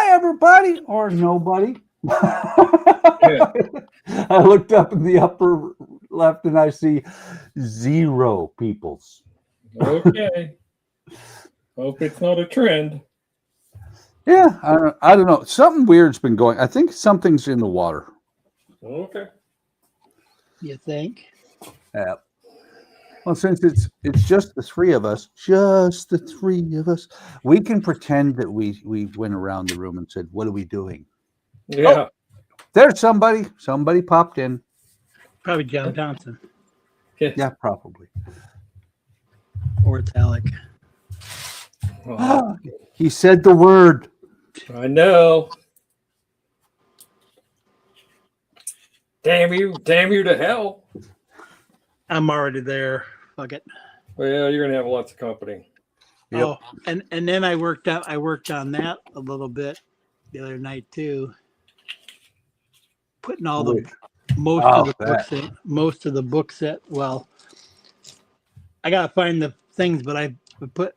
Everybody or nobody. Yeah. I looked up in the upper left and I see 0 peoples. Okay. Hope it's not a trend. Yeah, I don't know. Something weird's been going. I think something's in the water. Okay. You think? Yeah. Well, since it's just the 3 of us, we can pretend that we went around the room and said, "What are we doing?" Yeah. Oh, there's somebody. Somebody popped in. Probably John Thompson. Yeah, probably. Or it's Alec. Oh, He said the word. I know. Damn you to hell. I'm already there. Fuck it. Well, you're gonna have lots of company. Yep. Oh, and then I worked on that a little bit the other night too. Putting all the most of the books in. Well, I gotta find the things, but I put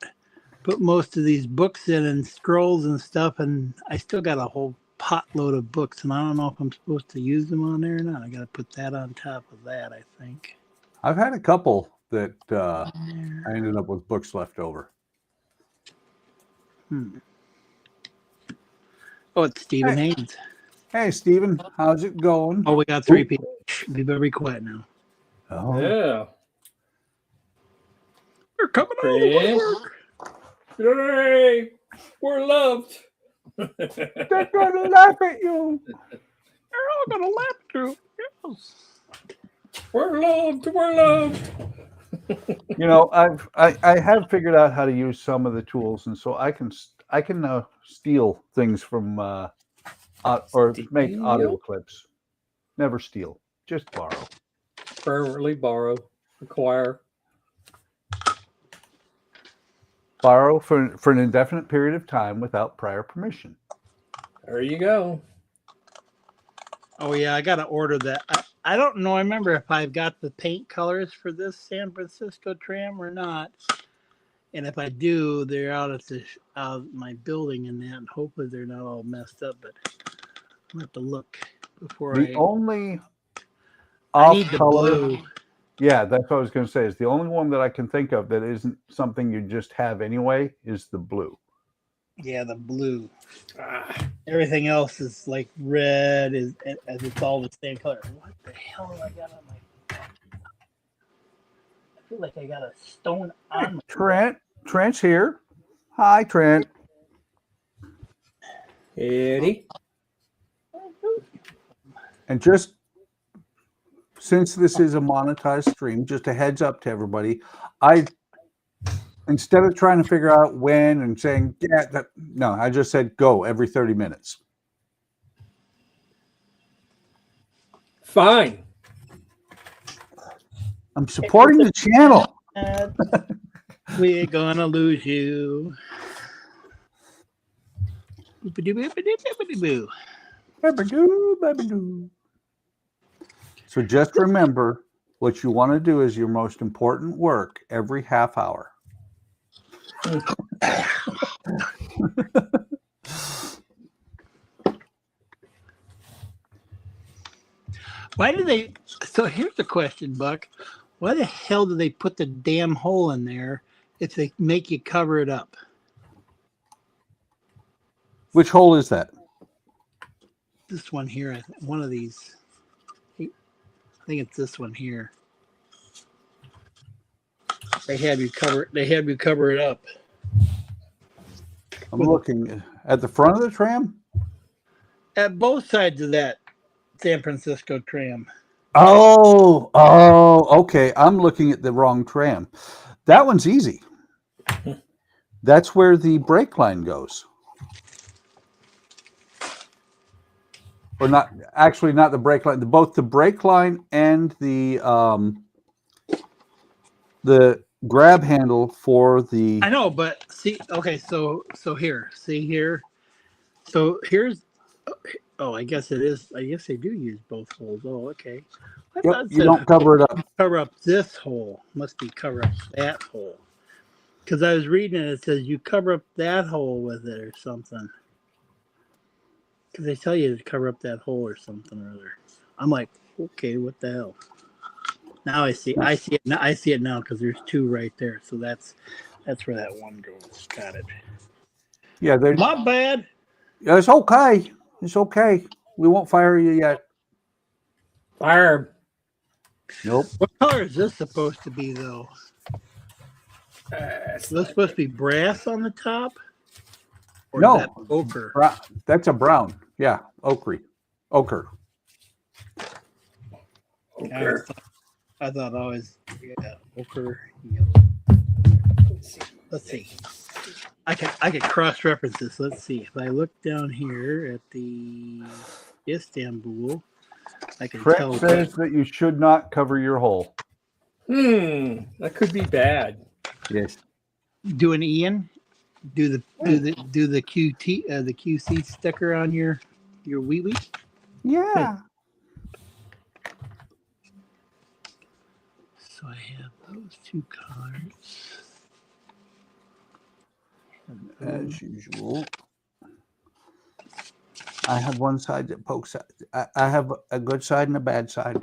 most of these books in and scrolls and stuff, and I still got a whole potload of books, and I don't know if I'm supposed to use them on there or not. I gotta put that on top of that, I think. I've had a couple that I ended up with books left over. Oh, it's Stephen Haynes. Hey, Stephen, how's it going? Oh, we got 3 people. We better be quiet now. Oh. Yeah. We're coming over. Yay! We're loved. They're gonna laugh at you. They're all gonna laugh at you. Yes. We're loved. We're loved. You know, I have figured out how to use some of the tools, and so I can steal things from or make audio clips. Never steal, just borrow. Permanently borrow, acquire. Borrow for an indefinite period of time without prior permission. There you go. Oh yeah, I gotta order that. I don't know. I remember if I've got the paint colors for this San Francisco tram or not. And if I do, they're out at my building and that. And hopefully they're not all messed up. But I'll have to look before The only I need the color, blue. yeah, that's what I was going to say. Is the only one that I can think of that isn't something you just have anyway is the blue. Yeah, the blue. Everything else is like red, as it's all the same color. What the hell have I got on my? I feel like I got a stone on my. Trent's here. Hi, Trent. Eddie. And just since this is a monetized stream, just a heads up to everybody, instead of trying to figure out when and saying, no, I just said go every 30 minutes. Fine. I'm supporting the channel. We're gonna lose you. Boop-a-doo-boop-a-doo-boop-a-doo. So just remember, what you want to do is your most important work every half hour. Why do they? So here's the question, Buck. Why the hell do they put the damn hole in there if they make you cover it up? Which hole is that? This one here, one of these. I think it's this one here. They have you cover it up. I'm looking at the front of the tram. At both sides of that San Francisco tram. Oh, okay. I'm looking at the wrong tram. That one's easy. That's where the brake line goes. or not actually not the brake line, both the brake line and the grab handle for the. I know, but see, okay, so here, see here, so here's. Oh, I guess it is. I guess they do use both holes. Oh, okay. I Yep, thought it you said don't cover it up. cover up this hole. Must be cover up that hole. Because I was reading it, it says you cover up that hole with it or something. Because they tell you to cover up that hole or something or other. I'm like, okay, what the hell? Now I see it now. I see it now because there's two right there. So that's where that one goes. Got it. Yeah, they're Not bad. it's okay. It's okay. We won't fire you yet. Fire. Nope. What color is this supposed to be though? Is this supposed to be brass on the top? Or No. is that ochre? That's a brown. Yeah, ochre. Ochre. I thought always ochre yellow. Let's see. I can cross reference this. Let's see. If I look down here at the Istanbul, I can Fred tell. says that you should not cover your hole. That could be bad. Yes. Do an Ian. Do the QT the QC sticker on your wee wee. Yeah. So I have those two cards. As usual. I have one side that pokes out. I have a good side and a bad side.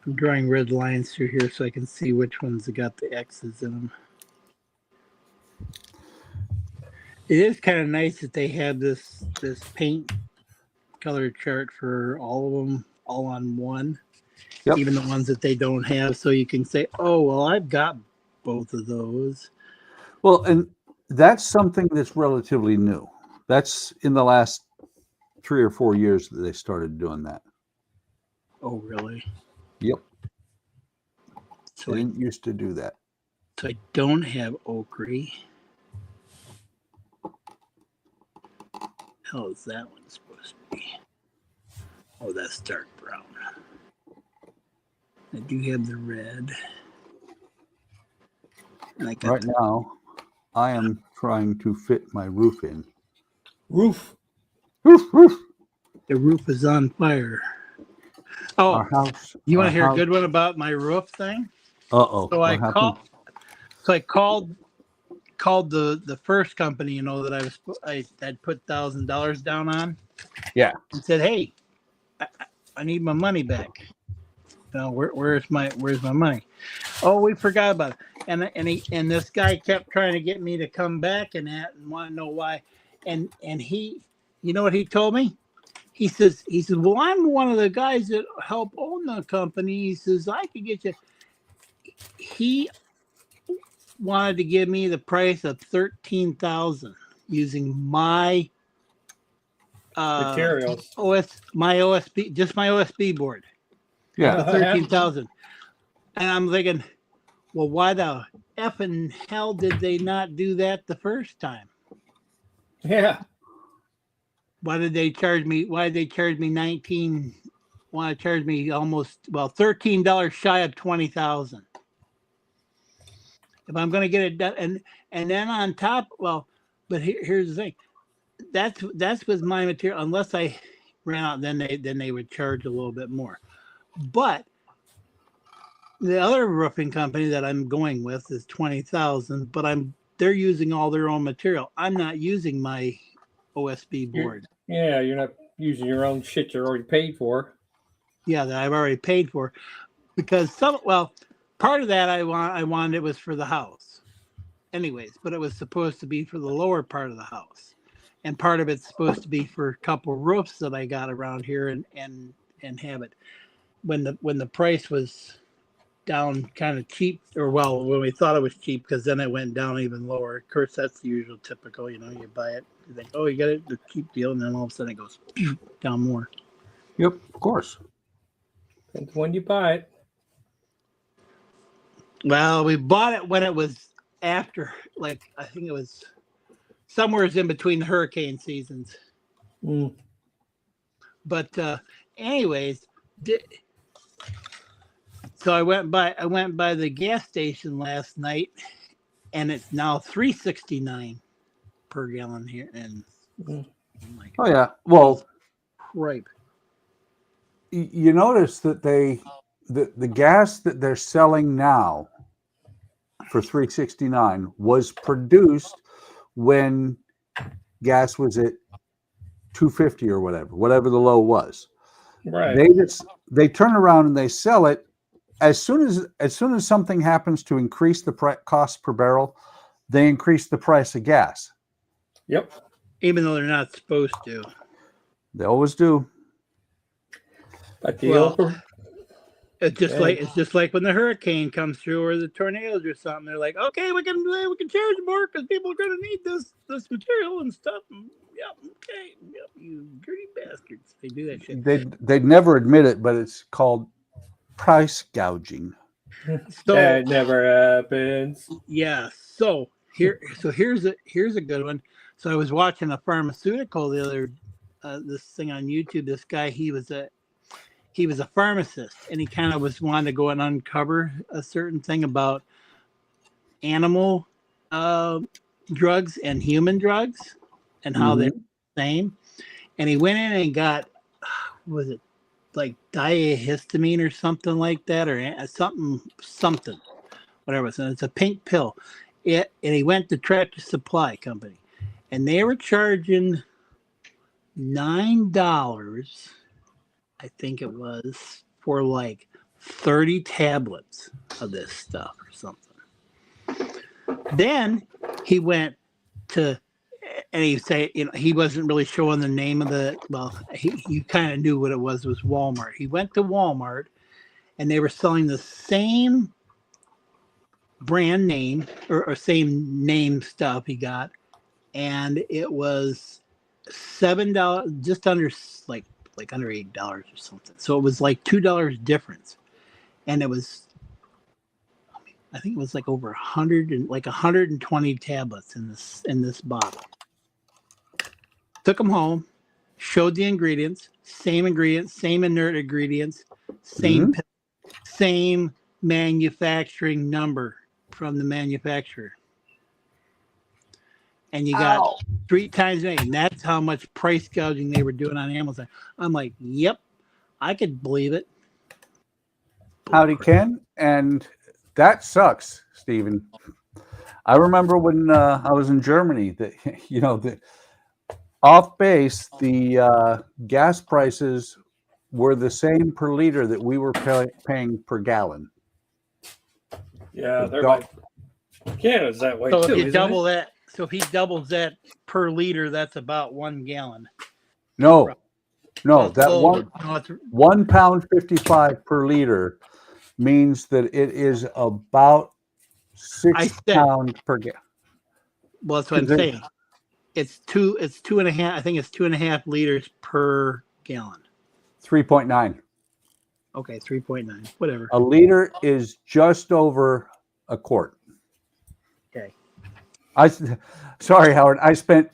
I'm drawing red lines through here so I can see which ones have got the X's in them. It is kind of nice that they have this paint color chart for all of them, all on one. Yep. Even the ones that they don't have, so you can say, "Oh, well, I've got both of those." Well, and that's something that's relatively new. That's in the last 3 or 4 years that they started doing that. Oh, really? Yep. So They didn't used to do that. So I don't have OcCre. How is that one supposed to be? Oh, that's dark brown. I do have the red. And I got Right now, I am trying to fit my roof in. Roof. Roof. the roof is on fire. Oh, Our house. you want to hear house. a good one about my roof thing? Uh-oh. So I What happened? called the first company, that I'd put $1,000 down on. Yeah. And said, hey, I need my money back. Where's my money? Oh, we forgot about it. And this guy kept trying to get me to come back and want to know why. And he, you know what he told me? He says, well, I'm one of the guys that help own the company. He says, I could get you. He wanted to give me the price of $13,000 using my materials. my OSB board. Yeah. 13,000. And I'm thinking, well, why the effing hell did they not do that the first time? Yeah. Why did they charge me 19? Want to charge me almost $13 shy of 20,000? If I'm going to get it done, and then on top, but here's the thing, that's with my material. Unless I ran out, then they would charge a little bit more. But the other roofing company that I'm going with is 20,000, but they're using all their own material. I'm not using my OSB board. You're not using your own shit you already paid for. Yeah, that I've already paid for, because part of that I wanted it was for the house, anyways, but it was supposed to be for the lower part of the house, and part of it's supposed to be for a couple roofs that I got around here and have it. When the price was down kind of cheap, when we thought it was cheap, because then it went down even lower. Of course, that's the usual typical, you buy it, you think, oh, you got it, the cheap deal, and then all of a sudden it goes down more. Yep, of course. Depends when you buy it. Well, we bought it when it was after, I think it was somewhere in between the hurricane seasons. Mm. But anyways, so I went by the gas station last night, and it's now $3.69 per gallon here. And I'm like, Oh yeah. Well, right. you notice that the gas that they're selling now for $3.69 was produced when gas was at $2.50 or whatever the low was. Right. They turn around and they sell it as soon as something happens to increase the cost per barrel, they increase the price of gas. Yep. Even though they're not supposed to. They always do. But it's just like when the hurricane comes through or the tornadoes or something. They're like, okay, we can charge more because people are going to need this material and stuff. And, yep, okay, yep, you dirty bastards. They do that shit. They'd never admit it, but it's called price gouging. So that never happens. Yeah. So here's a good one. So I was watching a pharmaceutical the other this thing on YouTube. This guy, he was a pharmacist, and he kind of wanted to go and uncover a certain thing about animal drugs and human drugs and how they're the same. And he went in and got, was it like diahistamine or something like that, or something, whatever. So it's a pink pill. And he went to Tractor Supply Company, and they were charging $9, I think it was, for like 30 tablets of this stuff or something. Then he went to, and he said, he wasn't really showing the name of you kind of knew what it was Walmart. He went to Walmart, and they were selling the same brand name or same name stuff he got, and it was $7, just under under $8 or something. So it was like $2 difference, and it was, I think it was like over 120 tablets in this bottle. Took them home, showed the ingredients, same inert ingredients, same manufacturing number from the manufacturer. And you got 3 times many. And that's how much price gouging they were doing on Amazon. I'm like, yep, I could believe it. Howdy, Ken. And that sucks, Stephen. I remember when I was in Germany that, the off base, the gas prices were the same per liter that we were paying per gallon. Yeah, they're like, Canada's that way so too. If you double that, so if he doubles that per liter, that's about 1 gallon. No, that it's 1 pound 55 per liter means that it is about 6 pounds per gallon. Well, that's what I'm saying. It's 2.5. I think it's 2.5 liters per gallon. 3.9. Okay, 3.9. Whatever. A liter is just over a quart. Okay. Sorry, Howard. I spent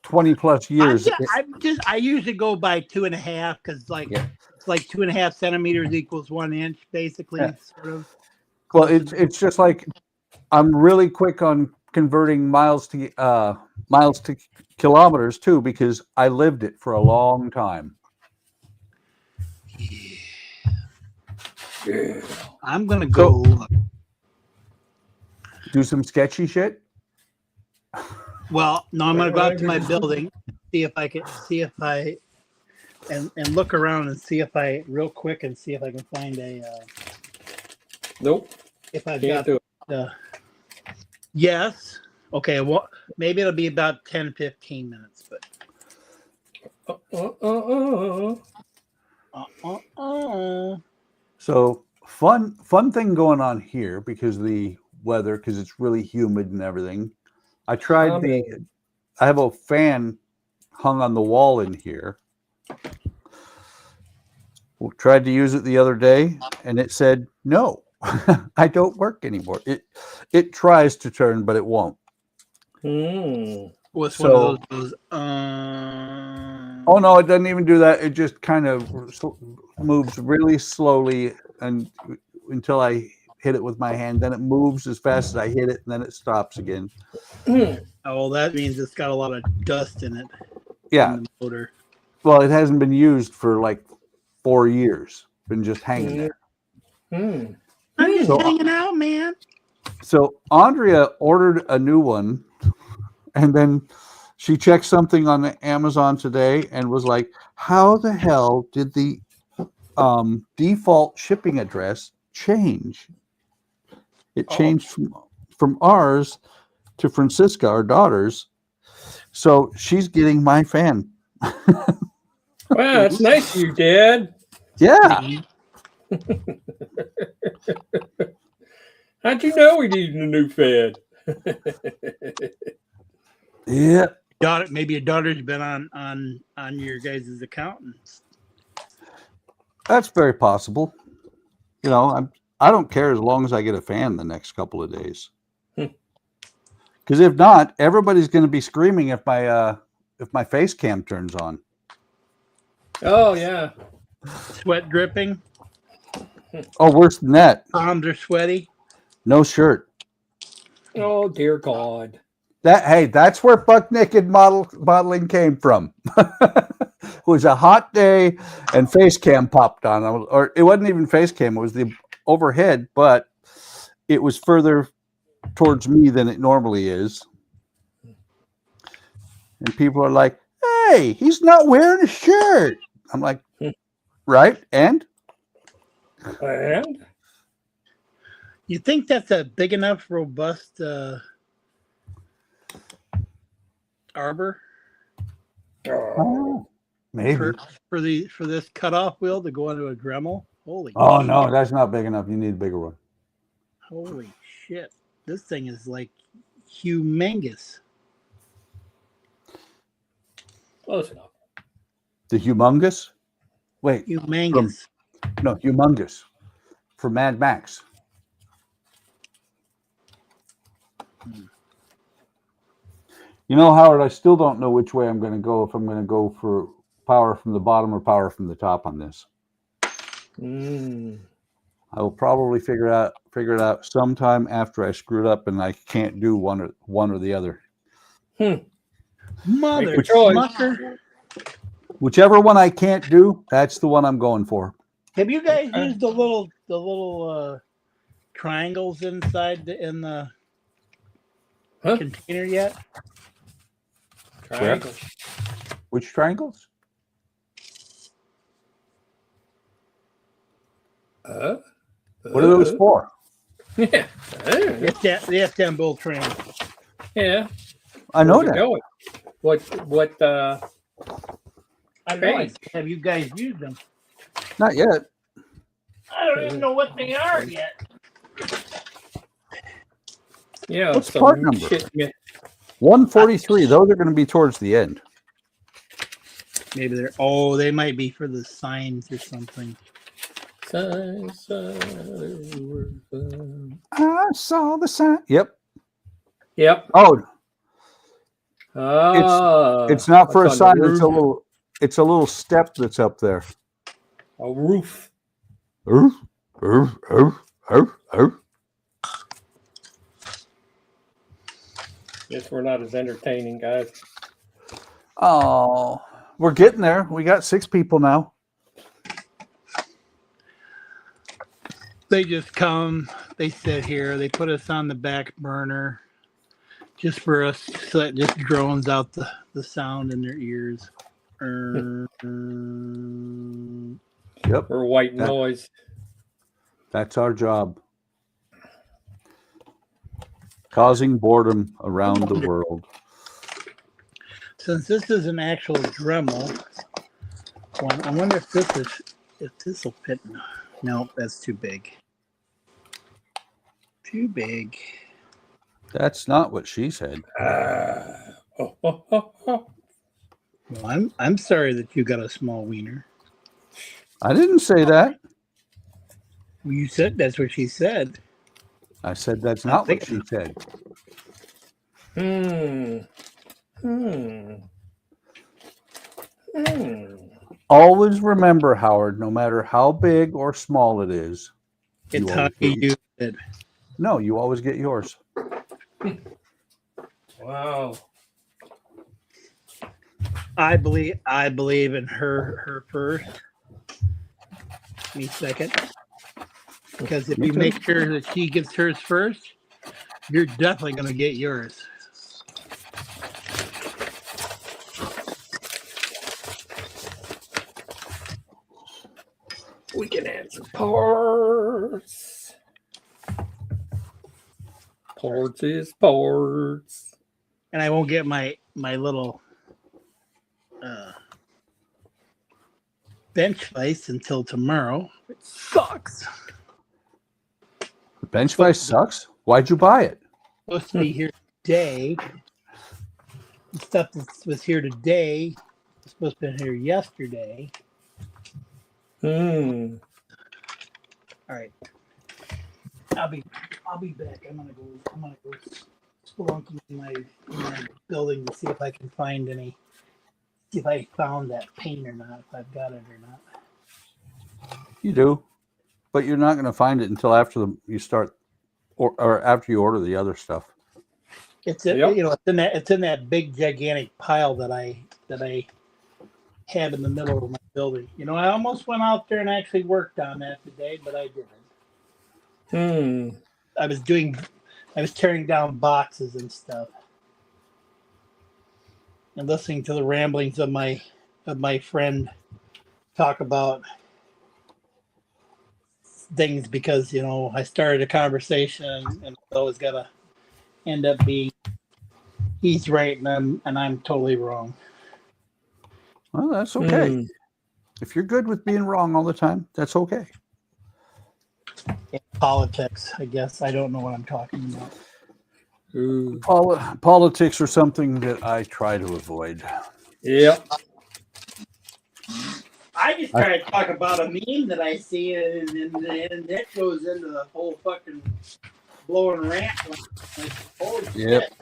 20 plus years. I usually go by 2.5 because it's like 2.5 centimeters equals 1 inch, basically. Yeah. Sort of. Well, it's just like I'm really quick on converting miles to kilometers too, because I lived it for a long time. Yeah. I'm gonna go do some sketchy shit. Well, no, I'm gonna go out to my building, see if I and look around and see if I real quick and see if I can find a. Nope. If I've got the. Yes. Okay. Well, maybe it'll be about 10-15 minutes, but. So fun thing going on here because of the weather, because it's really humid and everything. I have a fan hung on the wall in here. Tried to use it the other day, and it said no. I don't work anymore. It tries to turn, but it won't. What's one of those? Oh no, it doesn't even do that. It just kind of moves really slowly and until I hit it with my hand. Then it moves as fast as I hit it, and then it stops again. Oh, well, that means it's got a lot of dust in it. Yeah. In the motor. Well, it hasn't been used for like 4 years. Been just hanging there. I'm just hanging out, man. So Andrea ordered a new one, and then she checked something on Amazon today and was like, how the hell did the default shipping address change? It changed from ours to Francisca, our daughter's. So she's getting my fan. Wow, that's nice of you, Dad. Yeah. How'd you know we needed a new fan? Yeah. Maybe your daughter's been on your guys' account. That's very possible. You know, I don't care as long as I get a fan the next couple of days. Because if not, everybody's going to be screaming if my face cam turns on. Oh yeah. Sweat dripping. Oh, worse than that. Palms are sweaty. No shirt. Oh dear God. That's where Buck Naked modeling came from. It was a hot day and face cam popped on. Or it wasn't even face cam, it was the overhead, but it was further towards me than it normally is. And people are like, hey, he's not wearing a shirt. I'm like, right? And? And? You think that's a big enough, robust arbor? Oh, maybe. For this cutoff wheel to go into a Dremel? Holy Oh, shit. no, that's not big enough. You need a bigger one. Holy shit. This thing is like humongous. Close enough. The humongous? Wait. Humongous. No, humongous. For Mad Max. You know, Howard, I still don't know which way I'm going to go, if I'm going to go for power from the bottom or power from the top on this. I will probably figure it out sometime after I screw it up and I can't do one or the other. Mother choice. Whichever one I can't do, that's the one I'm going for. Have you guys used the little triangles inside in the container yet? Triangles. Which triangles? What are those for? Yeah. The Istanbul Tram. Yeah. I know Where's it that. going? What I know. Have you guys used them? Not yet. I don't even know what they are yet. Yeah. What's part number? 143. Those are going to be towards the end. Maybe they might be for the signs or something. I saw the sign. Yep. Oh, it's not for a sign. It's a little step that's up there. A roof. Guess we're not as entertaining, guys. Oh, we're getting there. We got 6 people now. They just come, they sit here, they put us on the back burner just for us, so it just drones out the sound in their ears. Yep. Or white noise. That's our job. Causing boredom around the world. Since this is an actual Dremel one, I wonder if this will fit. No, that's too big. Too big. That's not what she said. Well, I'm sorry that you got a small wiener. I didn't say that. Well, you said that's what she said. I said that's not what she said. Always remember, Howard, no matter how big or small it is, It's you how always you get, use it. no, you always get yours. Wow. I believe in her first. Me second. Because if Me you too. make sure that she gets hers first, you're definitely gonna get yours. We can add some parts. Parts is parts. And I won't get my little bench vise until tomorrow. It sucks. The bench vise sucks. Why'd you buy it? Supposed to be here today. The stuff that was here today was supposed to be here yesterday. Hmm. All right. I'll be back. I'm gonna go spelunking in my building to see if I can find any. See if I found that paint or not. If I've got it or not. You do, but you're not going to find it until after you start, or after you order the other stuff. It's Yep. it's in that big gigantic pile that I have in the middle of my building. I almost went out there and actually worked on that today, but I didn't. I was tearing down boxes and stuff, and listening to the ramblings of my friend talk about things because I started a conversation and it's always gotta end up being he's right and I'm totally wrong. Well, that's okay. If you're good with being wrong all the time, that's okay. In politics, I guess. I don't know what I'm talking about. Politics are something that I try to avoid. Yep. I just try to talk about a meme that I see, and that goes into the whole fucking blowing rant. Like, holy Yep. shit.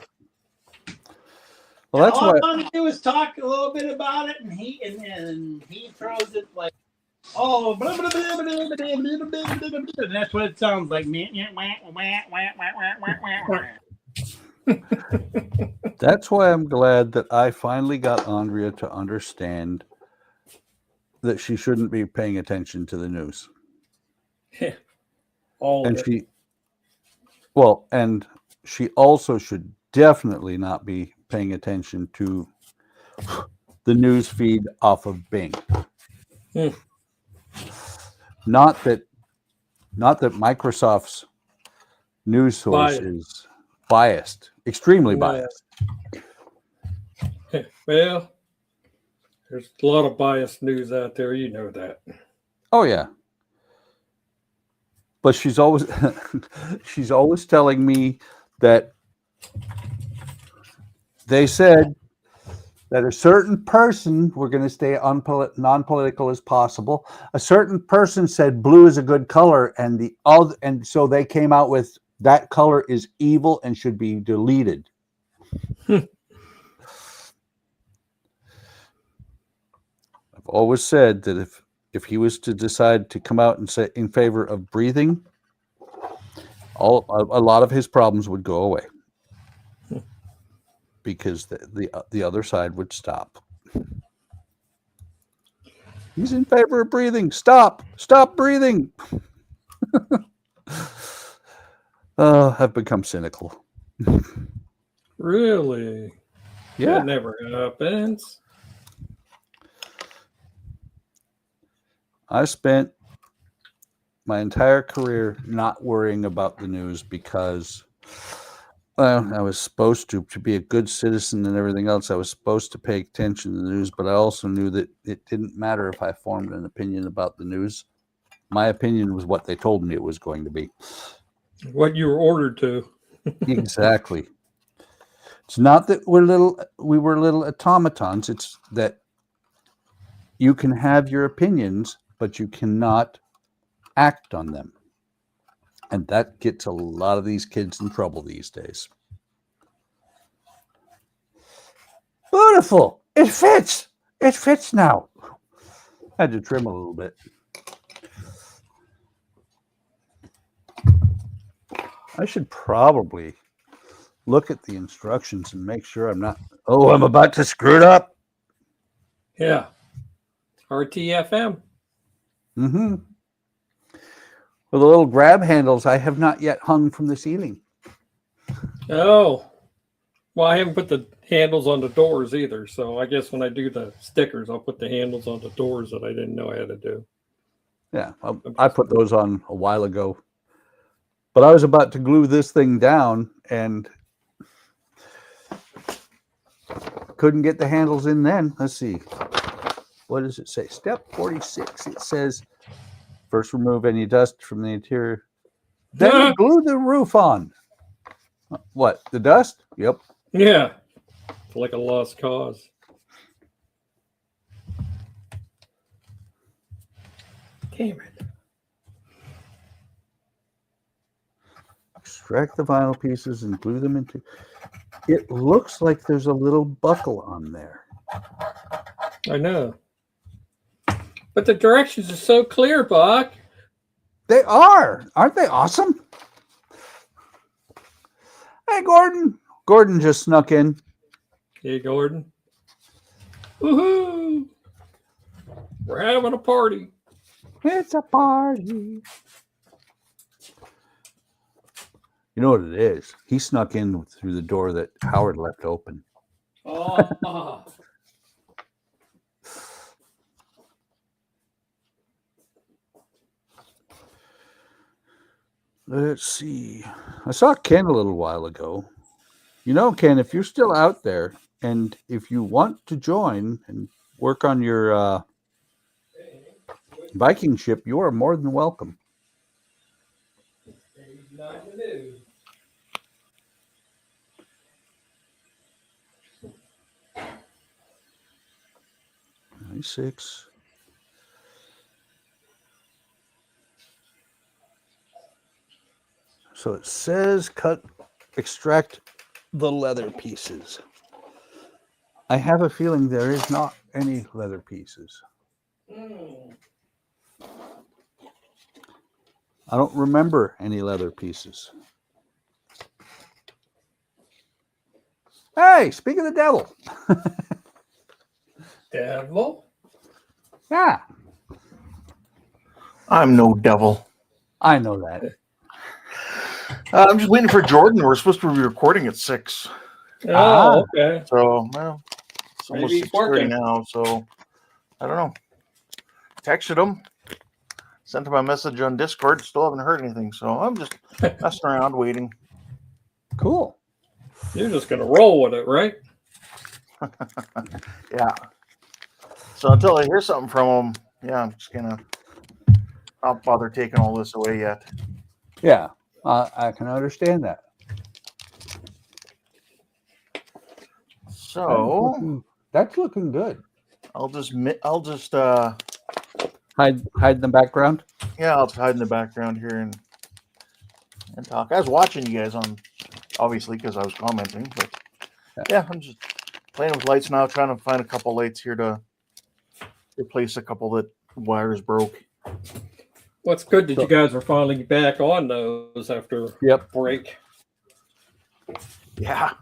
Well, that's all why. I want to do is talk a little bit about it, and he throws it like, oh, blah, blah, blah, blah, blah, blah, blah, blah, blah, blah, blah, and that's what it sounds like. That's why I'm glad that I finally got Andrea to understand that she shouldn't be paying attention to the news. And she also should definitely not be paying attention to the news feed off of Bing. Not that Microsoft's news source is biased, extremely biased. Well, there's a lot of biased news out there. You know that. Oh yeah. But she's always telling me that they said that a certain person, we're going to stay non-political as possible. A certain person said blue is a good color, and so they came out with that color is evil and should be deleted. I've always said that if he was to decide to come out and say in favor of breathing, a lot of his problems would go away. Because the other side would stop. He's in favor of breathing. Stop breathing. I've become cynical. Really? Yeah. That never happens. I spent my entire career not worrying about the news because I was supposed to be a good citizen and everything else. I was supposed to pay attention to the news, but I also knew that it didn't matter if I formed an opinion about the news. My opinion was what they told me it was going to be. What you were ordered to. Exactly. It's not that we were little automatons. It's that you can have your opinions, but you cannot act on them. And that gets a lot of these kids in trouble these days. Beautiful. It fits. It fits now. Had to trim a little bit. I should probably look at the instructions and make sure I'm not. Oh, I'm about to screw it up. Yeah. RTFM. Mm-hmm. Well, the little grab handles I have not yet hung from the ceiling. Oh. Well, I haven't put the handles on the doors either. So I guess when I do the stickers, I'll put the handles on the doors that I didn't know I had to do. Yeah, I put those on a while ago. But I was about to glue this thing down and couldn't get the handles in then. Let's see. What does it say? Step 46. It says, first remove any dust from the interior. Then glue the roof on. What? The dust? Yep. Yeah. It's like a lost cause. Damn it. Extract the vinyl pieces and glue them into. It looks like there's a little buckle on there. I know. But the directions are so clear, Buck. They are. Aren't they awesome? Hey, Gordon. Gordon just snuck in. Hey, Gordon. Woohoo! We're having a party. It's a party. You know what it is? He snuck in through the door that Howard left open. Oh. Let's see. I saw Ken a little while ago. You know, Ken, if you're still out there and if you want to join and work on your Viking ship, you are more than welcome. Six. So it says extract the leather pieces. I have a feeling there is not any leather pieces. I don't remember any leather pieces. Hey, speak of the devil. Devil? Yeah, I'm no devil. I know that. I'm just waiting for Jordan. We're supposed to be recording at 6. Oh, okay. So, well, it's Maybe almost he's 6:30 working. now. So, I don't know. Texted him. Sent him a message on Discord. Still haven't heard anything. So, I'm just messing around waiting. Cool. You're just going to roll with it, right? Yeah. So, until I hear something from him, yeah, I'm just going to not bother taking all this away yet. Yeah, I can understand that. So, That's looking good. I'll just Hide in the background. yeah, I'll hide in the background here and talk. I was watching you guys on, obviously, because I was commenting, but yeah, I'm just playing with lights now, trying to find a couple lights here to replace a couple that wires broke. What's good that you guys are finally back on those after break. Yeah.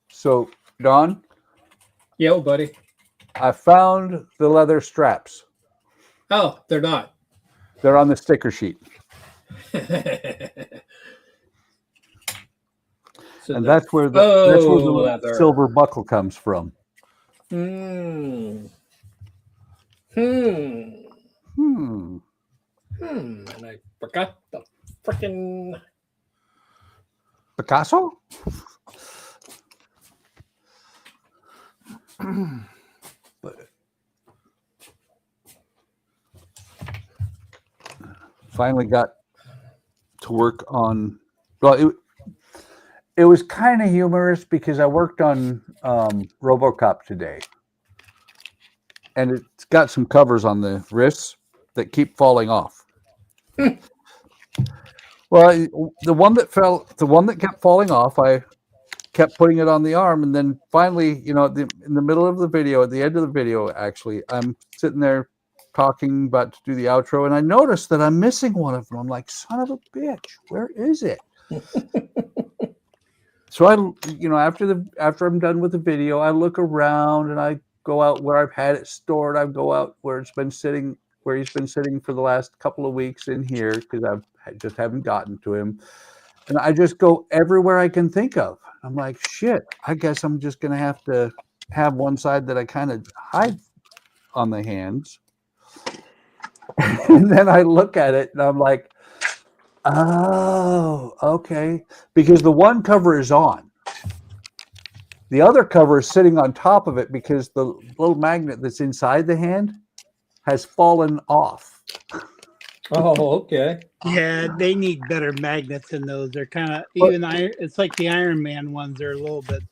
So, Don, Yo, buddy. I found the leather straps. Oh, they're not. They're on the sticker sheet. So And that's where the leather. silver buckle comes from. And I forgot the freaking Picasso? But finally got to work on, well, it was kind of humorous because I worked on RoboCop today. And it's got some covers on the wrists that keep falling off. Well, the one that kept falling off, I kept putting it on the arm, and then finally, in the middle of the video, at the end of the video, actually, I'm sitting there talking about to do the outro, and I noticed that I'm missing one of them. I'm like, son of a bitch, where is it? So after I'm done with the video, I look around and I go out where I've had it stored. I go out where he's been sitting for the last couple of weeks in here, because I just haven't gotten to him. And I just go everywhere I can think of. I'm like, shit, I guess I'm just going to have to have one side that I kind of hide on the hands. And then I look at it and I'm like, oh, okay. Because the one cover is on. The other cover is sitting on top of it because the little magnet that's inside the hand has fallen off. Oh, okay. Yeah, they need better magnets than those. They're kind of even iron. It's like the Iron Man ones are a little bit.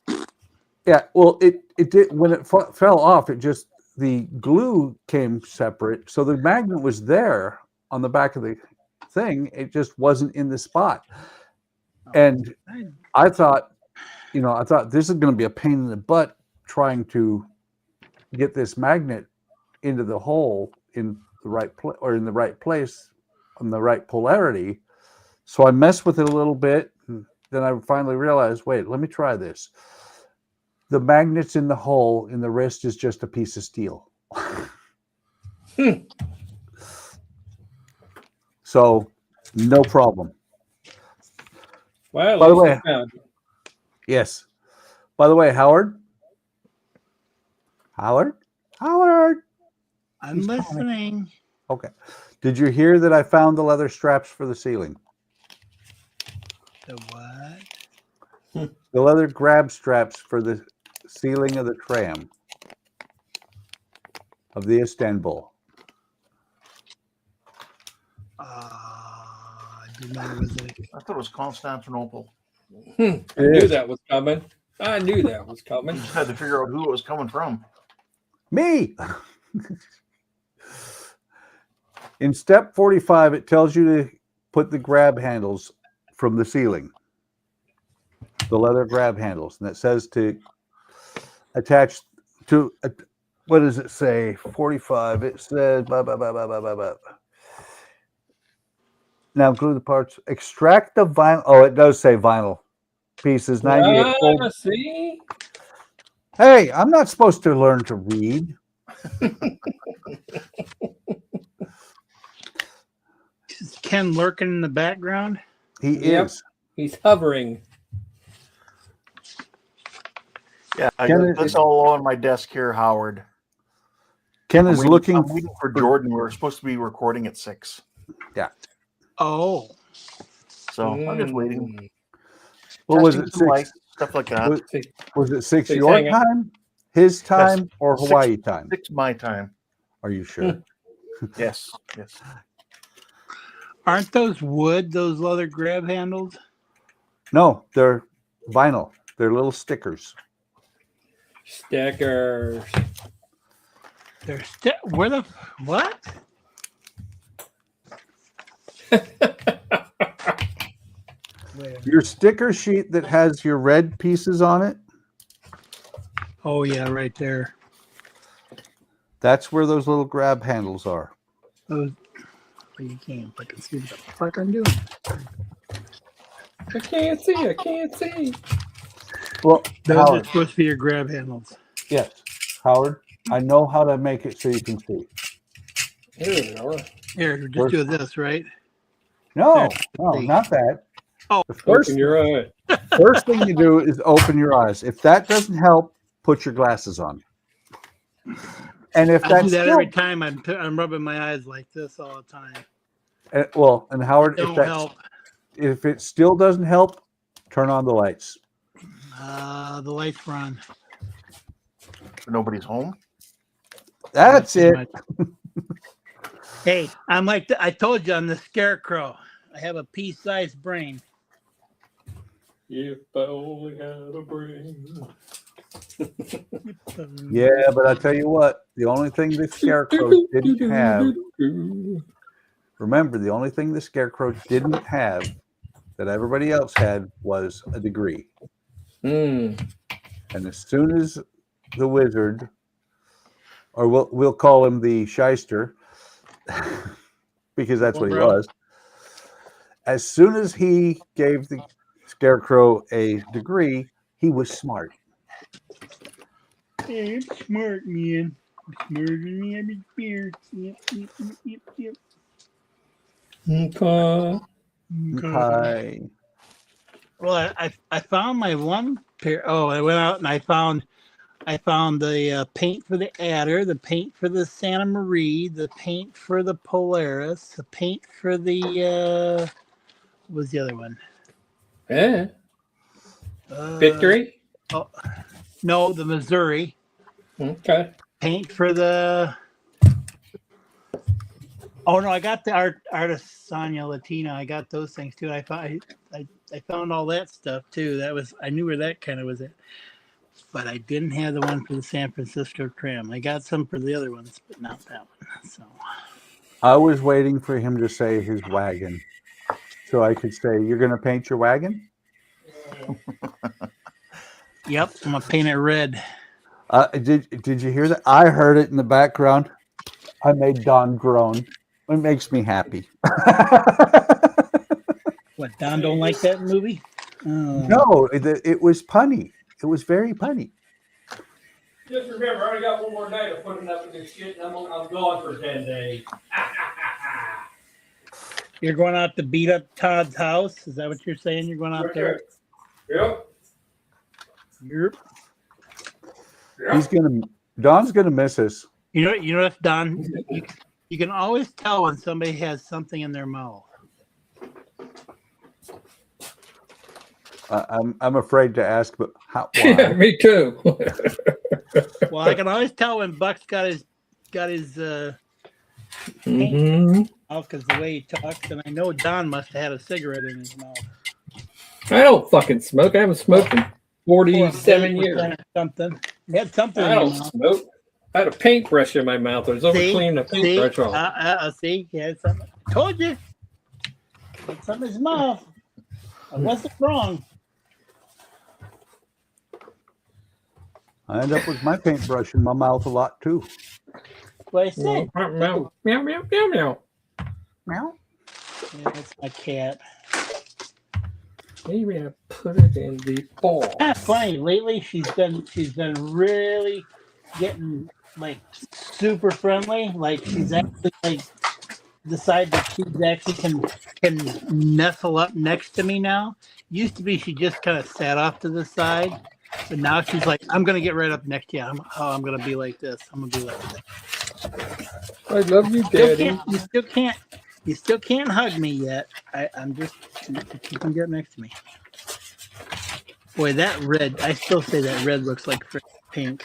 Yeah, well, it did when it fell off. It just the glue came separate, so the magnet was there on the back of the thing. It just wasn't in the spot, and I thought this is going to be a pain in the butt trying to get this magnet into the hole in the right place or in the right place on the right polarity. So I messed with it a little bit, and then I finally realized, wait, let me try this. The magnets in the hole in the wrist is just a piece of steel. So no problem. Well, By the way, yes. By the way, Howard. I'm listening. Okay. Did you hear that I found the leather straps for the ceiling? The what? The leather grab straps for the ceiling of the tram of the Istanbul. I did not was it. I thought it was Constantinople. I knew that was coming. I knew that was coming. Just had to figure out who it was coming from. Me. In step 45, it tells you to put the grab handles from the ceiling, the leather grab handles, and it says to attach to, what does it say? 45. It says, blah, blah, blah, blah, blah, blah, blah. Now glue the parts. Extract the vinyl. Oh, it does say vinyl pieces. 98. See? Hey, I'm not supposed to learn to read. Is Ken lurking in the background? He Yep. is. He's hovering. Yeah, Ken, that's all on my desk here, Howard. Ken is looking. I'm waiting for Jordan. We were supposed to be recording at 6. Yeah. Oh. So I'm just waiting. What was Testing it? some 6? lights, stuff like that. Was it 6 Six your hanging. time, his time, or Six- Hawaii time? 6 my time. Are you sure? Yes. Aren't those wood, those leather grab handles? No, they're vinyl. They're little stickers. Stickers. They're where the what? Where? Your sticker sheet that has your red pieces on it, Oh yeah, right there. that's where those little grab handles are. Those. Well, you can't fucking see what the fuck I'm doing. I can't see. Well, Those are Howard, supposed to be your grab handles. yes, Howard, I know how to make it so you can see. Here they are. Here, just do this, right? No, There. not that. Oh. The first, Open your eye. first thing you do is open your eyes. If that doesn't help, put your glasses on. And if I do that's that still, every time. I'm rubbing my eyes like this all the time. and Howard, Don't help. if it still doesn't help, turn on the lights. The lights were on. Nobody's home. That's it. Hey, I'm like I told you, I'm the scarecrow. I have a pea-sized brain. If I only had a brain. Yeah, but I tell you what, the only thing the Scarecrow didn't have, remember, the only thing the Scarecrow didn't have that everybody else had was a degree. Mm. And as soon as the wizard, or we'll call him the shyster, because that's what he was. As soon as he gave the Scarecrow a degree, he was smart. Hey, I'm smart, man. I'm smarter than the average bear. Yep. Okay. Okay. Well, I found my one pair. Oh, I went out and I found the paint for the Adder, the paint for the Santa Maria, the paint for the Polaris, the paint for the what was the other one? Yeah. Victory? Oh, no, the Missouri. Okay. Paint for the. Oh no, I got the Artisania Latina. I got those things too. I found all that stuff too. I knew where that kind of was at. But I didn't have the one for the San Francisco Tram. I got some for the other ones, but not that one. So I was waiting for him to say his wagon, so I could say, "You're going to paint your wagon?" Yep, I'm gonna paint it red. Did you hear that? I heard it in the background. I made Don groan. It makes me happy. What, Don don't like that movie? No, it was punny. It was very punny. Just remember, I only got one more night of putting up with this shit, and I'm gone for 10 days. You're going out to beat up Todd's house? Is that what you're saying? You're going out there? Yep. Yep. Don's gonna miss us. You know, if Don, you can always tell when somebody has something in their mouth. I'm afraid to ask, but how? Yeah, Why? me too. Well, I can always tell when Buck's got his Mhm. mouth because the way he talks, and I know Don must have had a cigarette in his mouth. I don't fucking smoke. I haven't smoked in 47 years. Or something. You had something. I in your don't mouth. smoke. I had a paintbrush in my mouth. I was over cleaning the paintbrush off. See, he had something. Told you. Had something in his mouth. I wasn't wrong. I end up with my paintbrush in my mouth a lot too. What I said. Meow, meow, meow, meow, meow. Meow. Yeah, that's my cat. Maybe I put it in the ball. That's funny. Lately, she's been really getting like super friendly. Like she's actually like decided that she actually can nestle up next to me now. Used to be she just kind of sat off to the side, but now she's like, I'm gonna get right up next to you. I'm gonna be like this. I'm gonna be like this. I love you, Daddy. You still can't hug me yet. I'm just you can get next to me. Boy, that red, I still say that red looks like pink.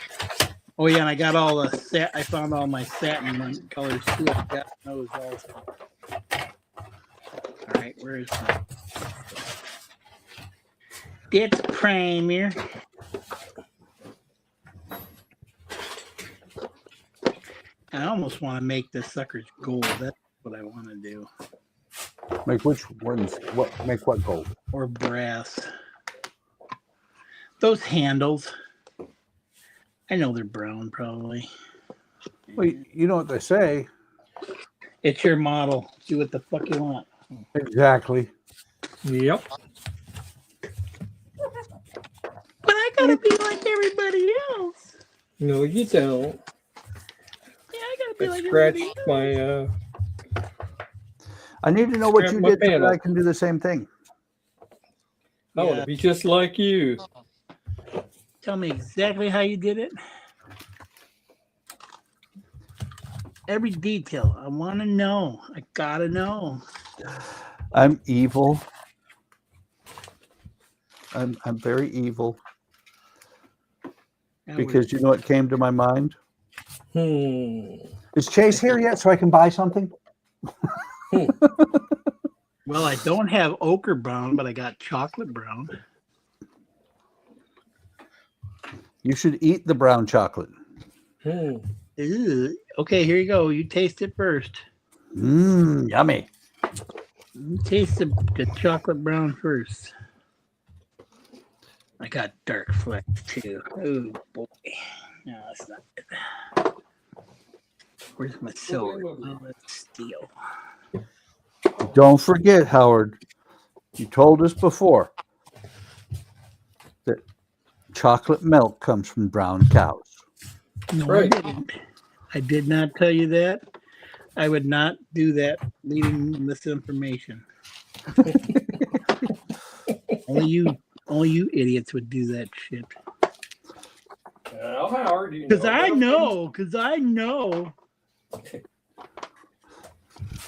Oh yeah, and I got all the I found all my satin colors too. I got those also. All right, where is that? It's Premier. I almost want to make the suckers gold. That's what I want to do. Make which ones? Make what gold? Or brass. Those handles. I know they're brown, probably. Well, you know what they say. It's your model. Do what the fuck you want. Exactly. Yep. But I gotta be like everybody else. No, you don't. Yeah, I gotta be I like scratched everybody else. my I need to know what you My did so that panel. I can do the same thing. I want to be just like you. Tell me exactly how you did it. Every detail. I want to know. I gotta know. I'm evil. I'm very evil because you know what came to my mind? Is Chase here yet so I can buy something? Well, I don't have ochre brown, but I got chocolate brown. You should eat the brown chocolate. Ew. Okay, here you go. You taste it first. Yummy. You taste the chocolate brown first. I got dark flecks too. Oh boy. No, that's not good. Where's my silver? Oh, that's steel. Don't forget, Howard, you told us before that chocolate milk comes from brown cows. No, Right. I didn't. I did not tell you that. I would not do that, leading misinformation. Only you idiots would do that shit. Well, Howard, you Because know I about know. Because I know.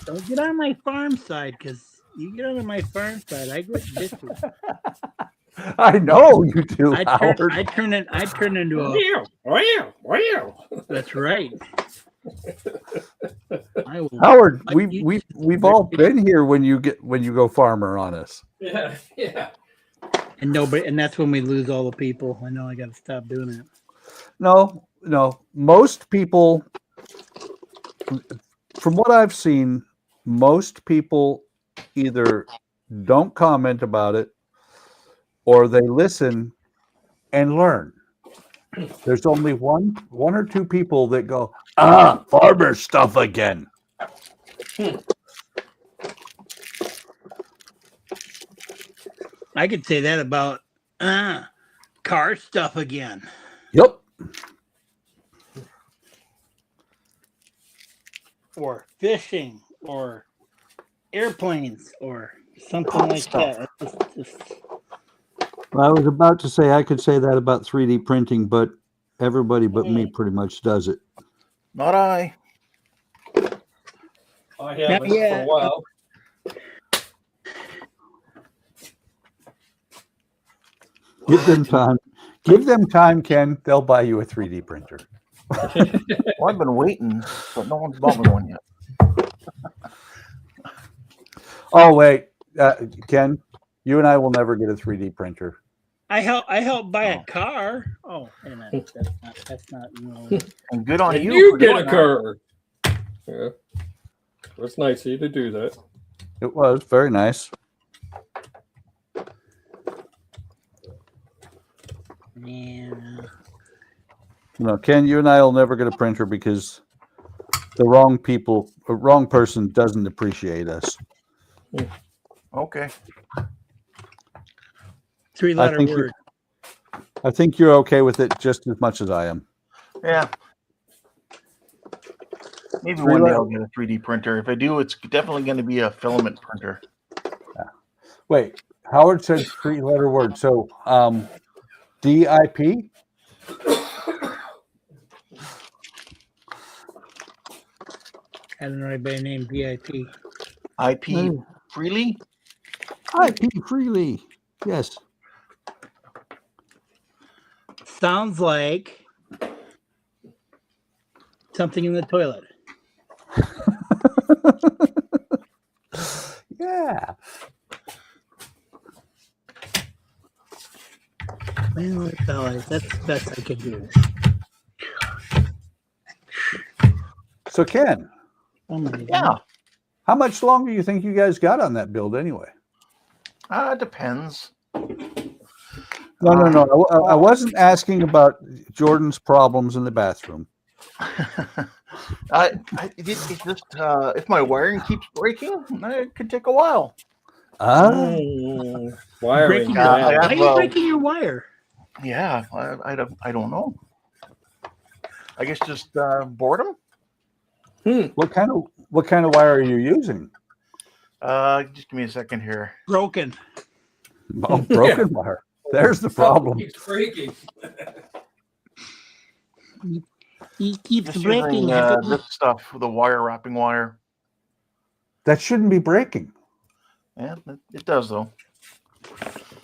Don't get on my farm side, because you get on my farm side, I get bitches. I know you do, I Howard. turn into a. Wow. That's right. I will. Howard, I- we've all been here when you go farmer on us. Yeah. And nobody, and that's when we lose all the people. I know I got to stop doing it. No. Most people, from what I've seen, most people either don't comment about it or they listen and learn. There's only one or two people that go, farmer stuff again. I could say that about car stuff again. Yep. Or fishing, or airplanes, or something like that. It's just, Well, I was about to say I could say that about 3D printing, but everybody but me pretty much does it. Not I. I haven't for yet. a while. Give them time. Give them time, Ken. They'll buy you a 3D printer. Well, I've been waiting, but no one's bought me one yet. Oh, wait. Ken, you and I will never get a 3D printer. I help buy a car. Oh, wait a minute. That's not. No. And good on And you. you for get doing a that. car. Yeah. It's nice of you to do that. It was very nice. Man. No, Ken, you and I will never get a printer because the wrong person doesn't appreciate us. Okay. 3-letter think word. I think you're okay with it just as much as I am. Yeah. Maybe Three one day letter- I'll get a 3D printer. If I do, it's definitely going to be a filament printer. Wait, Howard said 3-letter word. So, DIP? I don't know anybody named VIP. IP freely? IP freely. Yes. Sounds like something in the toilet. Yeah. Well, fellas, that's the best I can do. So, Ken, Yeah. how much longer do you think you guys got on that build anyway? Depends. No. I wasn't asking about Jordan's problems in the bathroom. It's just if my wiring keeps breaking, it could take a while. Wiring. Breaking Yeah, your, I why have, are you breaking your wire? Yeah, I don't know. I guess just boredom. What kind of wire are you using? Just give me a second here. Broken. Oh, broken wire. There's the problem. Keeps breaking. He keeps Just breaking. using this stuff, the wire wrapping wire. That shouldn't be breaking. Yeah, it does though.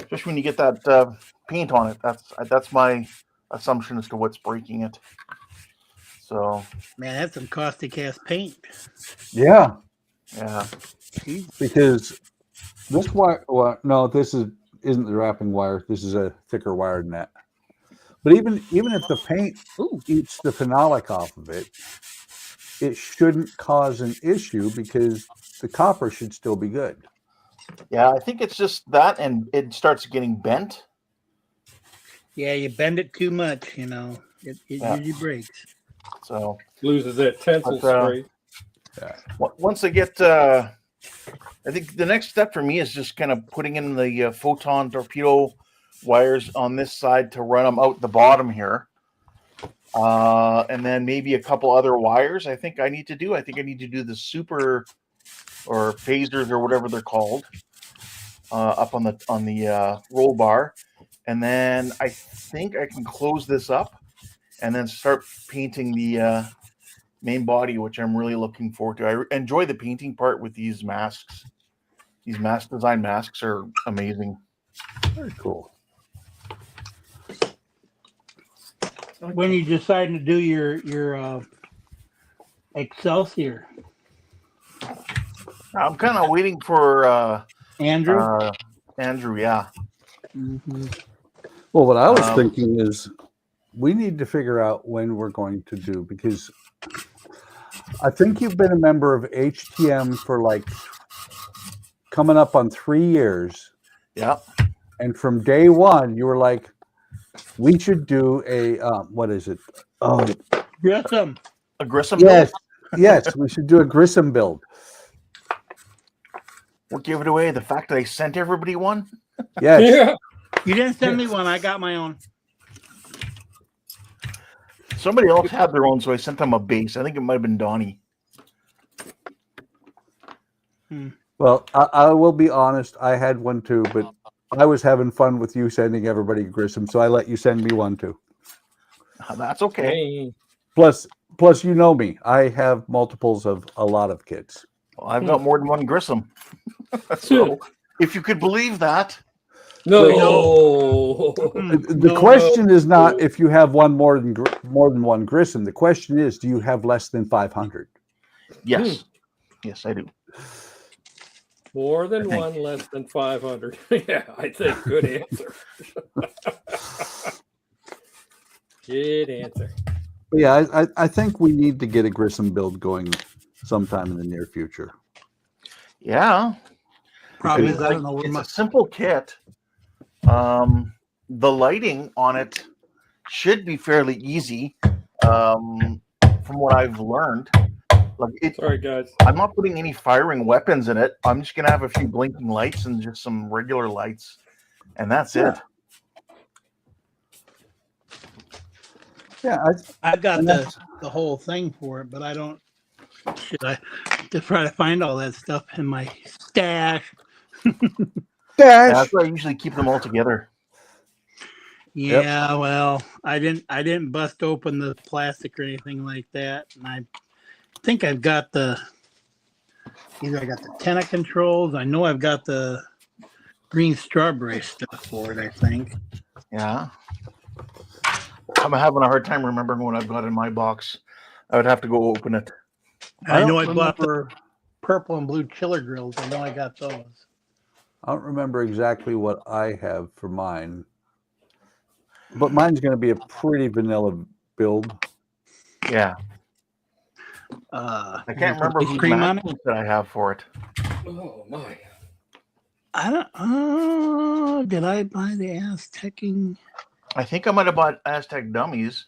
Just when you get that paint on it, that's my assumption as to what's breaking it. So Man, that's some caustic ass paint. Yeah, yeah, because this wire. Well, no, isn't the wrapping wire. This is a thicker wire than that. But even if the paint eats the phenolic off of it, it shouldn't cause an issue because the copper should still be good. yeah. I think it's just that, and it starts getting bent. Yeah, you bend it too much, you know, it Yeah. usually breaks. So Loses that tensile But, strength. once I get, I think the next step for me is just kind of putting in the photon torpedo wires on this side to run them out the bottom here. And then maybe a couple other wires I think I need to do. I think I need to do the super or phasers or whatever they're called up on the roll bar. And then I think I can close this up and then start painting the main body, which I'm really looking forward to. I enjoy the painting part with these masks. These mask design masks are amazing. Very cool. When you deciding to do your Excelsior, I'm kind of waiting for Andrew? Andrew. Yeah. Mhm. Well, what I was Um, thinking is we need to figure out when we're going to do, because I think you've been a member of HTM for like coming up on 3 years. Yeah. And from day one, you were like, we should do a, what is it? Oh, Grissom. A Grissom yes. build? Yes, we should do a Grissom build. What gave it away? The fact that I sent everybody one? Yes. Yeah. You didn't send me one. I got my own. Somebody else had their own, so I sent them a base. I think it might have been Donnie. Well, I will be honest. I had one too, but I was having fun with you sending everybody Grissom, so I let you send me one too. That's okay. Hey. Plus, you know me. I have multiples of a lot of kids. Well, I've got more than one Grissom. So, if you could believe that. No. The question is not if you have one more than one Grissom. The question is, do you have less than 500? Yes. Yes, I do. More than one, less than 500. Yeah, I think. Good answer. Good answer. But yeah, I think we need to get a Grissom build going sometime in the near future. Yeah. Problem It's is, I don't know where it's my a simple kit. The lighting on it should be fairly easy, from what I've learned. Like Sorry, guys. I'm not putting any firing weapons in it. I'm just gonna have a few blinking lights and just some regular lights, and that's it. Yeah, I've got and the whole thing for it, but I don't. Should I to try to find all that stuff in my stash? That's why I usually keep them all together. Yeah, well, I didn't bust open the plastic or anything like that, and I think I've got either I got the antenna controls. I know I've got the green strawberry stuff for it. I think. Yeah. I'm having a hard time remembering what I've got in my box. I would have to go open it. I know I don't bought the remember. purple and blue chiller grills. I know I got those. I don't remember exactly what I have for mine, but mine's going to be a pretty vanilla build. Yeah. I I can't remember whose cream on it. magnets that I have for it. Oh, my. I don't. Oh, did I buy the Aztecing? I think I might have bought Aztec dummies,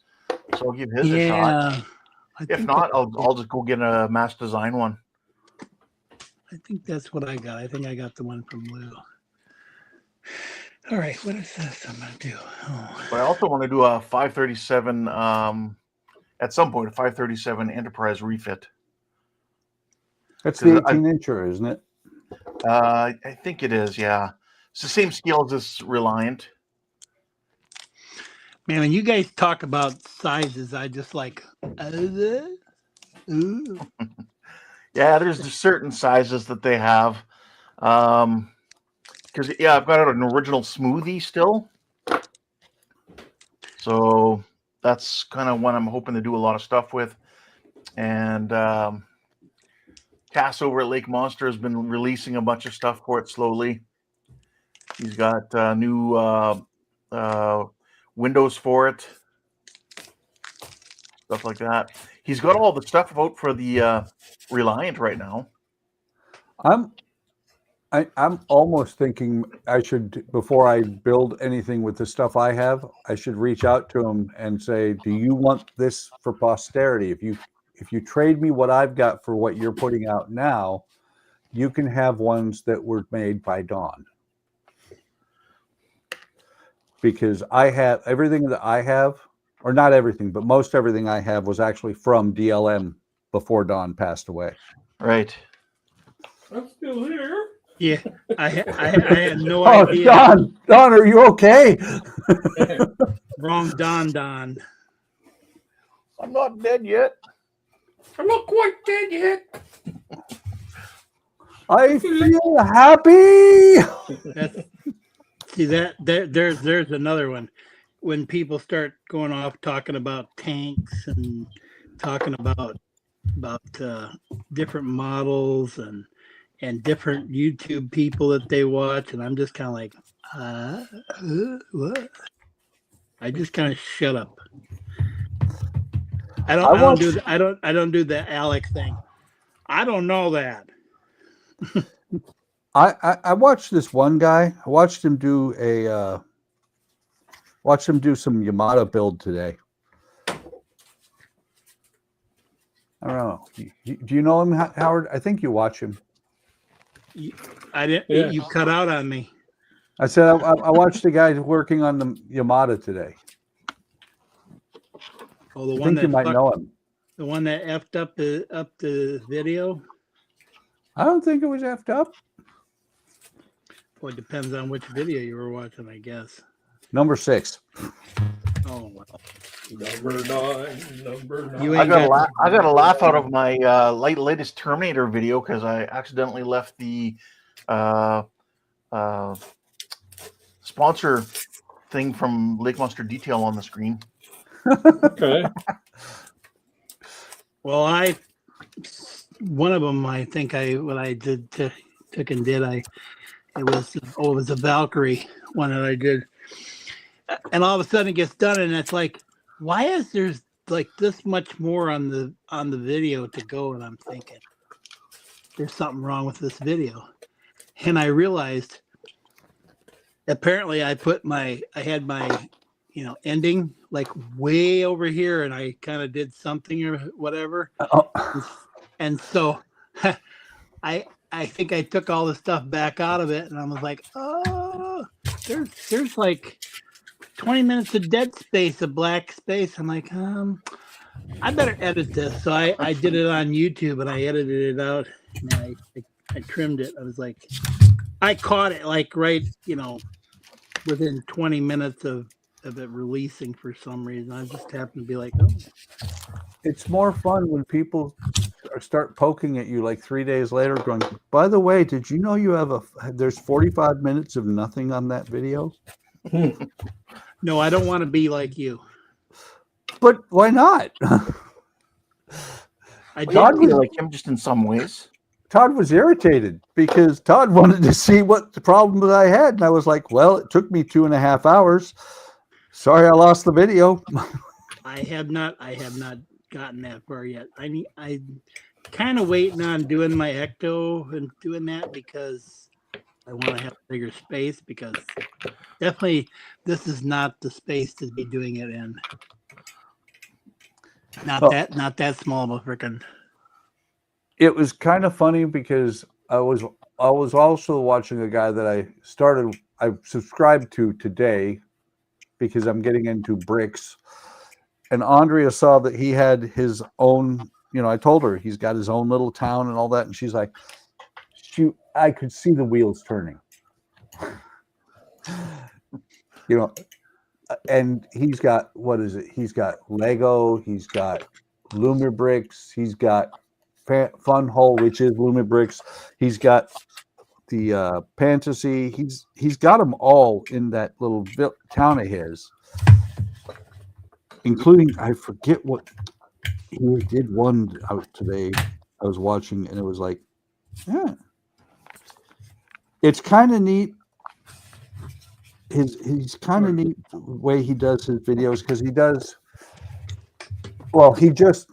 so I'll give his a shot. Yeah. If not, I'll just go get a mass design one. I think that's what I got. I think I got the one from Lou. All right, what is this I'm gonna do? Oh. But I also want to do a 537. At some point, a 537 Enterprise refit. That's the 18-incher, isn't it? I think it is. Yeah, it's the same scale as this Reliant. Man, when you guys talk about sizes, I just like. Ooh. Yeah, there's just certain sizes that they have. Because I've got an original smoothie still. So that's kind of what I'm hoping to do a lot of stuff with. And Cass over at Lake Monster has been releasing a bunch of stuff for it slowly. He's got new windows for it, stuff like that. He's got all the stuff out for the Reliant right now. I I'm almost thinking I should, before I build anything with the stuff I have, I should reach out to them and say, do you want this for posterity? If you trade me what I've got for what you're putting out now, you can have ones that were made by Dawn. Because I have everything that I have, or not everything, but most everything I have was actually from DLM before Dawn passed away. Right. I'm still here. Yeah, I had no Oh, idea. Don, are you okay? Wrong Don. I'm not dead yet. I'm not quite dead yet. I feel happy. There's another one. When people start going off talking about tanks and talking about different models and different YouTube people that they watch, and I'm just kind of like, what? I just kind of shut up. I don't do the Alec thing. I don't know that. I watched this one guy. I watched him do some Yamato build today. I don't know. Do you know him, Howard? I think you watch him. I didn't. Yeah. You cut out on me. I said I watched the guy working on the Yamato today. Oh, the I one think that you might know him. The one that effed up the video. I don't think it was effed up. Well, it depends on which video you were watching, I guess. Number 6. Oh well. Number 9. You I ain't got a laugh out of my latest Terminator video because I accidentally left the sponsor thing from Lake Monster Detail on the screen. Okay. Well, one of them, I think it was a Valkyrie one that I did, and all of a sudden it gets done, and it's like, why is there's like this much more on the video to go? And I'm thinking, there's something wrong with this video, and I realized apparently I had my ending like way over here, and I kind of did something or whatever. And so I think I took all the stuff back out of it, and I was like, oh, there's like 20 minutes of dead space, of black space. I'm like, I better edit this. So I did it on YouTube, and I edited it out, and I trimmed it. I was like, I caught it like right, within 20 minutes of it releasing for some reason. I just happened to be like, oh. It's more fun when people start poking at you like 3 days later going, by the way, did you know you have there's 45 minutes of nothing on that video? No, I don't want to be like you. But why not? I feel like him just in some ways. Todd was irritated because Todd wanted to see what the problem that I had. And I was like, well, it took me 2.5 hours. Sorry, I lost the video. I have not gotten that far yet. I kind of waiting on doing my ecto and doing that because I want to have a bigger space, because definitely this is not the space to be doing it in. Not that small of a freaking. It was kind of funny because I was also watching a guy that I subscribed to today because I'm getting into bricks. And Andrea saw that he had his own, I told her he's got his own little town and all that. And she's like, I could see the wheels turning. And he's got, what is it? He's got Lego, he's got Luma bricks, he's got Fun Hole, which is Luma bricks. He's got the Fantasy. He's got them all in that little town of his, including, I forget what he did one out today. I was watching, and it was like, yeah, it's kind of neat. He's kind of neat the way he does his videos, because he just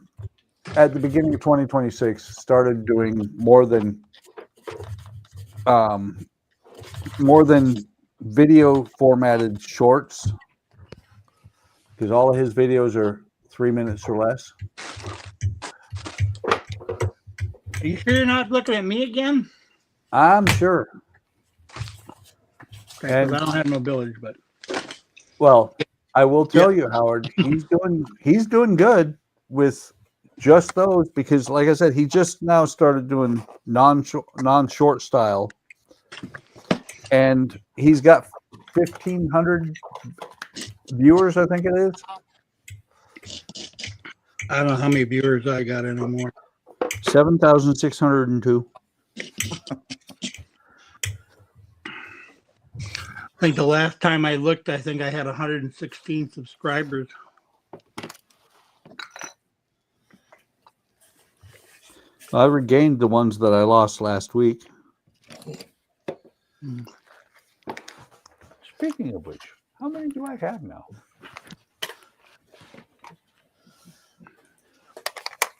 at the beginning of 2026 started doing more than more than video formatted shorts, because all of his videos are 3 minutes or less. Are you sure you're not looking at me again? I'm sure. Okay, And- I don't have mobility, but Well, I will tell you, Howard, he's doing good with just those, because like I said, he just now started doing non-short style, and he's got 1,500 viewers, I think it is. I don't know how many viewers I got anymore. 7,602. I think the last time I looked, I think I had 116 subscribers. I regained the ones that I lost last week. Speaking of which, how many do I have now?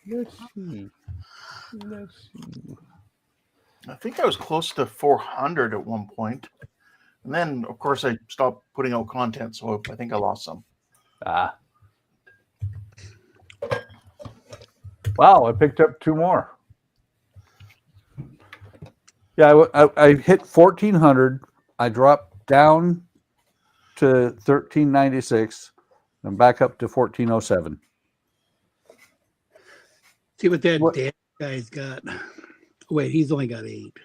Let's see. I think I was close to 400 at one point. And then, of course, I stopped putting out content, so I think I lost some. Ah. Wow, I picked up 2 more. Yeah, I hit 1,400. I dropped down to 1,396 and back up to 1,407. See what that Dan guy's got. Wait, he's only got 8.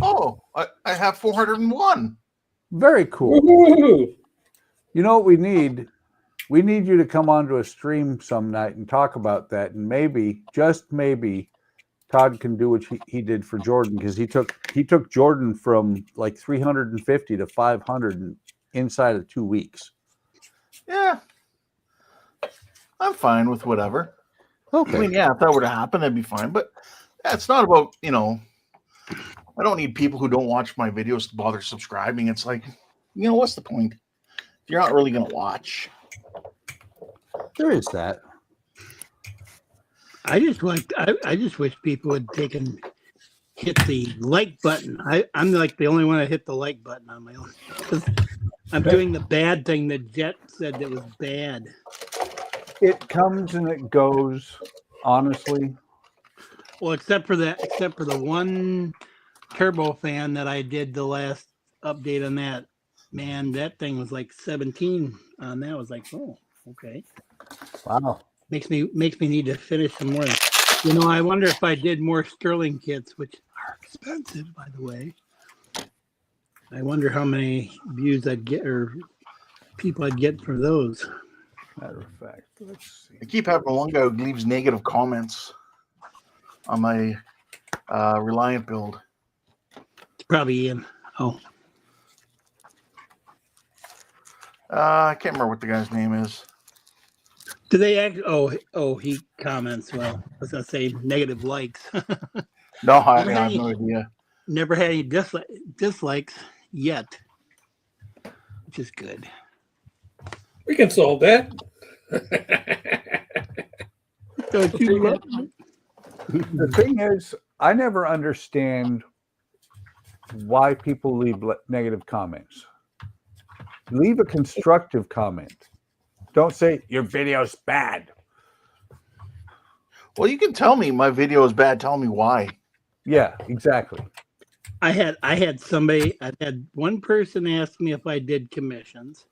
Oh, I have 401. Very cool. Woo-hoo! You know what we need? We need you to come onto a stream some night and talk about that. And maybe, just maybe, Todd can do what he did for Jordan, because he took Jordan from like 350 to 500 inside of 2 weeks. Yeah. I'm fine with whatever. Okay. I mean, yeah, if that were to happen, that'd be fine. But yeah, it's not about, I don't need people who don't watch my videos to bother subscribing. It's like, what's the point? If you're not really going to watch. There is that. I just wish people would take and hit the like button. I'm like the only one that hit the like button on my own. 'Cause I'm doing the bad thing that Jet said that was bad. It comes and it goes, honestly. Well, except for the one turbo fan that I did the last update on that. Man, that thing was like 17 on that. I was like, oh, okay. Wow. Makes me need to finish some more. I wonder if I did more Sterling kits, which are expensive, by the way. I wonder how many views I'd get or people I'd get for those. Matter of fact, let's see. I keep having one guy who leaves negative comments on my Reliant build. It's probably Ian. Oh, I can't remember what the guy's name is. do they act? Oh, he comments. Well, I was gonna say negative likes. No, I have no idea. Never had any dislikes yet, which is good. We can solve that. Don't you love it? The thing is, I never understand why people leave negative comments. Leave a constructive comment. Don't say your video's bad. Well, you can tell me my video is bad. Tell me why. Yeah, exactly. I've had one person ask me if I did commissions.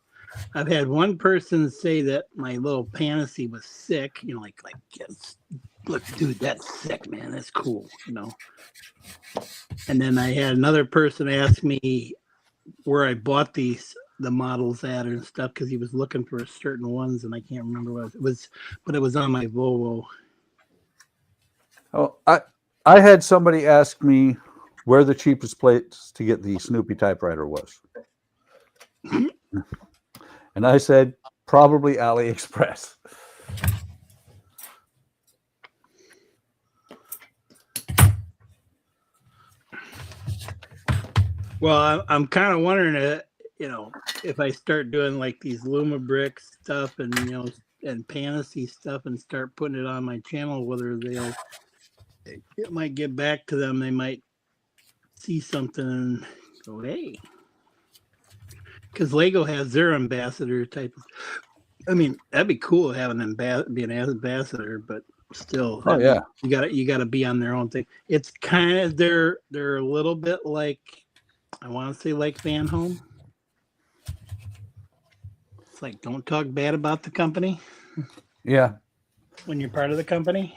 I've had one person say that my little fantasy was sick, yes, look, dude, that's sick, man. That's cool, And then I had another person ask me where I bought the models at and stuff, because he was looking for certain ones, and I can't remember what it was, but it was on my Volvo. Oh, I had somebody ask me where the cheapest place to get the Snoopy typewriter was. And I said, probably AliExpress. Well, I'm kind of wondering, if I start doing like these Luma Brick stuff and, and fantasy stuff and start putting it on my channel, whether it might get back to them. They might see something and go, hey. Because Lego has their ambassador type of. I mean, that'd be cool having them be an ambassador, but still, Oh yeah. you gotta be on their own thing. It's kind of they're a little bit like, I want to say like Van Home. It's like, don't talk bad about the company Yeah. when you're part of the company.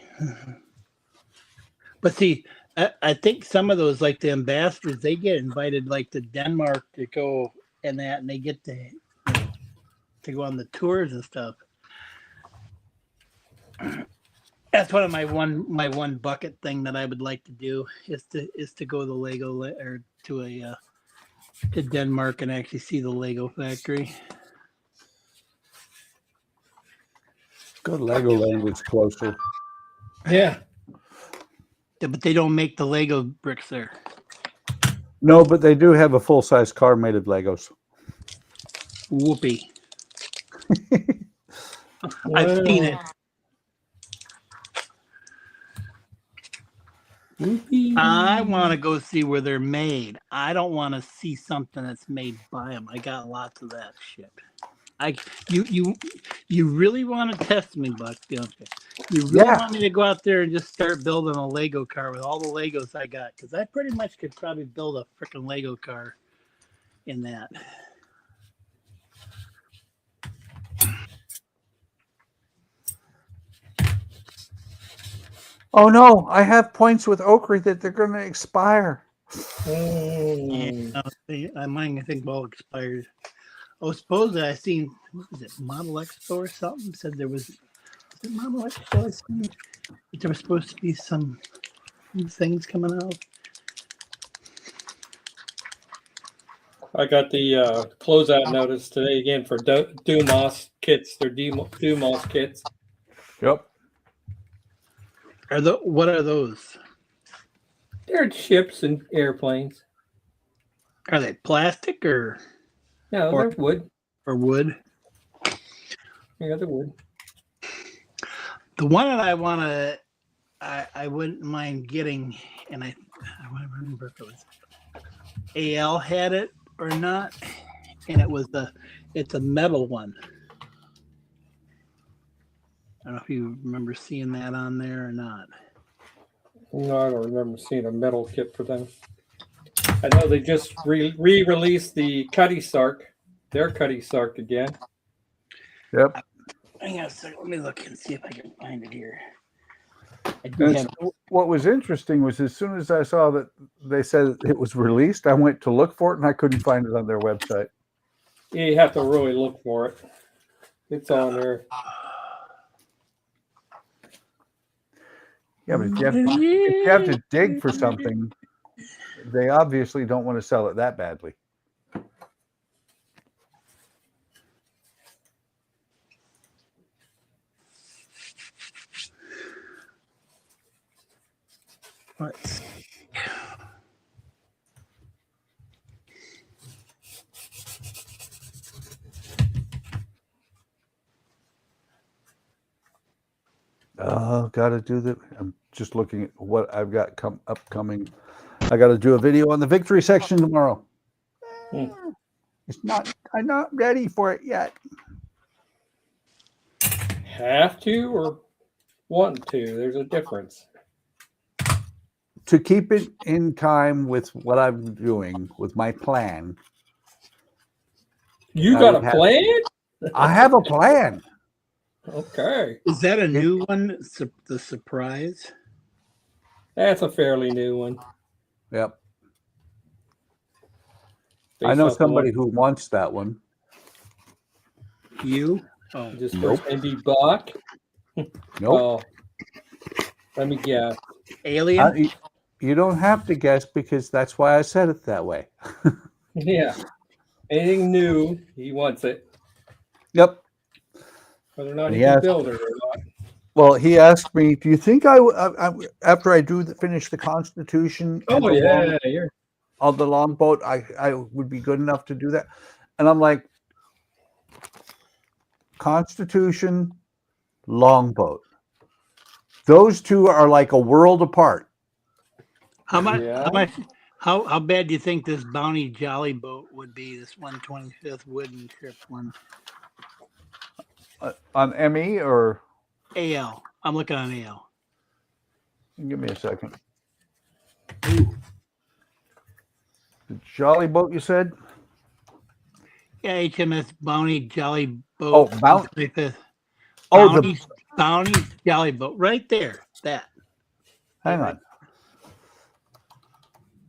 But see, I think some of those, like the ambassadors, they get invited like to Denmark to go and that, and they get to go on the tours and stuff. That's one of my one bucket thing that I would like to do is to go to the Lego or to Denmark and actually see the Lego factory. Go to Legoland. It's closer. Yeah. Yeah, but they don't make the Lego bricks there. No, but they do have a full-size car made of Legos. Whoopee. I've seen it. Whoopee. I want to go see where they're made. I don't want to see something that's made by them. I got lots of that shit. You really want to test me, Buck, don't you? You really want me to go out there and just start building a Lego car with all the Legos I got? Because I pretty much could probably build a freaking Lego car in that. Oh no, I have points with OcCre that they're going to expire. Yeah, mine I think all expired. Oh, supposedly I seen, what was it, Model Expo or something? Said there was it Model Expo? I seen that there was supposed to be some new things coming out. I got the closeout notice today again for DOMOS kits. They're DOMOS kits. Yep. What are those? They're ships and airplanes. Are they plastic or No, they're wood. wood? Yeah, they're wood. The one that I want to, I wouldn't mind getting, and I want to remember if it was AL had it or not, and it's a metal one. I don't know if you remember seeing that on there or not. No, I don't remember seeing a metal kit for them. I know they just re-released the Cuddy Sark. Their Cuddy Sark again. Yep. Hang on a second. Let me look and see if I can find it here. What was interesting was as soon as I saw that they said it was released, I went to look for it and I couldn't find it on their website. Yeah, you have to really look for it. It's on there. Yeah, but if you have to dig for something, they obviously don't want to sell it that badly. Let's see. Oh, got to do that. I'm just looking at what I've got upcoming. I got to do a video on the victory section tomorrow. I'm not ready for it yet. Have to or want to? There's a difference. To keep it in time with what I'm doing with my plan. You got a plan? I have a plan. Okay. Is that a new one? The surprise? That's a fairly new one. Yep. Based I know off somebody the who wants that one. You? Oh, one. Just Nope. maybe Buck. Nope. Oh, let me guess. Alien? You don't have to guess because that's why I said it that way. Yeah. Anything new, he wants it. Yep. Whether or not And he he can asked- build it or not. Well, he asked me, "Do you think I after I finish the Constitution and Oh yeah, you're on the longboat, I would be good enough to do that?" And I'm like, Constitution, longboat. Those two are like a world apart. How How bad do you think this Bounty Jolly boat would be? This 125th wooden ship one. On ME or AL. I'm looking on AL. give me a second. The Jolly boat, you said? Yeah, HMS Bounty Jolly boat. Oh, Bounty. 125th. Oh, Bounty Jolly boat. Right there. That. hang on.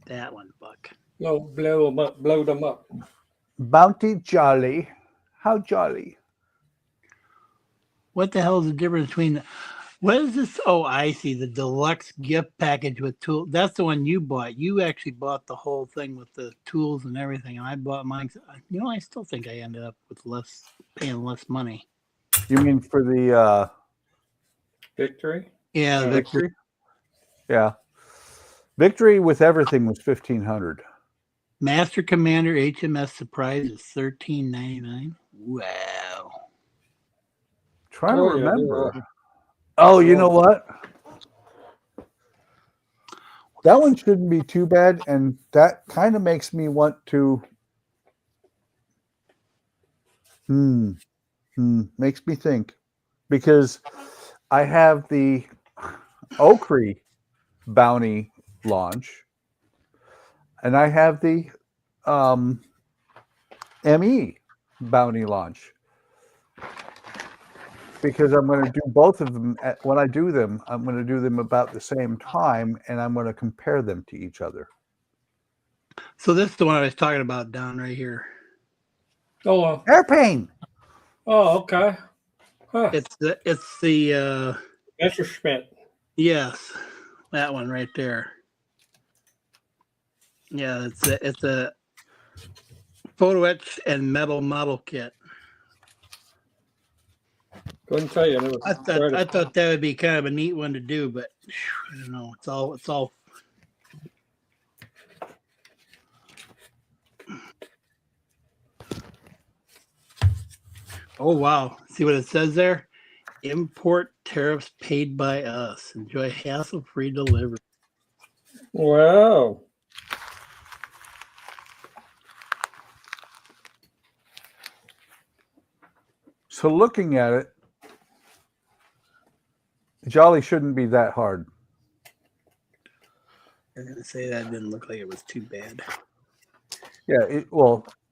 That one, Buck. No, blow them up. Blow them up. Bounty Jolly. How jolly? What the hell is the difference between what is this? Oh, I see. The deluxe gift package with tools. That's the one you bought. You actually bought the whole thing with the tools and everything. And I bought mine. You know, I still think I ended up with paying less money. You mean for the Victory? Yeah, the Victory? Yeah. Victory with everything was $1,500. Master Commander HMS Surprise is $13.99. Wow. Trying to Oh, yeah, remember. Oh, you know what? That one shouldn't be too bad, and that kind of makes me want to. Makes me think, because I have the OcCre Bounty launch, and I have the ME Bounty launch. Because I'm going to do both of them. When I do them, I'm going to do them about the same time, and I'm going to compare them to each other. So this is the one I was talking about down right here. Oh, Airplane. oh, okay. Huh. It's the Messerschmitt. yes, that one right there. Yeah, it's a photo etch and metal model kit. Couldn't tell you. I thought that would be kind of a neat one to do, but I don't know. It's all. Oh wow! See what it says there? Import tariffs paid by us. Enjoy hassle-free delivery. Wow. So looking at it, Jolly shouldn't be that hard. I'm gonna say that didn't look like it was too bad. Yeah,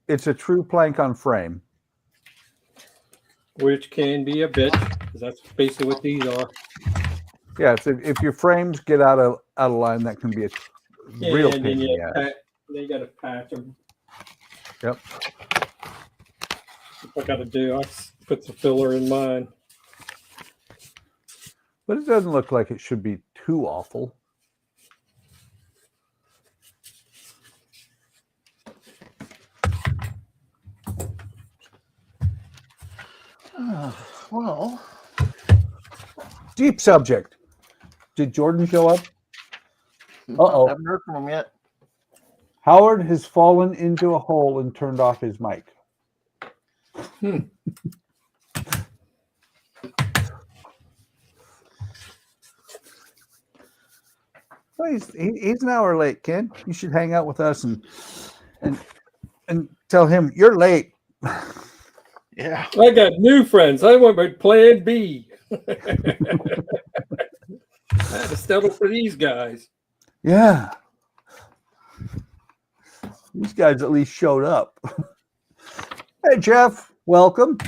it's a true plank on frame. Which can be a bitch, because that's basically what these are. Yeah, if your frames get out of line, that can be a real and pain then in the ass. you got to patch them. Yep. What I got to do, I put the filler in mine. But it doesn't look like it should be too awful. Well, Deep subject. Did Jordan show up? I Uh-oh. haven't heard from him yet. Howard has fallen into a hole and turned off his mic. Well, he's an hour late, kid. You should hang out with us and tell him you're late. Yeah. I got new friends. I went with Plan B. I had to settle for these guys. Yeah. These guys at least showed up. Hey, Jeff. Welcome.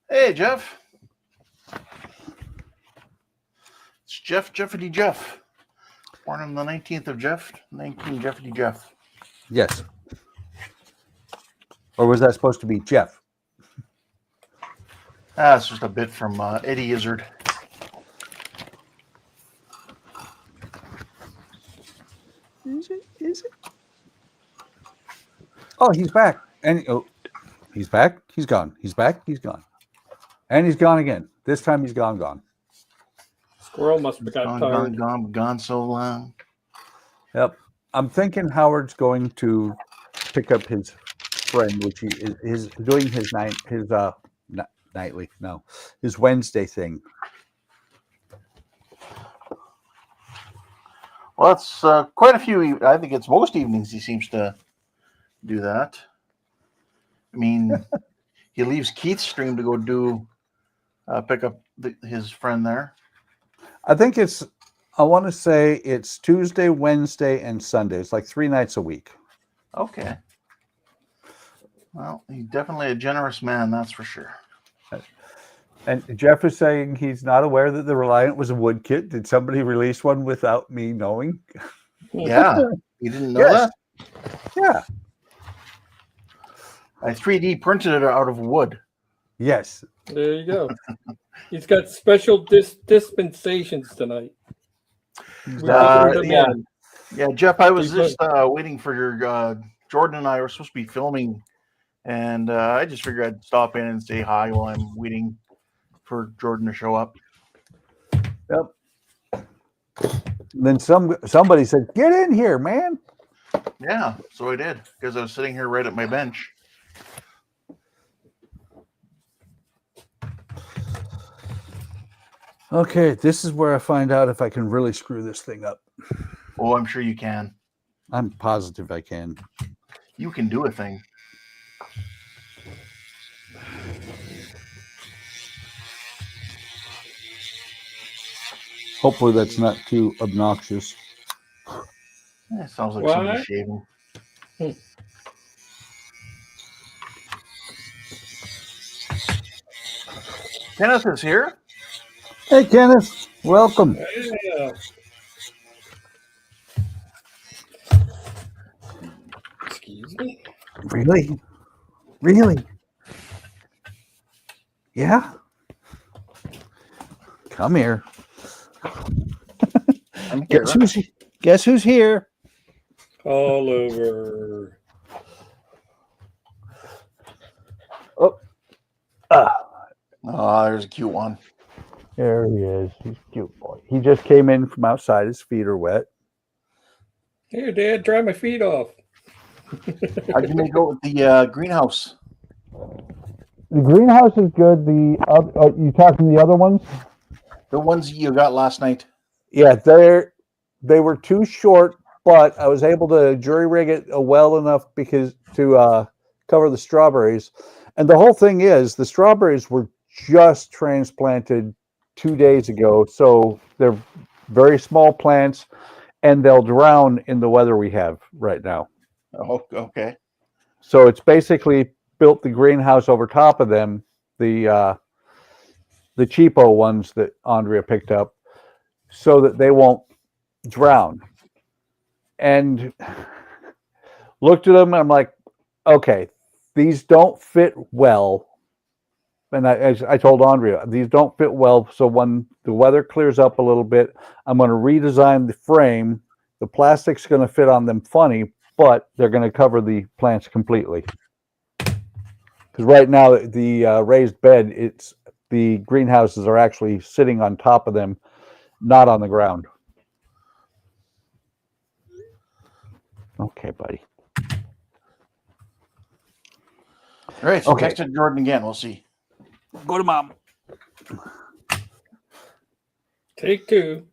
Hey, Jeff. It's Jeffity Jeff. Born on the 19th of Jeff, 19 Jeffity Jeff. Yes. Or was that supposed to be Jeff? It's just a bit from Eddie Izzard. Is it? Oh, he's back. And he's back. He's gone. He's back. He's gone. And he's gone again. This time he's gone. Squirrel must have got tired. Gone so long. Yep. I'm thinking Howard's going to pick up his friend, which he is doing his his Wednesday thing. Well, that's quite a few. I think it's most evenings he seems to do that. I mean, he leaves Keith's stream to go do pick up his friend there. I think I want to say it's Tuesday, Wednesday, and Sunday. It's like 3 nights a week. Okay. Well, he's definitely a generous man, that's for sure. And Jeff is saying he's not aware that the Reliant was a wood kit. Did somebody release one without me knowing? Yeah. You didn't know Yes. that? Yeah. I 3D printed it out of wood. Yes. There you go. He's got special dispensations tonight. Yeah. Yeah, Jeff, I was just waiting for your Jordan and I were supposed to be filming, and I just figured I'd stop in and say hi while I'm waiting for Jordan to show up. Yep. Then somebody said, "Get in here, man." Yeah, so I did, because I was sitting here right at my bench. Okay, this is where I find out if I can really screw this thing up. Oh, I'm sure you can. I'm positive I can. You can do a thing. Hopefully that's not too obnoxious. It sounds like somebody shaving. Kenneth is here. Hey, Kenneth, welcome. Yeah. Excuse me. Really? Really? Yeah? Come here. Guess who's here? Oliver. Oh. Oh, there's a cute one. There he is. He's a cute boy. He just came in from outside. His feet are wet. Here, Dad, dry my feet off. How'd you make out with the greenhouse? The greenhouse is good. You talking the other ones? The ones you got last night. Yeah, they were too short, but I was able to jury rig it well enough because to cover the strawberries. And the whole thing is the strawberries were just transplanted 2 days ago, so they're very small plants, and they'll drown in the weather we have right now. Oh, okay. So it's basically built the greenhouse over top of them, the cheapo ones that Andrea picked up, so that they won't drown. And looked at them, and I'm like, okay, these don't fit well. And I told Andrea, these don't fit well. So when the weather clears up a little bit, I'm going to redesign the frame. The plastic's going to fit on them funny, but they're going to cover the plants completely. Because right now, the raised bed, the greenhouses are actually sitting on top of them, not on the ground. Okay, buddy. All right, so Okay. texted Jordan again. We'll see. Go to mom. Take two.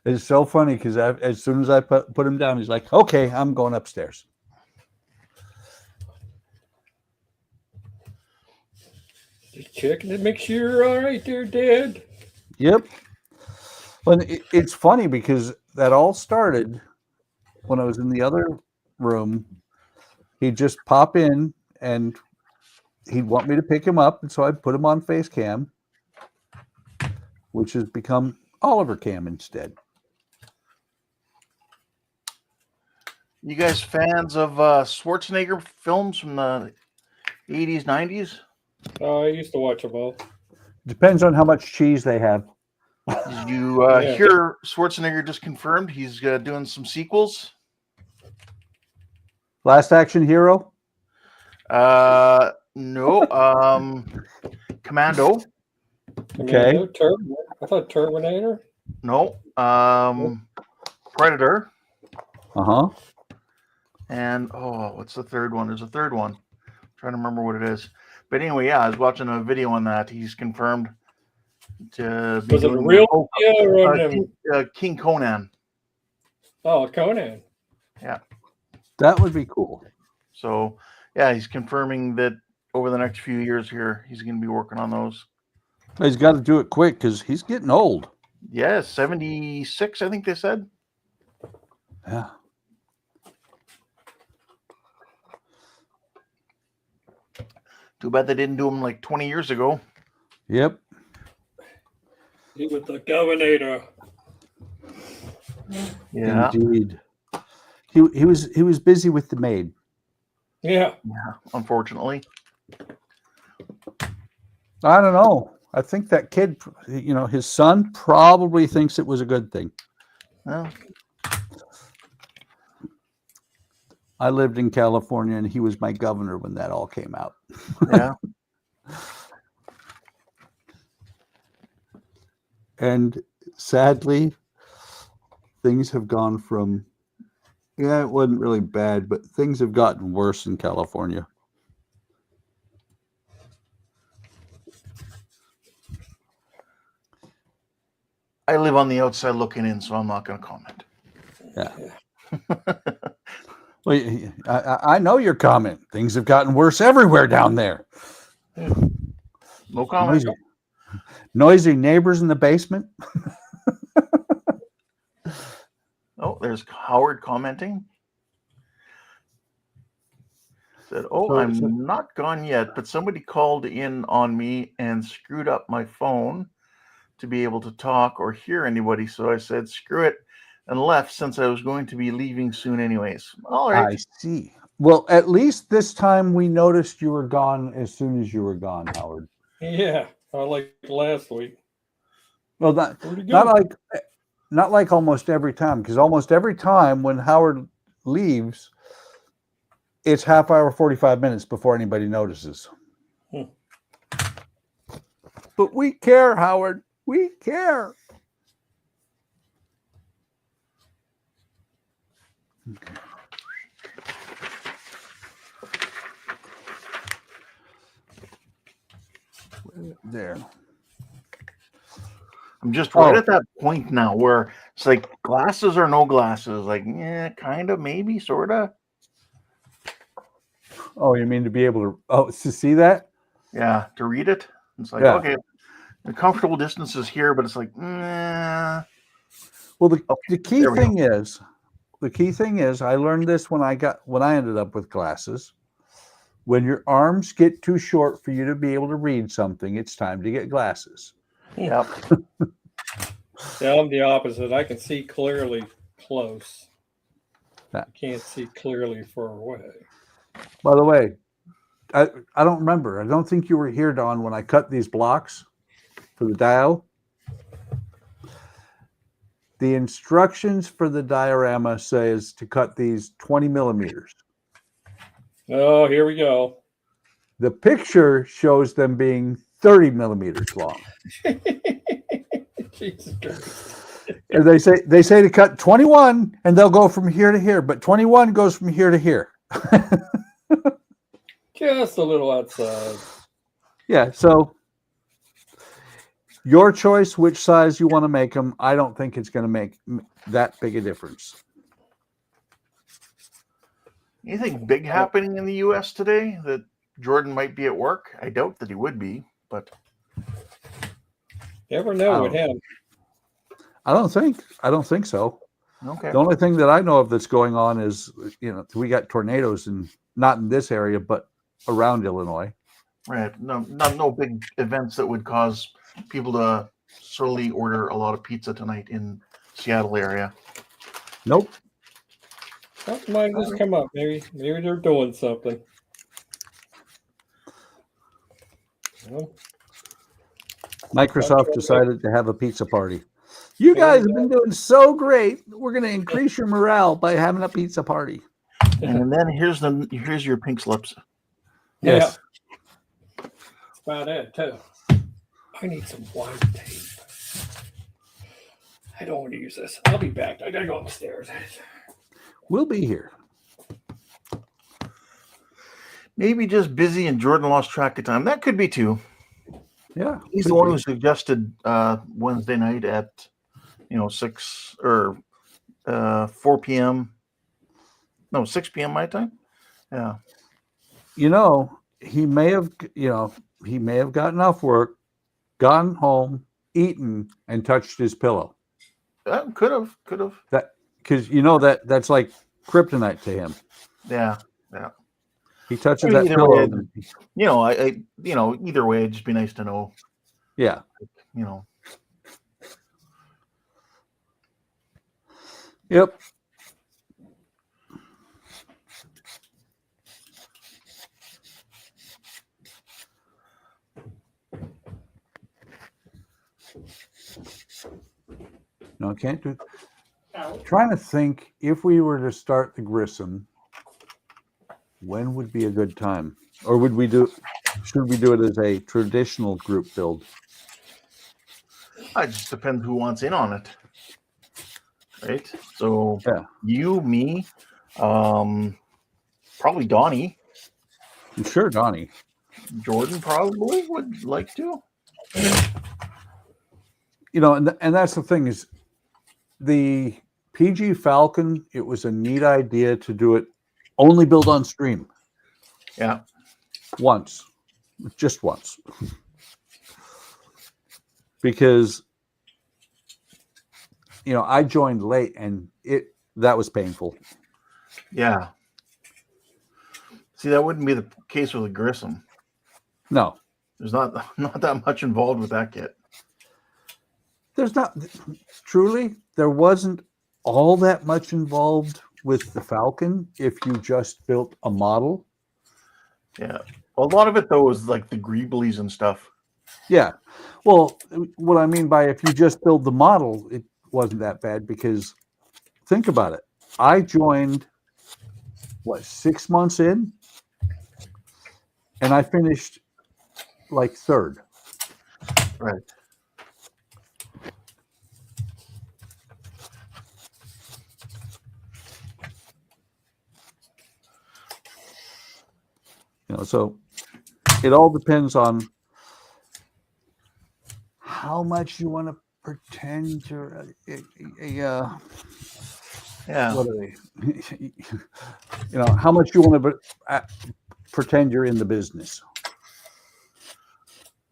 It's so funny because as soon as I put him down, he's like, okay, I'm going upstairs. Just checking to make sure you're all right there, Dad. Yep. Well, it's funny because that all started when I was in the other room. He'd just pop in and he'd want me to pick him up. And so I'd put him on face cam, which has become Oliver cam instead. You guys fans of Schwarzenegger films from the 80s, 90s? Oh, I used to watch them all. Depends on how much cheese they have. Did you hear Schwarzenegger just confirmed he's doing some sequels? Last Action Hero? No. Commando? Okay. I thought Terminator. No. Predator. Uh-huh. And what's the third one? There's a third one. I'm trying to remember what it is. But anyway, yeah, I was watching a video on that. He's confirmed to be Was it a doing real Nokia or one of them? King Conan. Oh, Conan. That would be cool. So yeah, he's confirming that over the next few years here, he's going to be working on those. He's got to do it quick because he's getting old. Yeah, 76, I think they said. Yeah. Too bad they didn't do them like 20 years ago. Yep. He was the governor. Yeah. Indeed. He was busy with the maid. Yeah. Yeah, unfortunately. I don't know. I think that kid, his son probably thinks it was a good thing. Well, I lived in California and he was my governor when that all came out. yeah. And sadly, things have gone from, it wasn't really bad, but things have gotten worse in California. I live on the outside looking in, so I'm not going to comment. Yeah. Well, I know your comment. Things have gotten worse everywhere down there. No comment. Noisy neighbors in the basement. Oh, there's Howard commenting. Said, So- I'm not gone yet, but somebody called in on me and screwed up my phone to be able to talk or hear anybody. So I said, screw it, and left since I was going to be leaving soon anyways. All right. I see. Well, at least this time we noticed you were gone as soon as you were gone, Howard. Yeah. I like last week. Well, Where'd he go? not like almost every time, because almost every time when Howard leaves, it's half hour, 45 minutes before anybody notices. Hmm. But we care, Howard. We care. Okay. There. I'm just right Oh. at that point now where it's like glasses or no glasses. Like, yeah, kind of, maybe, sort of. Oh, you mean to be able to see that? Yeah, to read it. It's like, Yeah. okay, the comfortable distance is here, but it's like, nah. Well, the Okay, key there we thing is, I learned this when I ended up with glasses. When your arms get too short for you to be able to read something, it's time to get glasses. Yep. Yeah, I'm the opposite. I can see clearly close. Yeah. I can't see clearly far away. By the way, I don't remember. I don't think you were here, Don, when I cut these blocks for the dial. The instructions for the diorama says to cut these 20 millimeters. Oh, here we go. The picture shows them being 30 millimeters long. Jesus Christ. And they say to cut 21 and they'll go from here to here, but 21 goes from here to here. Just a little outside. Yeah, so your choice which size you want to make them. I don't think it's going to make that big a difference. Anything big happening in the U.S. today that Jordan might be at work? I doubt that he would be, but Never know with him. I don't think so. okay. The only thing that I know of that's going on is, we got tornadoes, and not in this area, but around Illinois. Right. No big events that would cause people to solely order a lot of pizza tonight in Seattle area. Nope. Something might just come up. Maybe they're doing something. Well, Microsoft decided to have a pizza party. You guys have been doing so great. We're going to increase your morale by having a pizza party. And then here's your pink slips. Yes. Yeah. That's about it, too. I need some white tape. I don't want to use this. I'll be back. I gotta go upstairs. We'll be here. Maybe just busy and Jordan lost track of time. That could be too. Yeah. He's could the one be. who suggested Wednesday night at 6 or 4 p.m. No, 6 p.m. my time. Yeah. He may have, he may have gotten off work, gone home, eaten, and touched his pillow. Could have. That because that's like kryptonite to him. Yeah. He touches I mean, that either pillow. way, either way, it'd just be nice to know. Yeah. Yep. No, I can't do. Trying to think if we were to start the Grissom, when would be a good time, or should we do it as a traditional group build? It just depends who wants in on it, right? So Yeah. you, me, probably Donnie, Sure, Donnie. Jordan probably would like to. And that's the thing is the PG Falcon. It was a neat idea to do it only build on stream. Yeah. Just once. Because I joined late and that was painful. Yeah. See, that wouldn't be the case with a Grissom. No. There's not that much involved with that kit. There's not truly, there wasn't all that much involved with the Falcon if you just built a model. Yeah. Well, a lot of it though was like the greeblies and stuff. Yeah. Well, what I mean by if you just build the model, it wasn't that bad because think about it. I joined 6 months in, and I finished like third. Right. So it all depends on how much you want to pretend you're Yeah. what are they? How much you want to pretend you're in the business.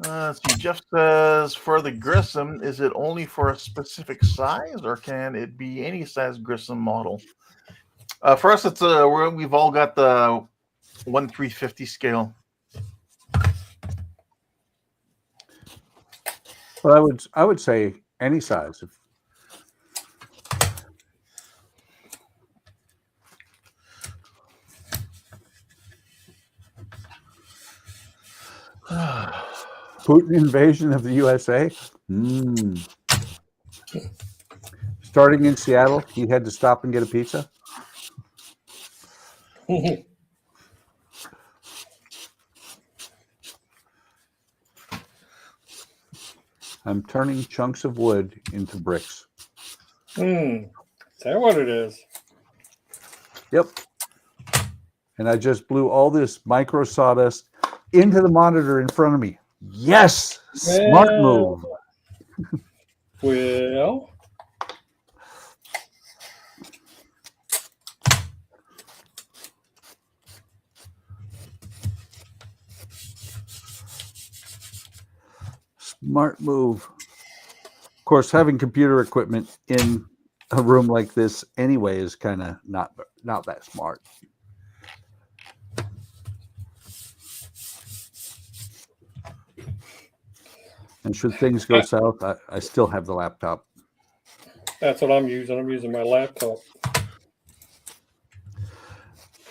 See, Jeff says for the Grissom, is it only for a specific size, or can it be any size Grissom model? For us, it's we've all got the 1/350 scale. Well, I would say any size. Putin invasion of the USA. Starting in Seattle, he had to stop and get a pizza. I'm turning chunks of wood into bricks. Is that what it is? Yep. And I just blew all this micro sawdust into the monitor in front of me. Yes! Smart move. Well, Smart move. Of course, having computer equipment in a room like this anyway is kind of not that smart. And should things go south, I still have the laptop. that's what I'm using. I'm using my laptop.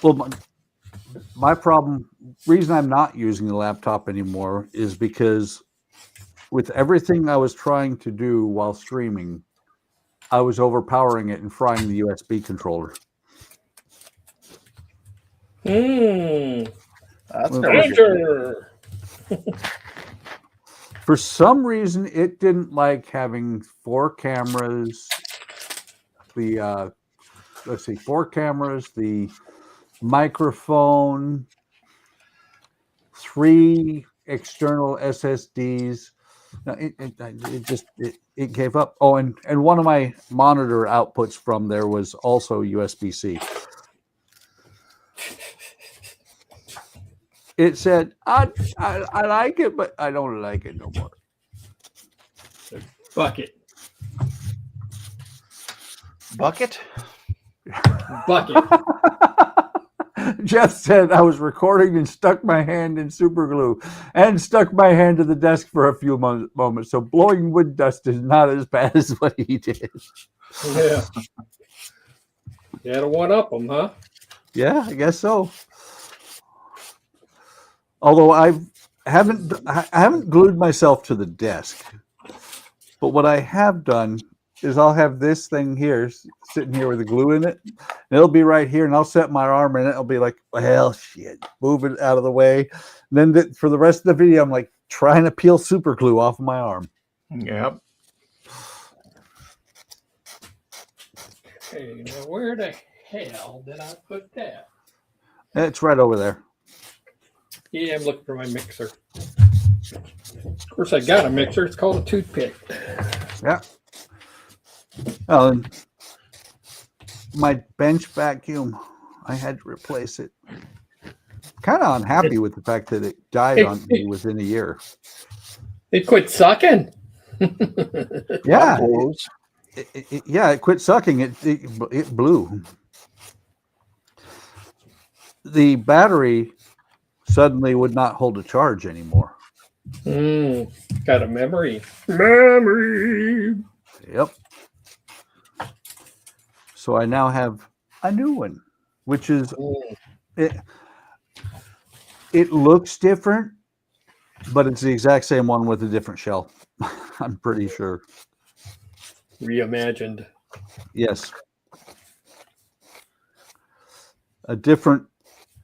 Well, my reason I'm not using the laptop anymore is because with everything I was trying to do while streaming, I was overpowering it and frying the USB controller. That's Well, never good. For some reason, it didn't like having 4 cameras. The 4 cameras, the microphone, 3 external SSDs. No, it gave up. Oh, and one of my monitor outputs from there was also USB-C. It said, I like it, but I don't like it no more. Bucket. Bucket? Bucket. Jeff said I was recording and stuck my hand in super glue and stuck my hand to the desk for a few moments. So blowing wood dust is not as bad as what he did. Yeah. You had to one up them, huh? Yeah, I guess so. Although I haven't glued myself to the desk, but what I have done is I'll have this thing here sitting here with the glue in it, and it'll be right here, and I'll set my arm in it. I'll be like, well, shit, move it out of the way. And then for the rest of the video, I'm like trying to peel super glue off of my arm. Yep. Hey, now where the hell did I put that? It's right over there. Yeah, I'm looking for my mixer. Of course, I got a mixer. It's called a toothpick. Yeah. Oh, and my bench vacuum, I had to replace it. Kind of unhappy with the fact that it died on me within a year. It quit sucking. Yeah. It quit sucking. It blew. The battery suddenly would not hold a charge anymore. Got a memory. Memory. Yep. So I now have a new one, which is it looks different, but it's the exact same one with a different shell. I'm pretty sure. Reimagined. Yes. A different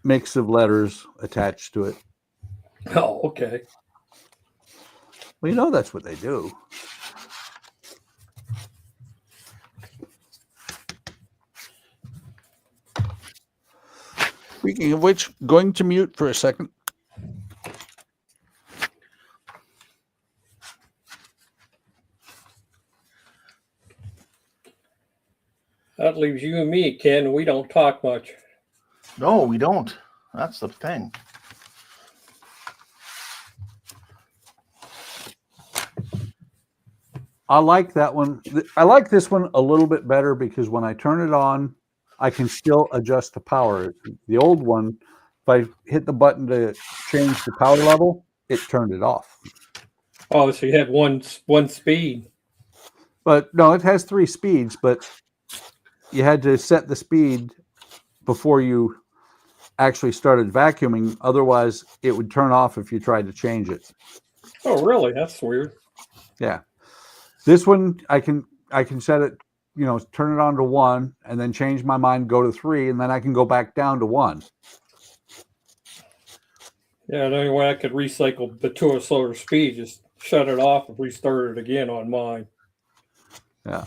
mix of letters attached to it. Oh, okay. Well, you know that's what they do. Speaking of which, going to mute for a second. That leaves you and me, Ken. We don't talk much. No, we don't. That's the thing. I like that one. I like this one a little bit better because when I turn it on, I can still adjust the power. The old one, if I hit the button to change the power level, it turned it off. Oh, so you had one speed. But no, it has 3 speeds, but you had to set the speed before you actually started vacuuming. Otherwise, it would turn off if you tried to change it. Oh, really? That's weird. Yeah. This one, I can set it, turn it on to 1 and then change my mind, go to 3, and then I can go back down to 1. Yeah, the only way I could recycle the to a slower speed, just shut it off and restart it again on mine. Yeah.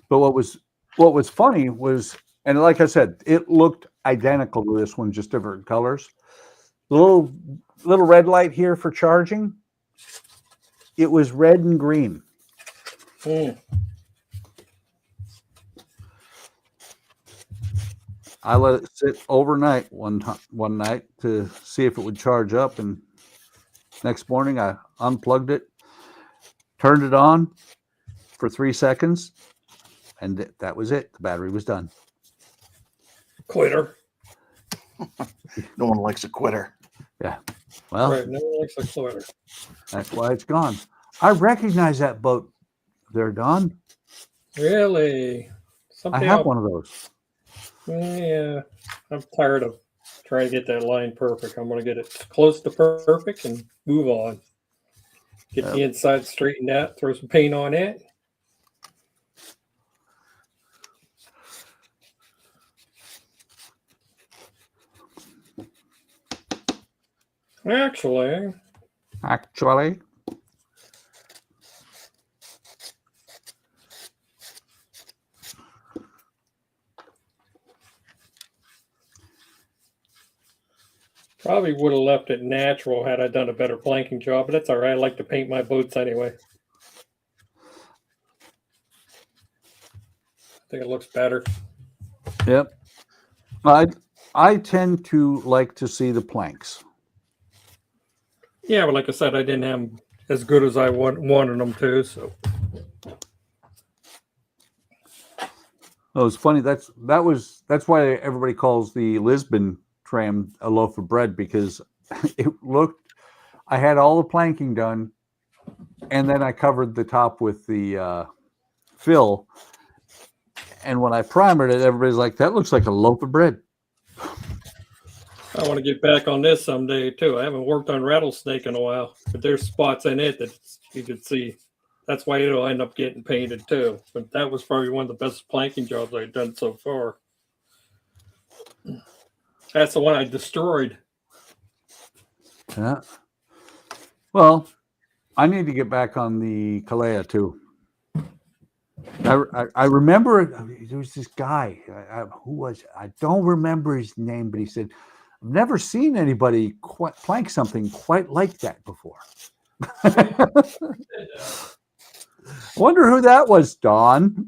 But what was funny was, and like I said, it looked identical to this one, just different colors. The little red light here for charging, it was red and green. I let it sit overnight one night to see if it would charge up, and next morning I unplugged it, turned it on for 3 seconds, and that was it. The battery was done. Quitter. No one likes a quitter. Yeah. Well, Right, no one likes a quitter. that's why it's gone. I recognize that boat there, Don. Really? I have one of those. Yeah. I'm tired of trying to get that line perfect. I'm going to get it close to perfect and move on. Get the inside straightened out, throw some paint on it. Actually, Probably would have left it natural had I done a better planking job, but that's all right. I like to paint my boats anyway. I think it looks better. Yep. I tend to like to see the planks. Yeah, but like I said, I didn't have them as good as I wanted them to. So Oh, it's funny. That's why everybody calls the Lisbon tram a loaf of bread, because it looked. I had all the planking done, and then I covered the top with the fill. And when I primered it, everybody's like, "That looks like a loaf of bread." I want to get back on this someday too. I haven't worked on rattlesnake in a while, but there's spots in it that you could see. That's why it'll end up getting painted too. But that was probably one of the best planking jobs I've done so far. That's the one I destroyed. Yeah. Well, I need to get back on the Kalea too. I remember there was this guy who was, I don't remember his name, but he said, "I've never seen anybody plank something quite like that before." Wonder who that was, Don.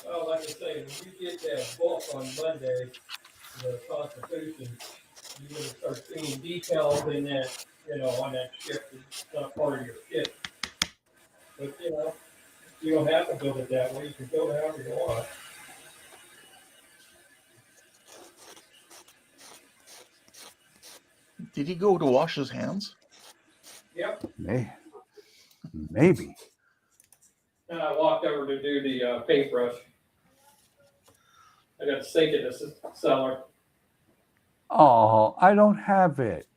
Well, like I say, when you get that book on Monday, the Constitution, you're going to start seeing details in that, on that ship. It's not part of your ship. But, you don't have to build it that way. You can build it however you want. Did he go to wash his hands? Yep. Maybe. And I walked over to do the paintbrush. I got to sink in the cellar. Oh, I don't have it.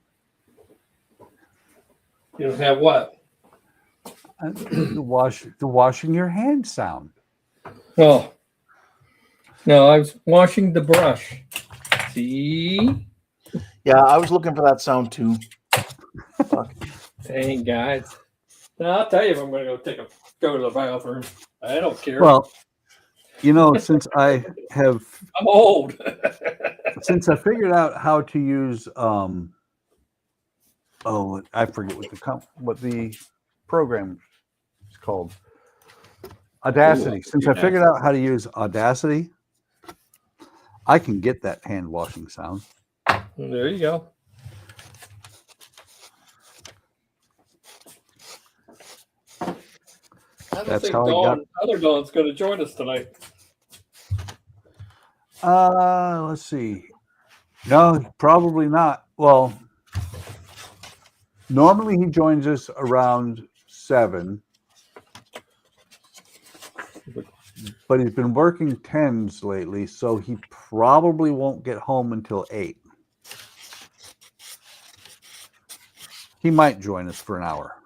You don't have what? The washing your hands sound. Oh. No, I was washing the brush. See? Yeah, I was looking for that sound too. Fuck. Dang, guys. No, I'll tell you if I'm going to go to the bathroom. I don't care. Well, since I have, I'm old. since I figured out how to use, I forget what the program is called. Audacity. Since I figured out how to use Audacity, I can get that hand washing sound. There you go. That's how I got. Other Dawn's going to join us tonight. Let's see. No, probably not. Well, normally he joins us around 7, but he's been working 10s lately, so he probably won't get home until 8. He might join us for an hour.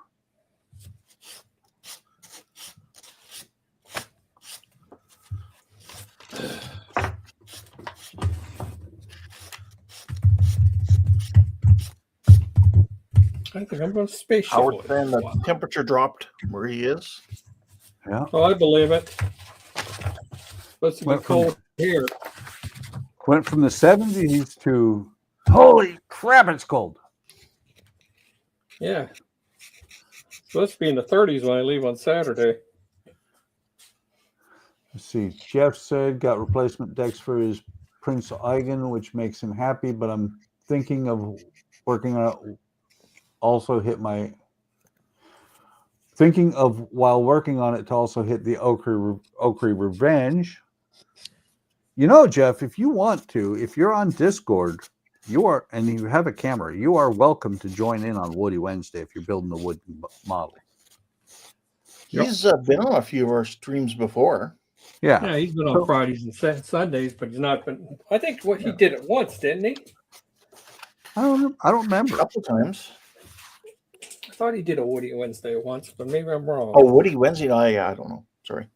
I think I'm going to spaceship. Howard saying the temperature dropped where he is. Yeah. Oh, I believe it. Supposed to be Went from- cold here. Went from the 70s to, holy crap, it's cold. Yeah. Supposed to be in the 30s when I leave on Saturday. Let's see. Jeff said got replacement decks for his Prince Eugen, which makes him happy, but I'm thinking of working on it. Also hit my thinking of while working on it to also hit the OcCre Revenge. Jeff, if you want to, if you're on Discord, and you have a camera, you are welcome to join in on Woody Wednesday if you're building a wood model. He's been on a few of our streams before. Yeah, he's been on Fridays and Sundays, but he's not been. I think he did it once, didn't he? I don't remember. A couple times. I thought he did a Woody Wednesday once, but maybe I'm wrong. Oh, Woody Wednesday? No, yeah, I don't know. Sorry.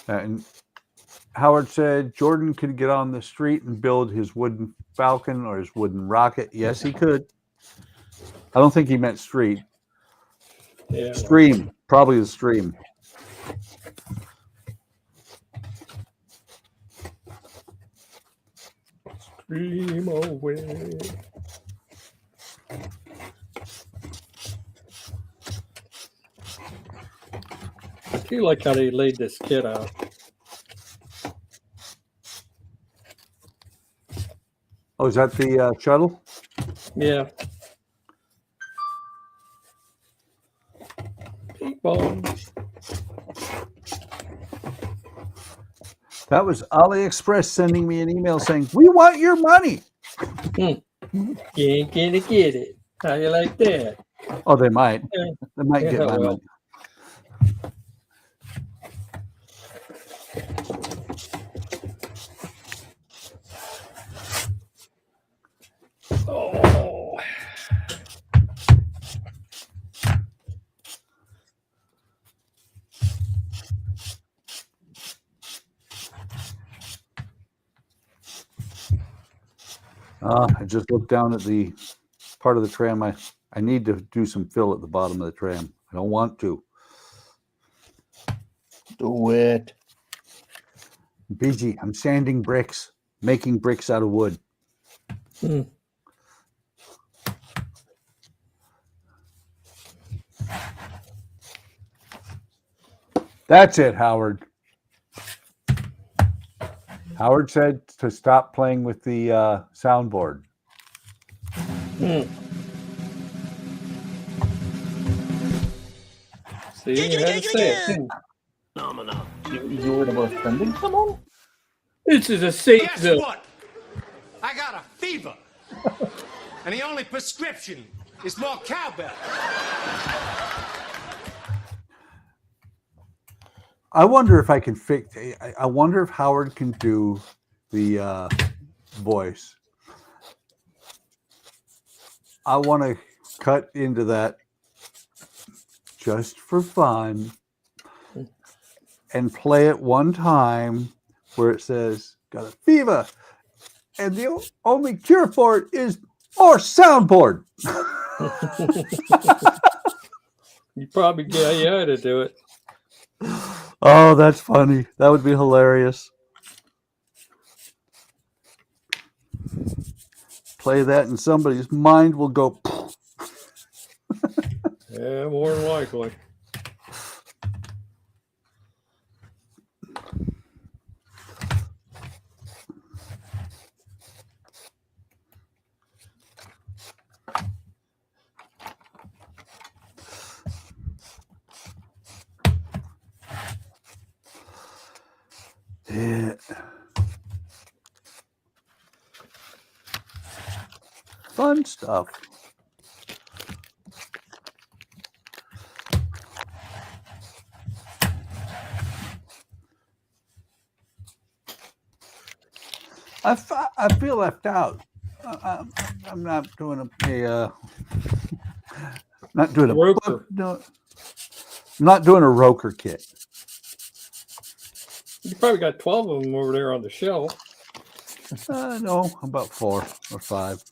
And Howard said Jordan could get on the street and build his wooden falcon or his wooden rocket. Yes, he could. I don't think he meant street. Yeah. Stream. Probably the stream. Dream away. I do like how they laid this kid out. Oh, is that the shuttle? Yeah. People. That was AliExpress sending me an email saying, "We want your money." You ain't gonna get it. How you like that? Oh, they might. Yeah. They might get Yeah, my well. money. Oh. I just looked down at the part of the tram. I need to do some fill at the bottom of the tram. I don't want to. Do it. BG, I'm sanding bricks, making bricks out of wood. Hmm. That's it, Howard. Howard said to stop playing with the soundboard. Hmm. See, you had to say it. didn't You worried about offending someone? you? This is a safe Guess zone. what? I got a fever. And the only prescription is more cowbell. I wonder if I can fix. I wonder if Howard can do the voice. I want to cut into that just for fun and play it one time where it says "got a fever," and the only cure for it is more soundboard. You probably get you ought to do it. Oh, that's funny. That would be hilarious. Play that and somebody's mind will go. Yeah, more than likely. Yeah. Fun stuff. I feel left out. I'm not doing not doing a Roker. no, I'm not doing a Roker kit. You probably got 12 of them over there on the shelf. No, about 4 or 5.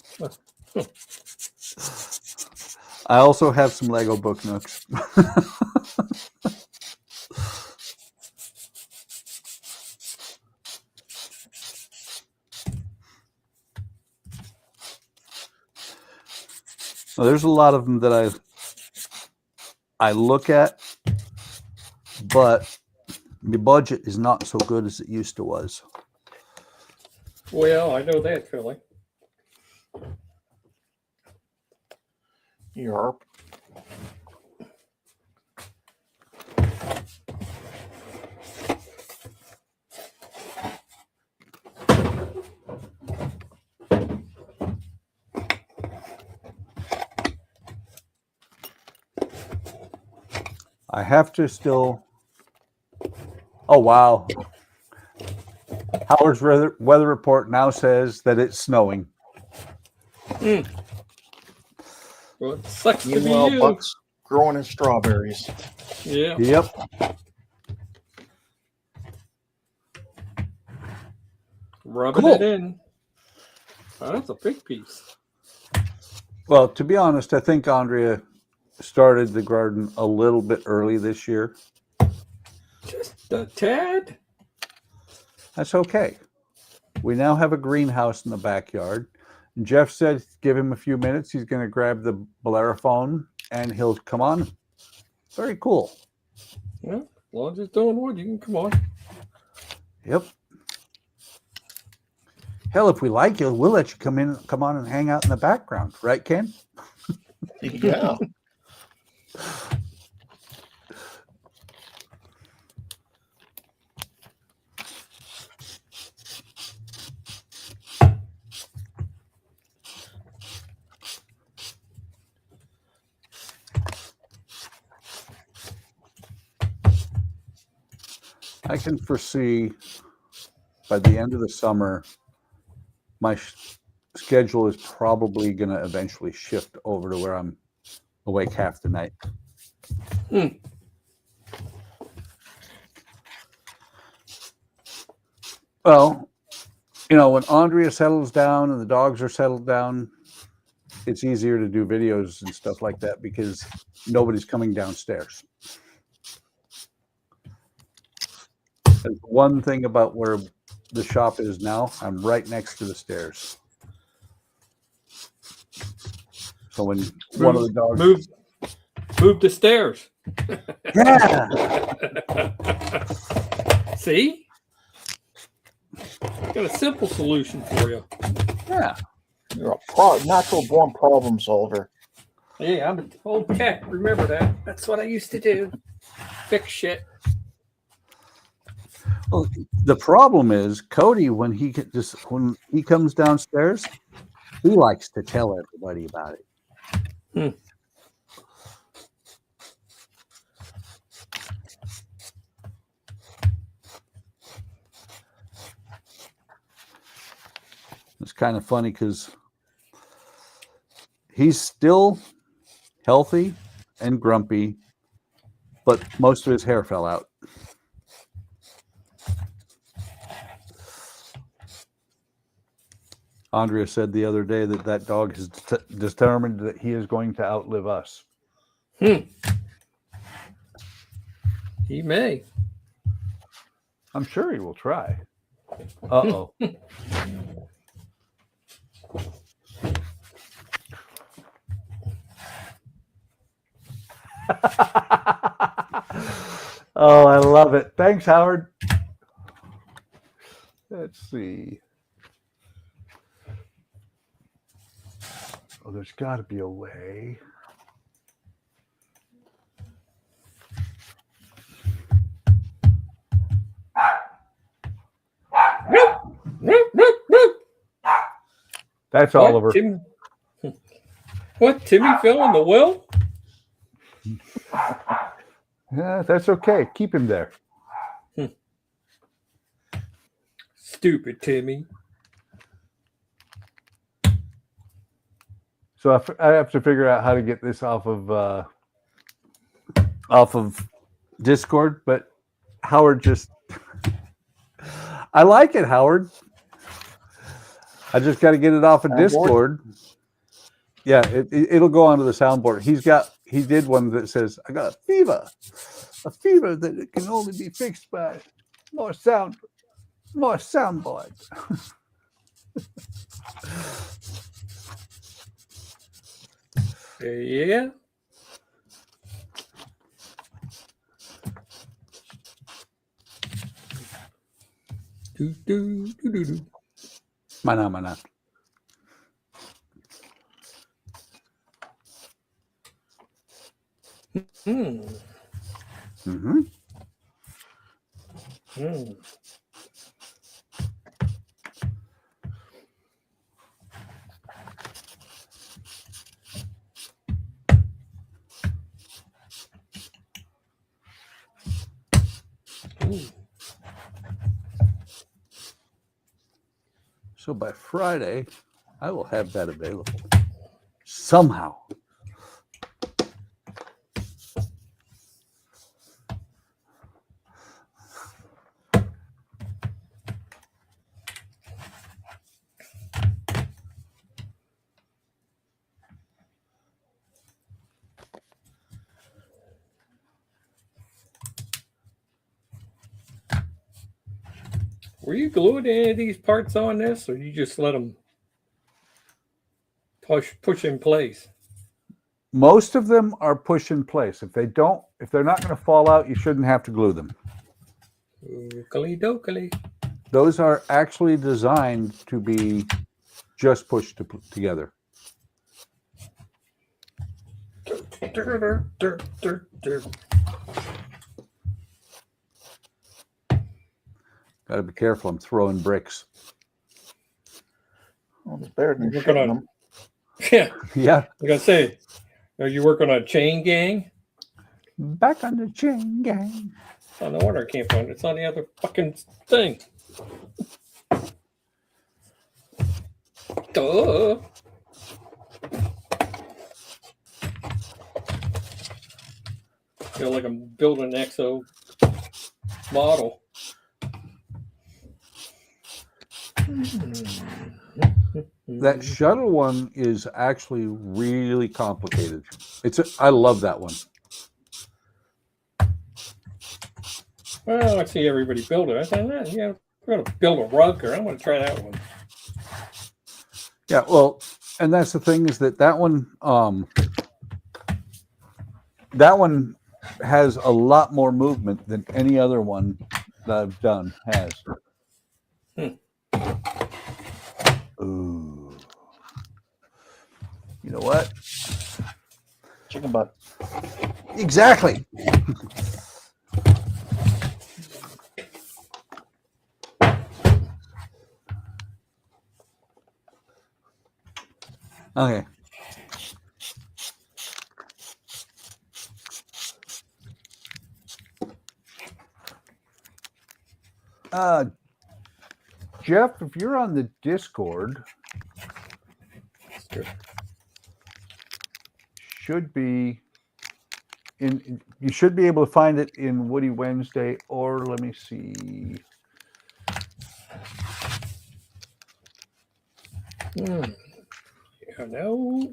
I also have some Lego book nooks. So there's a lot of them that I look at, but the budget is not so good as it used to was. Well, I know that, Philly. Yarp. I have to still. Oh, wow. Howard's weather report now says that it's snowing. Well, it sucks to be Meanwhile, you. Buck's growing his strawberries. Yeah. Yep. Rubbing Cool. it in. Oh, that's a big piece. Well, to be honest, I think Andrea started the garden a little bit early this year. Just a tad. That's okay. We now have a greenhouse in the backyard. And Jeff said, give him a few minutes. He's going to grab the Bellerophone and he'll come on. Very cool. Yeah, as long as it's doing wood, you can come on. Yep. Hell, if we like you, we'll let you come on and hang out in the background. Right, Ken? Yeah. I can foresee by the end of the summer, my schedule is probably going to eventually shift over to where I'm awake half the night. Well, you know, when Andrea settles down and the dogs are settled down, it's easier to do videos and stuff like that because nobody's coming downstairs. There's one thing about where the shop is now. I'm right next to the stairs. So when one of the dogs move the stairs. Yeah. See? Got a simple solution for you. Yeah. You're a natural born problem solver. Hey, I'm an old tech. Remember that? That's what I used to do. Fix shit. Well, the problem is Cody, when he comes downstairs, he likes to tell everybody about it. It's kind of funny because he's still healthy and grumpy, but most of his hair fell out. Andrea said the other day that dog has determined that he is going to outlive us. He may. I'm sure he will try. Uh-oh. Oh, I love it. Thanks, Howard. Let's see. Oh, there's got to be a way. That's Oliver. What? Timmy fell in the well? Yeah, that's okay. Keep him there. Stupid Timmy. So I have to figure out how to get this off of Discord, but Howard just I like it, Howard. I just got to get it off of Discord. Yeah, it'll go onto the soundboard. He did one that says, I got a fever that it can only be fixed by more soundboard. Yeah. Do. Mana. Mm-hmm. So by Friday, I will have that available somehow. Were you gluing any of these parts on this, or you just let them push in place? Most of them are push in place. If they're not going to fall out, you shouldn't have to glue them. Oakley dokley. Those are actually designed to be just pushed together. Got to be careful. I'm throwing bricks. Well, it's better than You're working shitting on- them. Yeah, Yeah. I gotta say, are you working on chain gang? Back on the chain gang. Oh, no wonder I can't find it. It's on the other fucking thing. Duh. Feel like I'm building an EXO model. That shuttle one is actually really complicated. I love that one. Well, I see everybody build it. I thought, yeah, we're gonna build a rug, or I'm gonna try that one. Yeah, well, and that's the thing is that one has a lot more movement than any other one that I've done has. Ooh. You know what? Chicken butt. Exactly. Okay. Jeff, if you're on the Discord, should be you should be able to find it in Woody Wednesday, or let me see. Yeah, no.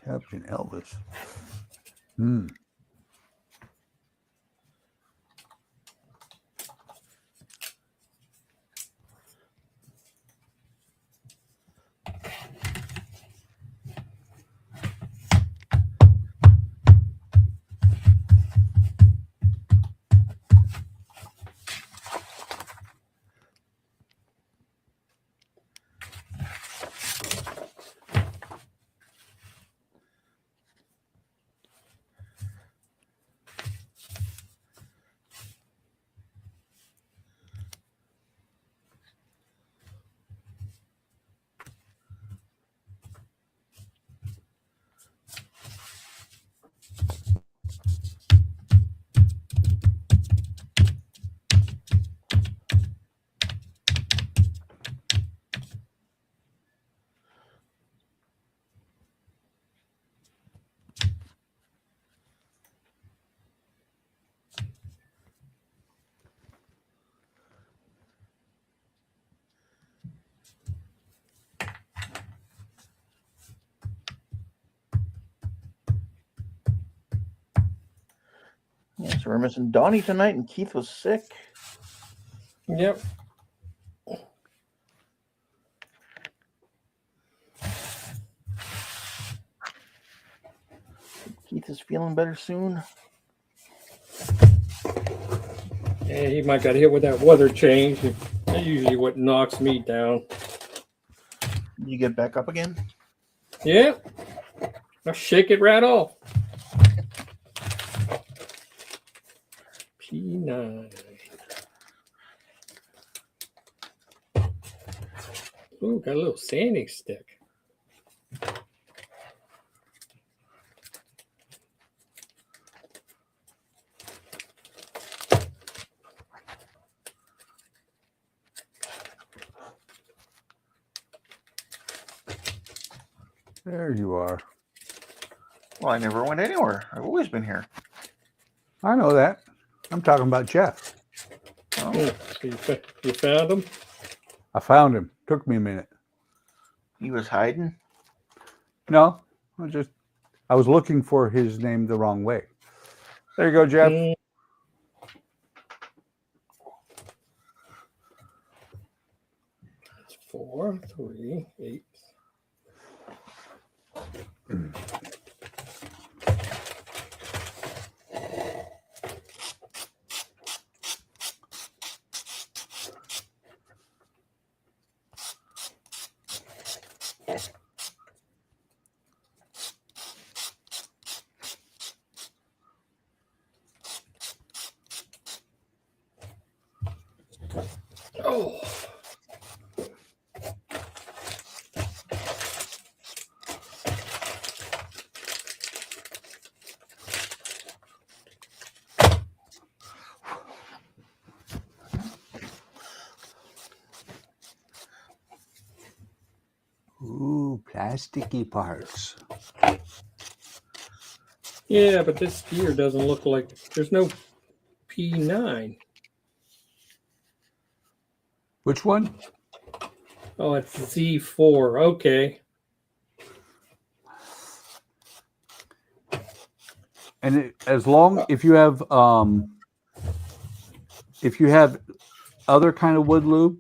Captain Elvis. Yeah, so we're missing Donnie tonight, and Keith was sick. Yep. Keith is feeling better soon. Yeah, he might got hit with that weather change. That's usually what knocks me down. You get back up again? Yeah. I'll shake it right off. P9. Ooh, got a little sanding stick. There you are. Well, I never went anywhere. I've always been here. I know that. I'm talking about Jeff. Oh, So you found him? I found him. Took me a minute. He was hiding. No, I was looking for his name the wrong way. There you go, Jeff. 4, 3, 8. Oh. Ooh, plasticky parts. Yeah, but this gear doesn't look like there's no P9. Which one? Oh, it's Z4. Okay. And as long if you have other kind of wood lube,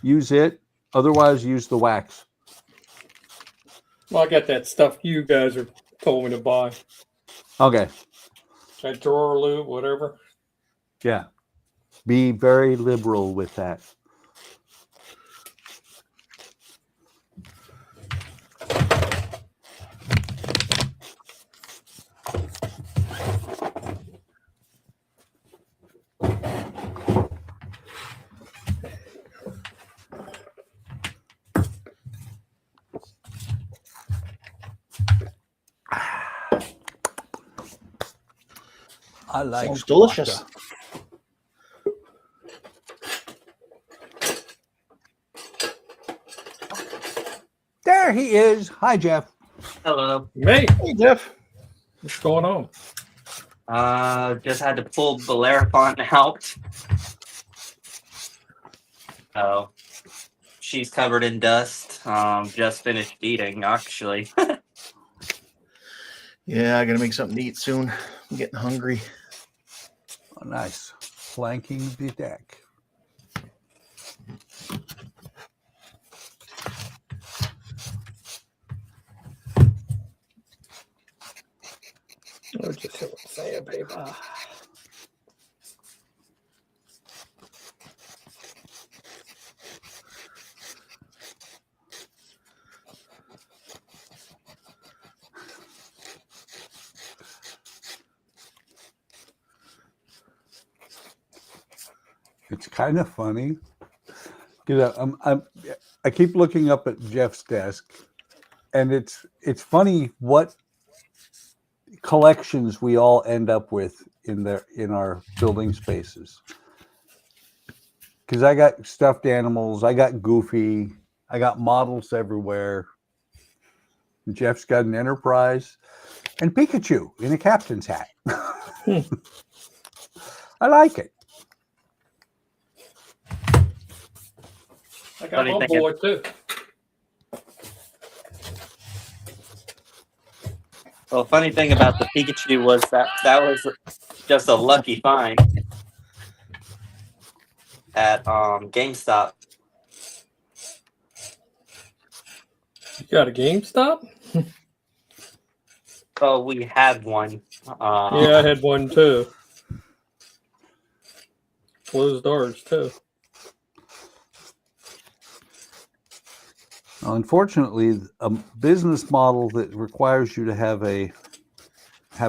use it. Otherwise, use the wax. Well, I got that stuff you guys are told me to buy. Okay. That drawer lube, whatever. Yeah. Be very liberal with that. I like Sounds delicious. squash. There he is. Hi, Jeff. Hello. Hey, Hey, Jeff. what's going on? Just had to pull Bellerophon out. Oh, she's covered in dust. Just finished eating, actually. Yeah, I gotta make something to eat soon. I'm getting hungry. Oh, nice. Flanking the deck. Oh, just hit sandpaper. It's kind of funny. I keep looking up at Jeff's desk, and it's funny what collections we all end up with in our building spaces. Because I got stuffed animals, I got Goofy, I got models everywhere. Jeff's got an Enterprise, and Pikachu in a captain's hat. I like it. I got my boy too. Well, funny thing about the Pikachu was that was just a lucky find at GameStop. You got a GameStop? Oh, we had one. Yeah, I had one too. Closed doors too. Unfortunately, a business model that requires you to have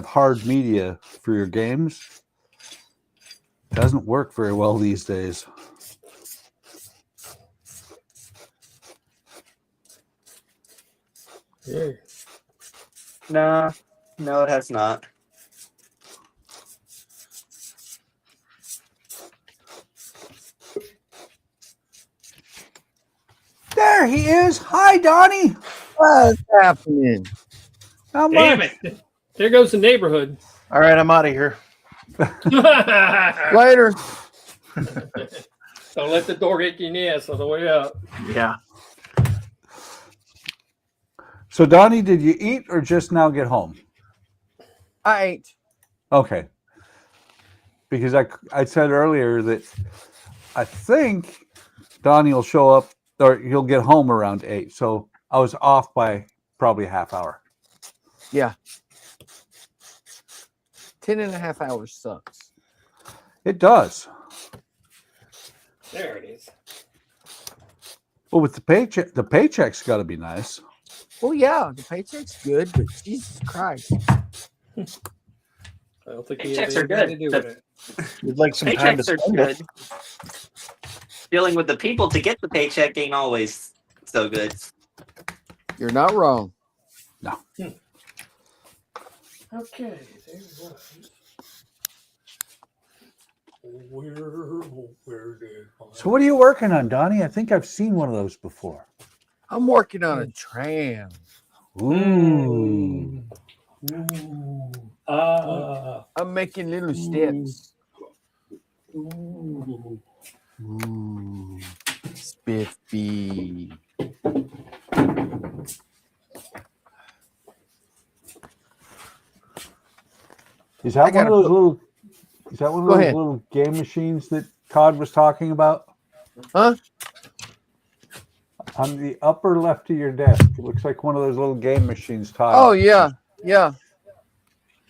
hard media for your games doesn't work very well these days. Yeah. No, it has not. There he is. Hi, Donnie. What's happening? How Damn much? it. There goes the neighborhood. All right, I'm out of here. Don't Later. let the door hit your ass on the way out. Yeah. So, Donnie, did you eat or just now get home? I ate. Okay. Because I said earlier that I think Donnie will show up or he'll get home around 8. So I was off by probably a half hour. Yeah. 10.5 hours sucks. It does. There it is. Well, with the paycheck's got to be nice. Well, yeah, the paycheck's good, but Jesus Christ. I don't think he Paychecks has are anything to good. do with it. You'd like some time to Paychecks are spend it. good. Dealing with the people to get the paycheck ain't always so good. You're not wrong. Okay, there's one. Where did So what are you working on, Donnie? I think I've seen one of those before. I'm working on a tram. Ooh. I'm making little steps. Ooh. Ooh. Spiffy. Is that one of those little? Is that one of Go those ahead. little game machines that Todd was talking about? Huh? On the upper left of your desk, it looks like one of those little game machines, Todd. Oh, yeah. Yeah.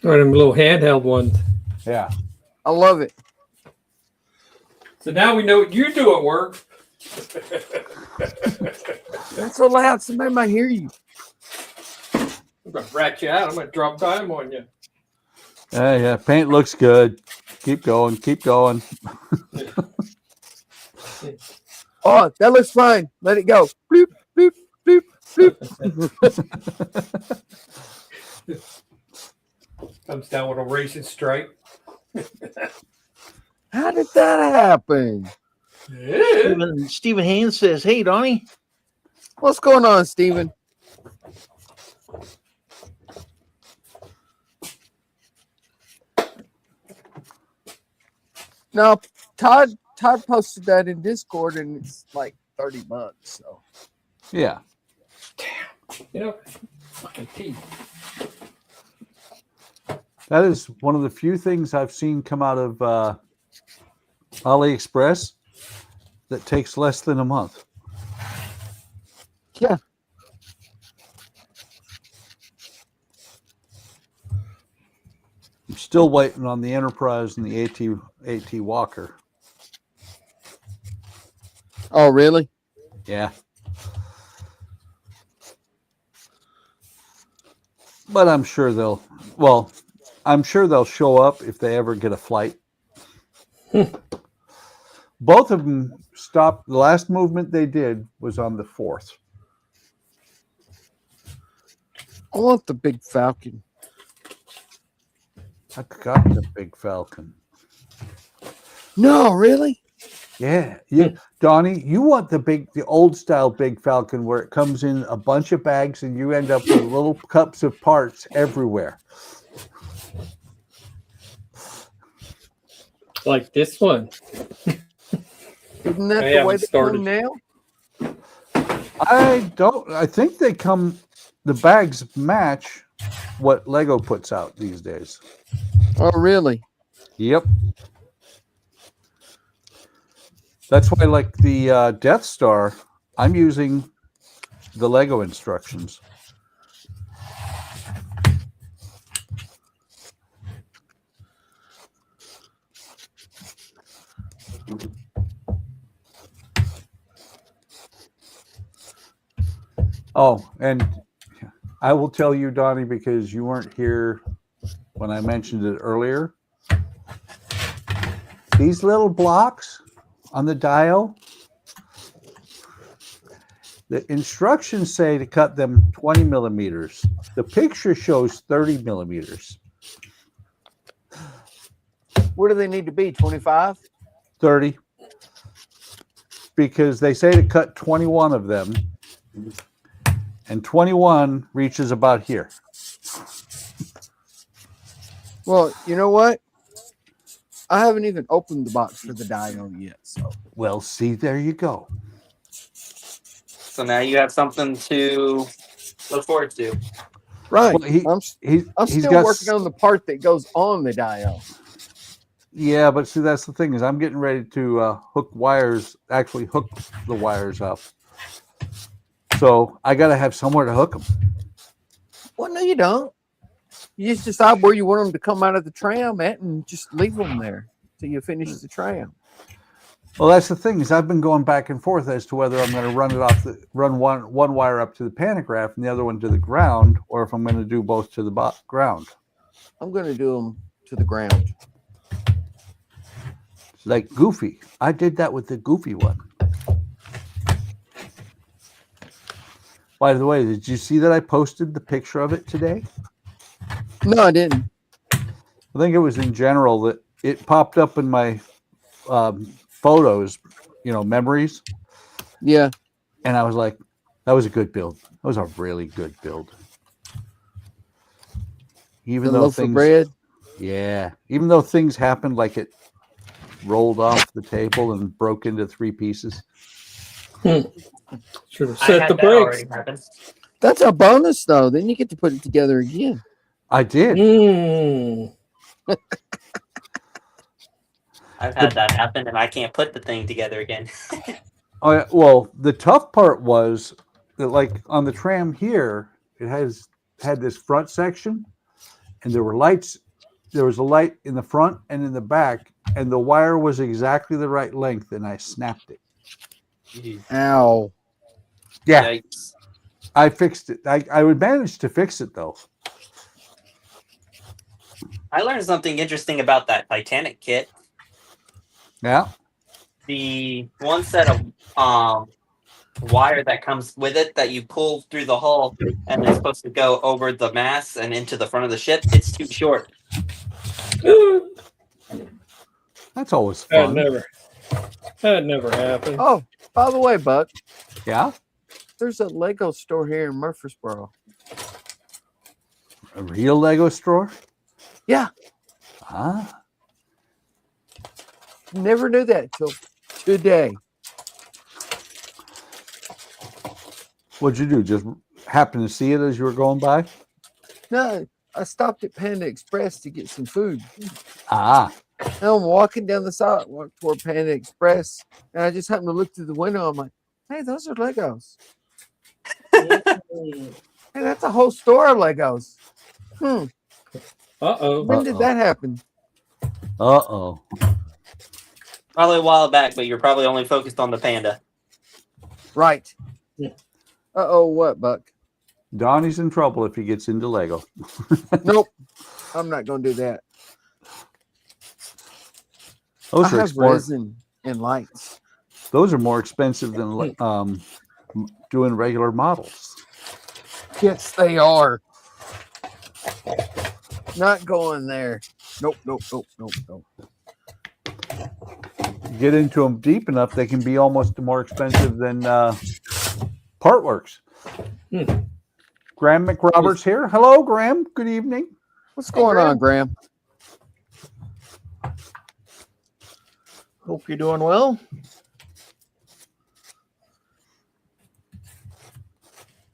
One of them little handheld ones. Yeah. I love it. So now we know what you do at work. That's so loud. Somebody might hear you. I'm gonna rat you out. I'm gonna drop time on you. Yeah. Paint looks good. Keep going. Keep going. Oh, that looks fine. Let it go. Bloop, bloop, bloop, bloop. Comes down with a racing stripe. How did that happen? Yeah. Stephen Haynes says, "Hey, Donnie." What's going on, Steven? No, Todd posted that in Discord and it's like $30. So Yeah. You know, fucking teeth. That is one of the few things I've seen come out of AliExpress that takes less than a month. yeah. I'm still waiting on the Enterprise and the AT Walker. Oh, really? Yeah. But I'm sure they'll show up if they ever get a flight. Both of them stopped. The last movement they did was on the 4th. I want the big Falcon. I got the big Falcon. No, really? Yeah. Donnie, you want the old style big Falcon where it comes in a bunch of bags and you end up with little cups of parts everywhere. Like this one. Isn't that I the way haven't they started. come now? I think the bags match what Lego puts out these days. Oh, really? Yep. That's why, like the Death Star, I'm using the Lego instructions. Oh, and I will tell you, Donnie, because you weren't here when I mentioned it earlier. These little blocks on the dial, the instructions say to cut them 20 millimeters. The picture shows 30 millimeters. Where do they need to be? 25? 30. Because they say to cut 21 of them. And 21 reaches about here. Well, you know what? I haven't even opened the box for the dial yet. So Well, see, there you go. So now you have something to Look forward to. Right. Well, I'm he's still got working on the part that goes on the dial. Yeah, but see, that's the thing is I'm getting ready to actually hook the wires up. So I got to have somewhere to hook them. Well, no, you don't. You just decide where you want them to come out of the tram at and just leave them there till you finish the tram. Well, that's the thing is I've been going back and forth as to whether I'm going to run one wire up to the pantograph and the other one to the ground, or if I'm going to do both to the ground. I'm going to do them to the ground. Like Goofy. I did that with the Goofy one. By the way, did you see that I posted the picture of it today? No, I didn't. I think it was in general that it popped up in my photos, memories. Yeah. And I was like, that was a good build. That was a really good build. Even The though loaf of bread. Yeah. Even though things happened, like it rolled off the table and broke into 3 pieces. Should have I set had the that brakes. already happen. That's a bonus, though. Then you get to put it together again. I did. I've had that happen, and I can't put the thing together again. Well, the tough part was that, like on the tram here, it had this front section, and there were lights. There was a light in the front and in the back, and the wire was exactly the right length, and I snapped it. Ow. Yeah, Yikes. I fixed it. I would manage to fix it though. I learned something interesting about that Titanic kit. Yeah. The one set of wire that comes with it that you pull through the hull and it's supposed to go over the mast and into the front of the ship, it's too short. That's always That fun. never happened. Oh, by the way, Buck, Yeah. there's a Lego store here in Murfreesboro. A real Lego store? Yeah. Ah. Never knew that till today. What'd you do? Just happen to see it as you were going by? No, I stopped at Panda Express to get some food. Ah. And I'm walking down the sidewalk toward Panda Express, and I just happened to look through the window. I'm like, hey, those are Legos. Hey, that's a whole store of Legos. Uh-oh. When did that happen? Uh-oh. Probably a while back, but you're probably only focused on the panda. Right. Uh-oh, what, Buck? Donnie's in trouble if he gets into Lego. Nope. I'm not going to do that. Those I are have resin and lights. Those are more expensive than doing regular models. Yes, they are. Not going there. Nope, nope, nope, nope, nope. You get into them deep enough, they can be almost more expensive than Partworks. Graham McRoberts here. Hello, Graham. Good evening. What's going on, Graham? Hope you're doing well.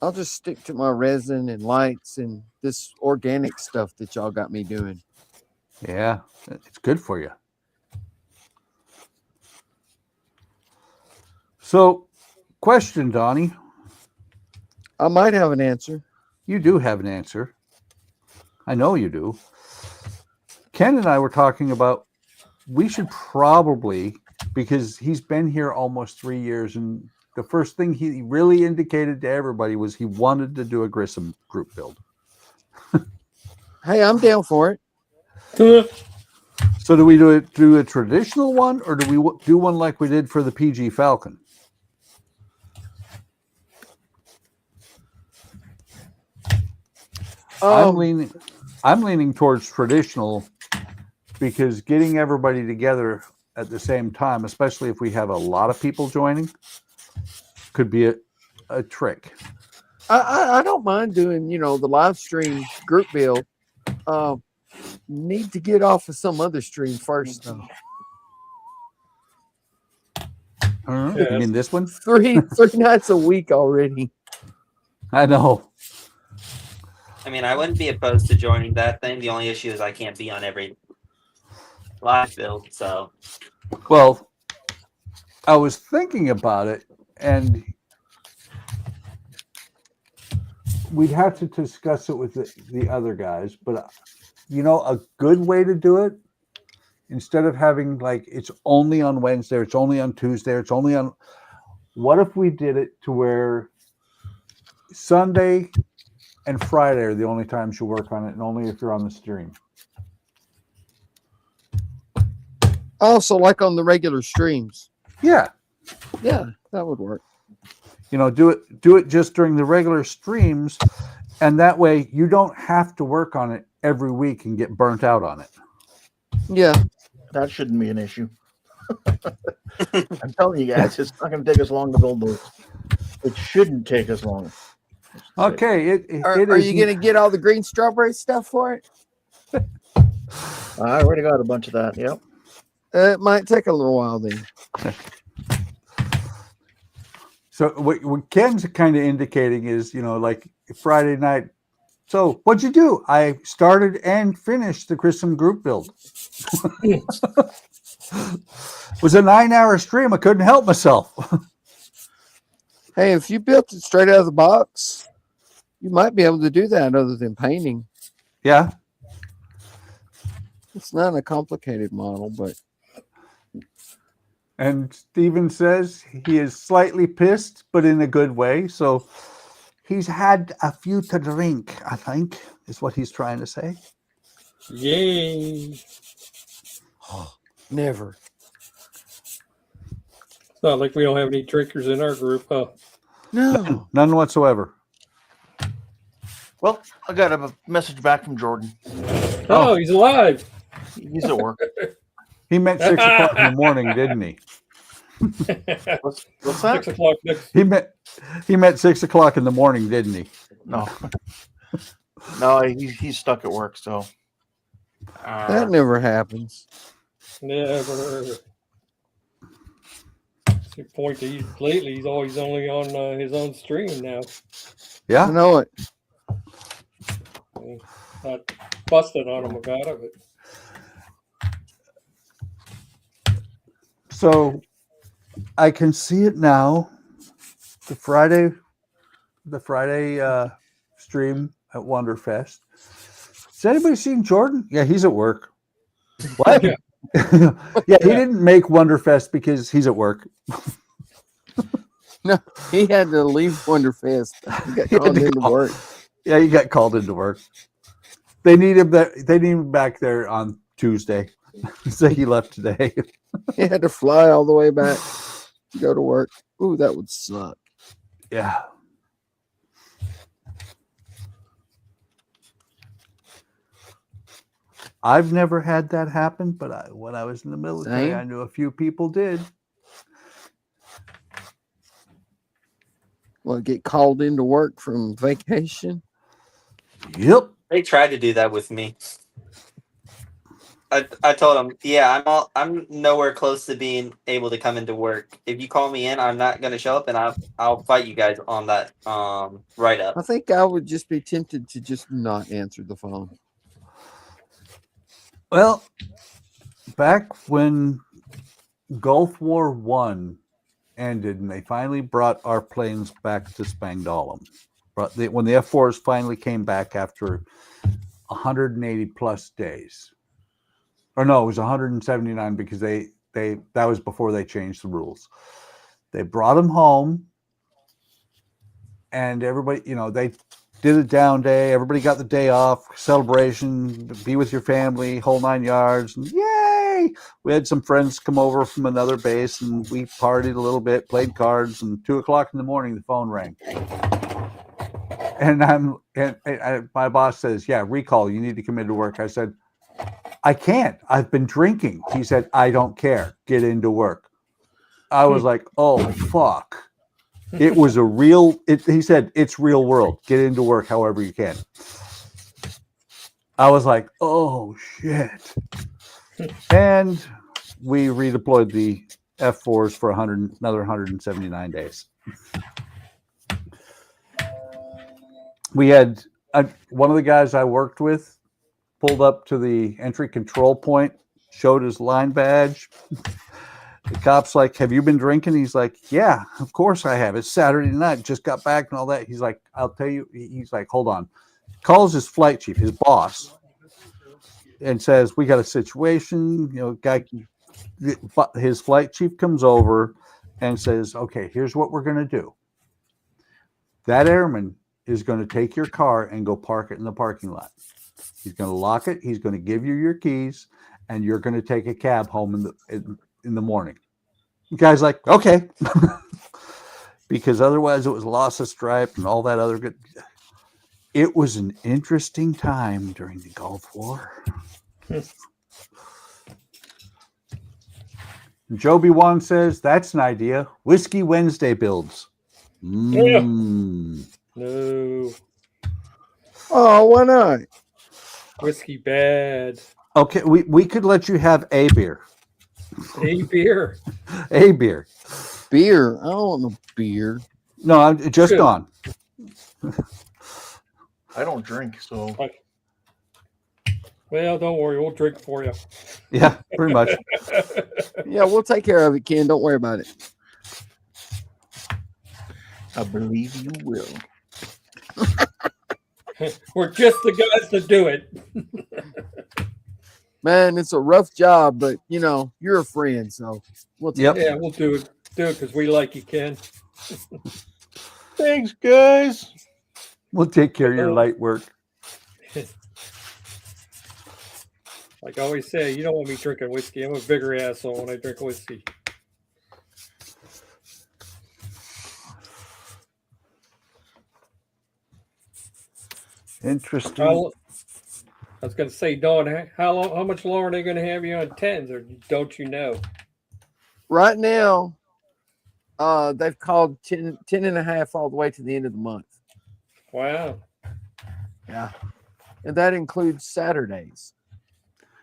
I'll just stick to my resin and lights and this organic stuff that y'all got me doing. Yeah, it's good for you. So, question, Donnie. I might have an answer. You do have an answer. I know you do. Ken and I were talking about we should probably, because he's been here almost 3 years, and the first thing he really indicated to everybody was he wanted to do a Grissom group build. Hey, I'm down for it. So do we do a traditional one, or do we do one like we did for the PG Falcon? I'm leaning towards traditional, because getting everybody together at the same time, especially if we have a lot of people joining, could be a trick. I don't mind doing, the live stream group build. Need to get off of some other stream first, though. You mean this one? Three nights a week already. I know. I mean, I wouldn't be opposed to joining that thing. The only issue is I can't be on every live build. So, Well, I was thinking about it, and we'd have to discuss it with the other guys. But a good way to do it, instead of having like it's only on Wednesday, it's only on Tuesday, it's only on. What if we did it to where Sunday and Friday are the only times you work on it, and only if you're on the stream? Also, like on the regular streams. Yeah. Yeah, that would work. Do it just during the regular streams, and that way you don't have to work on it every week and get burnt out on it. Yeah. That shouldn't be an issue. I'm telling you guys, it's not going to take us long to build those. It shouldn't take us long. Okay. Are you going to get all the green strawberry stuff for it? I already got a bunch of that. Yep. It might take a little while then. So what Ken's kind of indicating is, like Friday night. So what'd you do? I started and finished the Christmas group build. It was a 9-hour stream. I couldn't help myself. Hey, if you built it straight out of the box, you might be able to do that other than painting. Yeah. It's not a complicated model, but. And Steven says he is slightly pissed, but in a good way. So he's had a few to drink, I think, is what he's trying to say. Yay. Never. It's not like we don't have any drinkers in our group, huh? No. None whatsoever. Well, I got a message back from Jordan. Oh, he's alive. He's at work. He meant 6 o'clock in the morning, didn't he? What's that? 6 o'clock next. He meant 6 o'clock in the morning, didn't he? No. No, he's stuck at work, so. That never happens. Never. It's the point that lately he's always only on his own stream now. Yeah. I know it. Not busted on him about it, but. So I can see it now. The Friday stream at Wonderfest. Has anybody seen Jordan? Yeah, he's at work. What? Yeah, he didn't make Wonderfest because he's at work. No, he had to leave Wonderfest. He got called into work. Yeah, he got called into work. They need him back there on Tuesday. So he left today. He had to fly all the way back to go to work. Ooh, that would suck. Yeah. I've never had that happen, but when I was in the military, Same. I knew a few people did. Well, get called into work from vacation. Yep. they tried to do that with me. I told them, yeah, I'm nowhere close to being able to come into work. If you call me in, I'm not gonna show up, and I'll fight you guys on that write up. I think I would just be tempted to just not answer the phone. Well, back when Gulf War I ended and they finally brought our planes back to Spangdahlem, when the F-4s finally came back after 180 plus days. Or no, it was 179 because that was before they changed the rules. They brought them home, and everybody, they did a down day. Everybody got the day off, celebration, be with your family, whole 9 yards. And yay! We had some friends come over from another base, and we partied a little bit, played cards. And 2 o'clock in the morning, the phone rang, and my boss says, "Yeah, recall. You need to come into work." I said, I can't. I've been drinking. He said, I don't care. Get into work. I was like, oh, fuck. It was a real, he said, it's real world. Get into work however you can. I was like, oh, shit. And we redeployed the F-4s for another 179 days. We had one of the guys I worked with pulled up to the entry control point, showed his line badge. The cop's like, "Have you been drinking?" He's like, "Yeah, of course I have. It's Saturday night. Just got back and all that." He's like, "I'll tell you." He's like, "Hold on." Calls his flight chief, his boss, and says, "We got a situation." His flight chief comes over and says, "Okay, here's what we're going to do. That airman is going to take your car and go park it in the parking lot. He's going to lock it. He's going to give you your keys, and you're going to take a cab home in the morning." The guy's like, "Okay," because otherwise it was loss of stripe and all that other good. It was an interesting time during the Gulf War. Joby Wong says, "That's an idea. Whiskey Wednesday builds." No. Oh, why not? Whiskey bad. Okay, we could let you have a beer. A beer. A beer. Beer. I don't want no beer. No, I'm just Good. gone. I don't drink, so Well, don't worry. We'll drink for you. Yeah, pretty much. Yeah, we'll take care of it, Ken. Don't worry about it. I believe you will. We're just the guys to do it. Man, it's a rough job, but you're a friend, so we'll take Yep. Yeah, we'll do it. Do it because we like you, Ken. Thanks, guys. We'll take care of your light work. Like I always say, you don't want me drinking whiskey. I'm a bigger asshole when I drink whiskey. Interesting. I was going to say, Dawn, how much longer are they going to have you on 10s, or don't you know? Right now, they've called 10 and a half all the way to the end of the month. Wow. Yeah. And that includes Saturdays.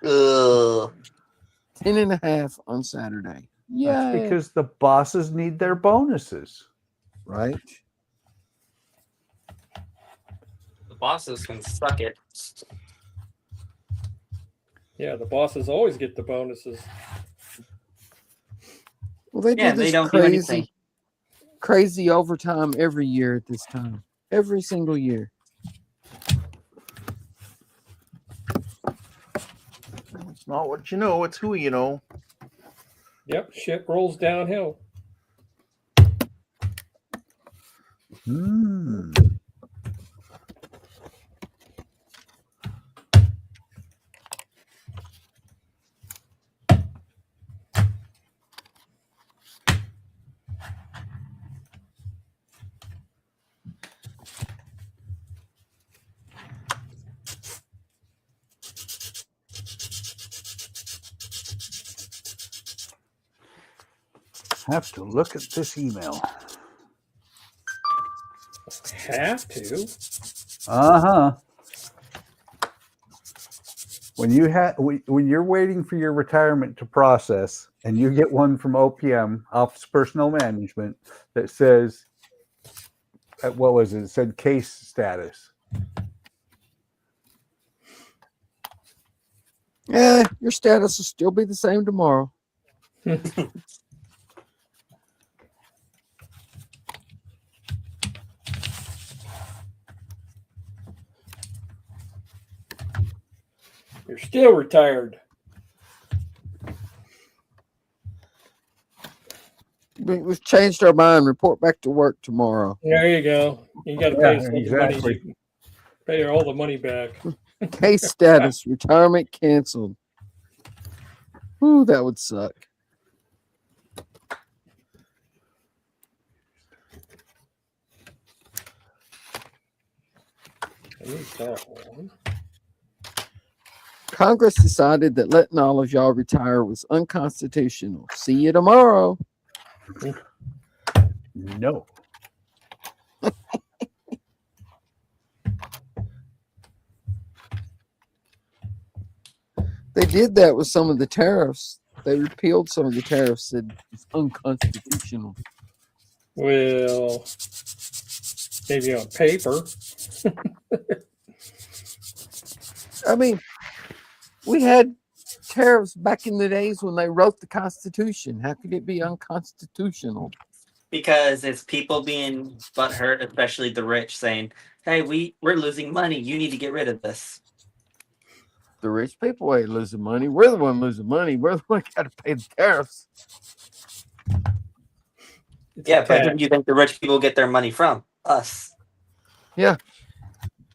Ugh. 10 and a half on Saturday. Yeah. That's because the bosses need their bonuses. Right. The bosses can suck it. Yeah, the bosses always get the bonuses. Well, they Yeah, do they this don't do anything. crazy overtime every year at this time. Every single year. It's not what you know, it's who you know. Yep, shit rolls downhill. Have to look at this email. Have to. Uh-huh. When you're waiting for your retirement to process and you get one from OPM, Office of Personnel Management, that says, what was it? It said case status. Yeah, your status will still be the same tomorrow. You're still retired. We've changed our mind. Report back to work tomorrow. There you go. You got to pay us all the exactly. money. Pay her all the money back. Case status, retirement canceled. Ooh, that would suck. I need that one. Congress decided that letting all of y'all retire was unconstitutional. See you tomorrow. No. They did that with some of the tariffs. They repealed some of the tariffs, said it's unconstitutional. Well, maybe on paper. I mean, we had tariffs back in the days when they wrote the Constitution. How could it be unconstitutional? Because it's people being butthurt, especially the rich, saying, "Hey, we're losing money. You need to get rid of this." The rich people ain't losing money. We're the one losing money. We're the one got to pay the tariffs. Yeah, but who do you think the rich people get their money from? Us. Yeah.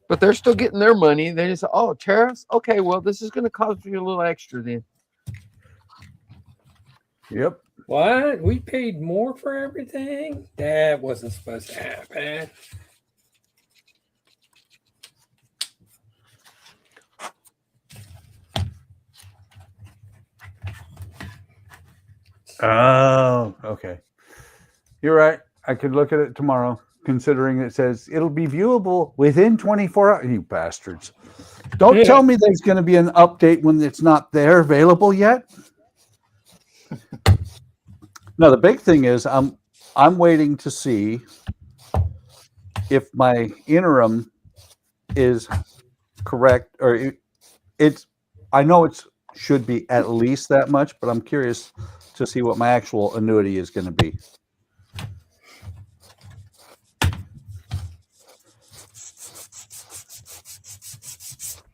But they're still getting their money. They just, oh, tariffs? Okay, well, this is going to cost you a little extra then. Yep. What? We paid more for everything? That wasn't supposed to happen. Oh, okay. You're right. I could look at it tomorrow, considering it says it'll be viewable within 24 hours. You bastards. Don't tell me there's going to be an update when it's not there available yet. No, the big thing is I'm waiting to see if my interim is correct, or it's, I know it's should be at least that much, but I'm curious to see what my actual annuity is going to be.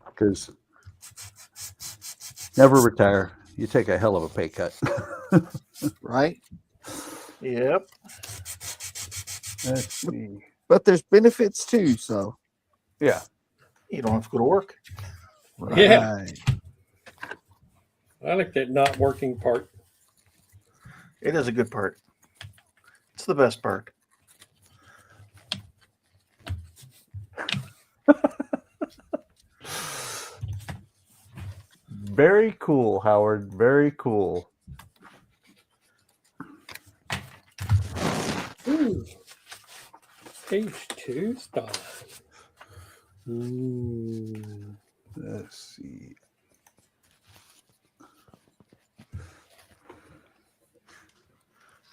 Because never retire. You take a hell of a pay cut. Right? Yep. Let's see. But there's benefits too, so. Yeah. You don't have to go to work. Right. Yeah. I like that not working part. It is a good part. It's the best part. Very cool, Howard. Very cool. Ooh. Page 2 stuff. Ooh. Let's see.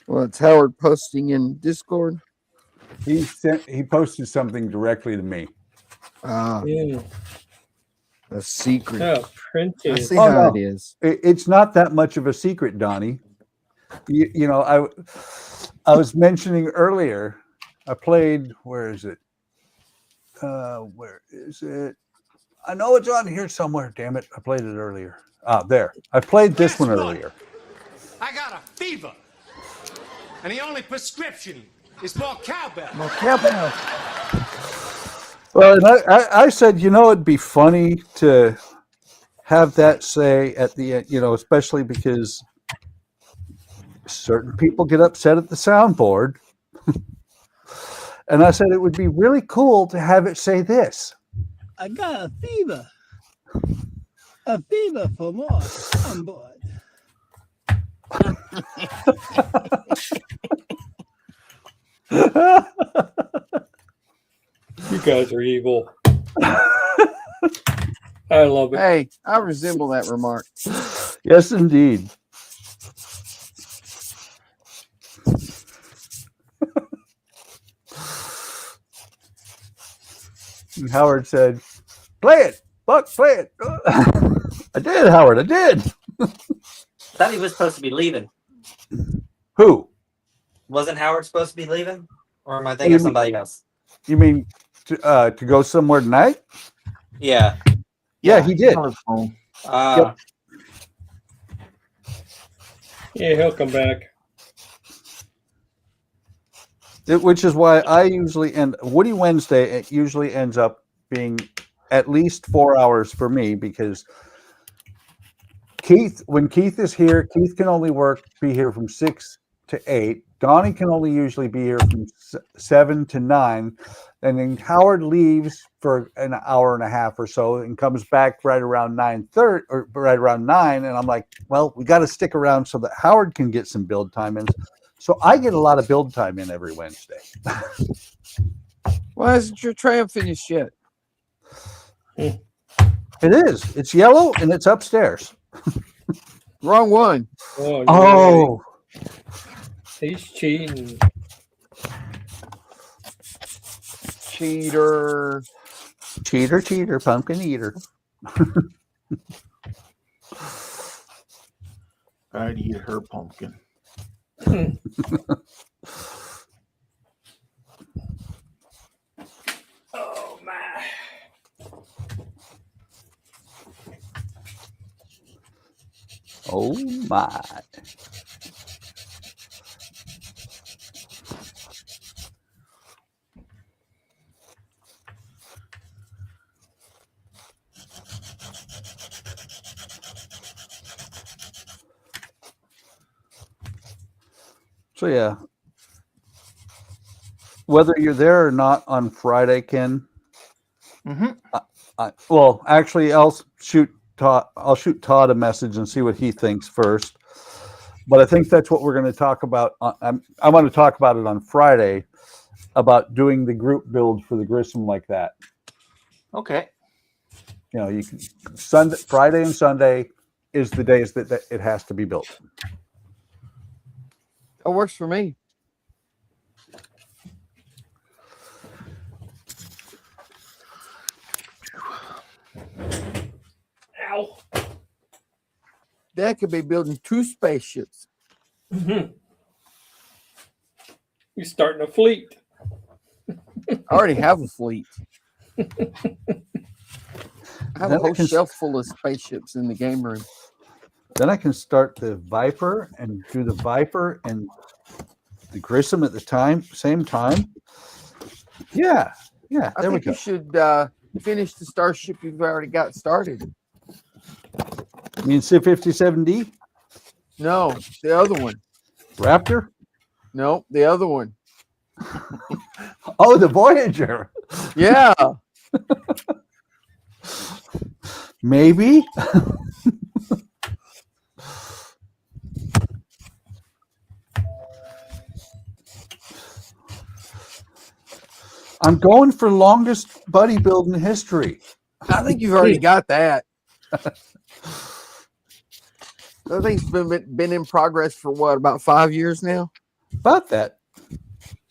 Well, it's Howard posting in Discord. He posted something directly to me. Yeah. A secret. Oh, I printed. see Oh, how no. it is. It's not that much of a secret, Donnie. You know, I was mentioning earlier, I played, where is it? Where is it? I know it's on here somewhere. Damn it. I played it earlier. Ah, there. I played this one earlier. I got a fever. And the only prescription is more cowbell. Well, cowbell. Well, and I said, you know, it'd be funny to have that say at the end, you know, especially because certain people get upset at the soundboard. And I said it would be really cool to have it say this. I got a fever. A fever for more on board. You guys are evil. I love it. Hey, I resemble that remark. Yes, indeed. And Howard said, play it, Buck, play it. I did, Howard, I did. Thought he was supposed to be leaving. Who? Wasn't Howard supposed to be leaving? Or am I thinking of somebody else? You mean to go somewhere tonight? Yeah. Yeah, he did. On his phone. Yeah, he'll come back. Which is why I usually end Woody Wednesday. It usually ends up being at least 4 hours for me because when Keith is here, Keith can only be here from 6 to 8. Donnie can only usually be here from 7 to 9, and then Howard leaves for an hour and a half or so and comes back right around 9:30 or right around 9. And I'm like, well, we got to stick around so that Howard can get some build time in. So I get a lot of build time in every Wednesday. Why isn't your tram finished yet? It is. It's yellow and it's upstairs. Wrong one. Oh, Oh, he's cheating. Cheater. cheater, pumpkin eater. I'd eat her pumpkin. Oh my. Oh my. So yeah, whether you're there or not on Friday, Ken. Well, actually, I'll shoot Todd a message and see what he thinks first. But I think that's what we're going to talk about. I want to talk about it on Friday about doing the group build for the Grissom like that. Okay. You know, you can Friday and Sunday is the days that it has to be built. That works for me. Ow. Dad could be building 2 spaceships. You're starting a fleet. I already have a fleet. I have a whole shelf full of spaceships in the game room. Then I can start the Viper and do the Viper and the Grissom at the same time. Yeah. Yeah. I There we think go. you should finish the starship you've already got started. You mean C-57D? No, the other one. Raptor? No, the other one. Oh, the Voyager. Yeah. Maybe. I'm going for longest buddy build in history. I think you've already got that. I think it's been in progress for what, about 5 years now? About that.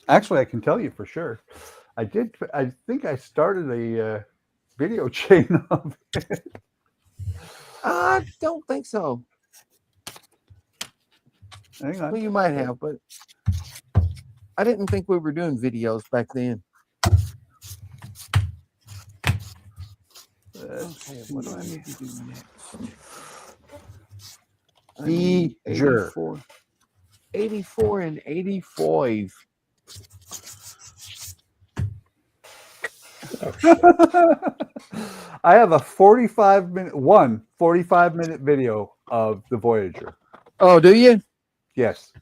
Actually, I can tell you for sure. I think I started a video chain of it. I don't think so. Hang on. Well, you might have, but I didn't think we were doing videos back then. Okay, what do I need to do next? I need 84 and 85. I have a 45-minute video of the Voyager. Oh, do you? Yes.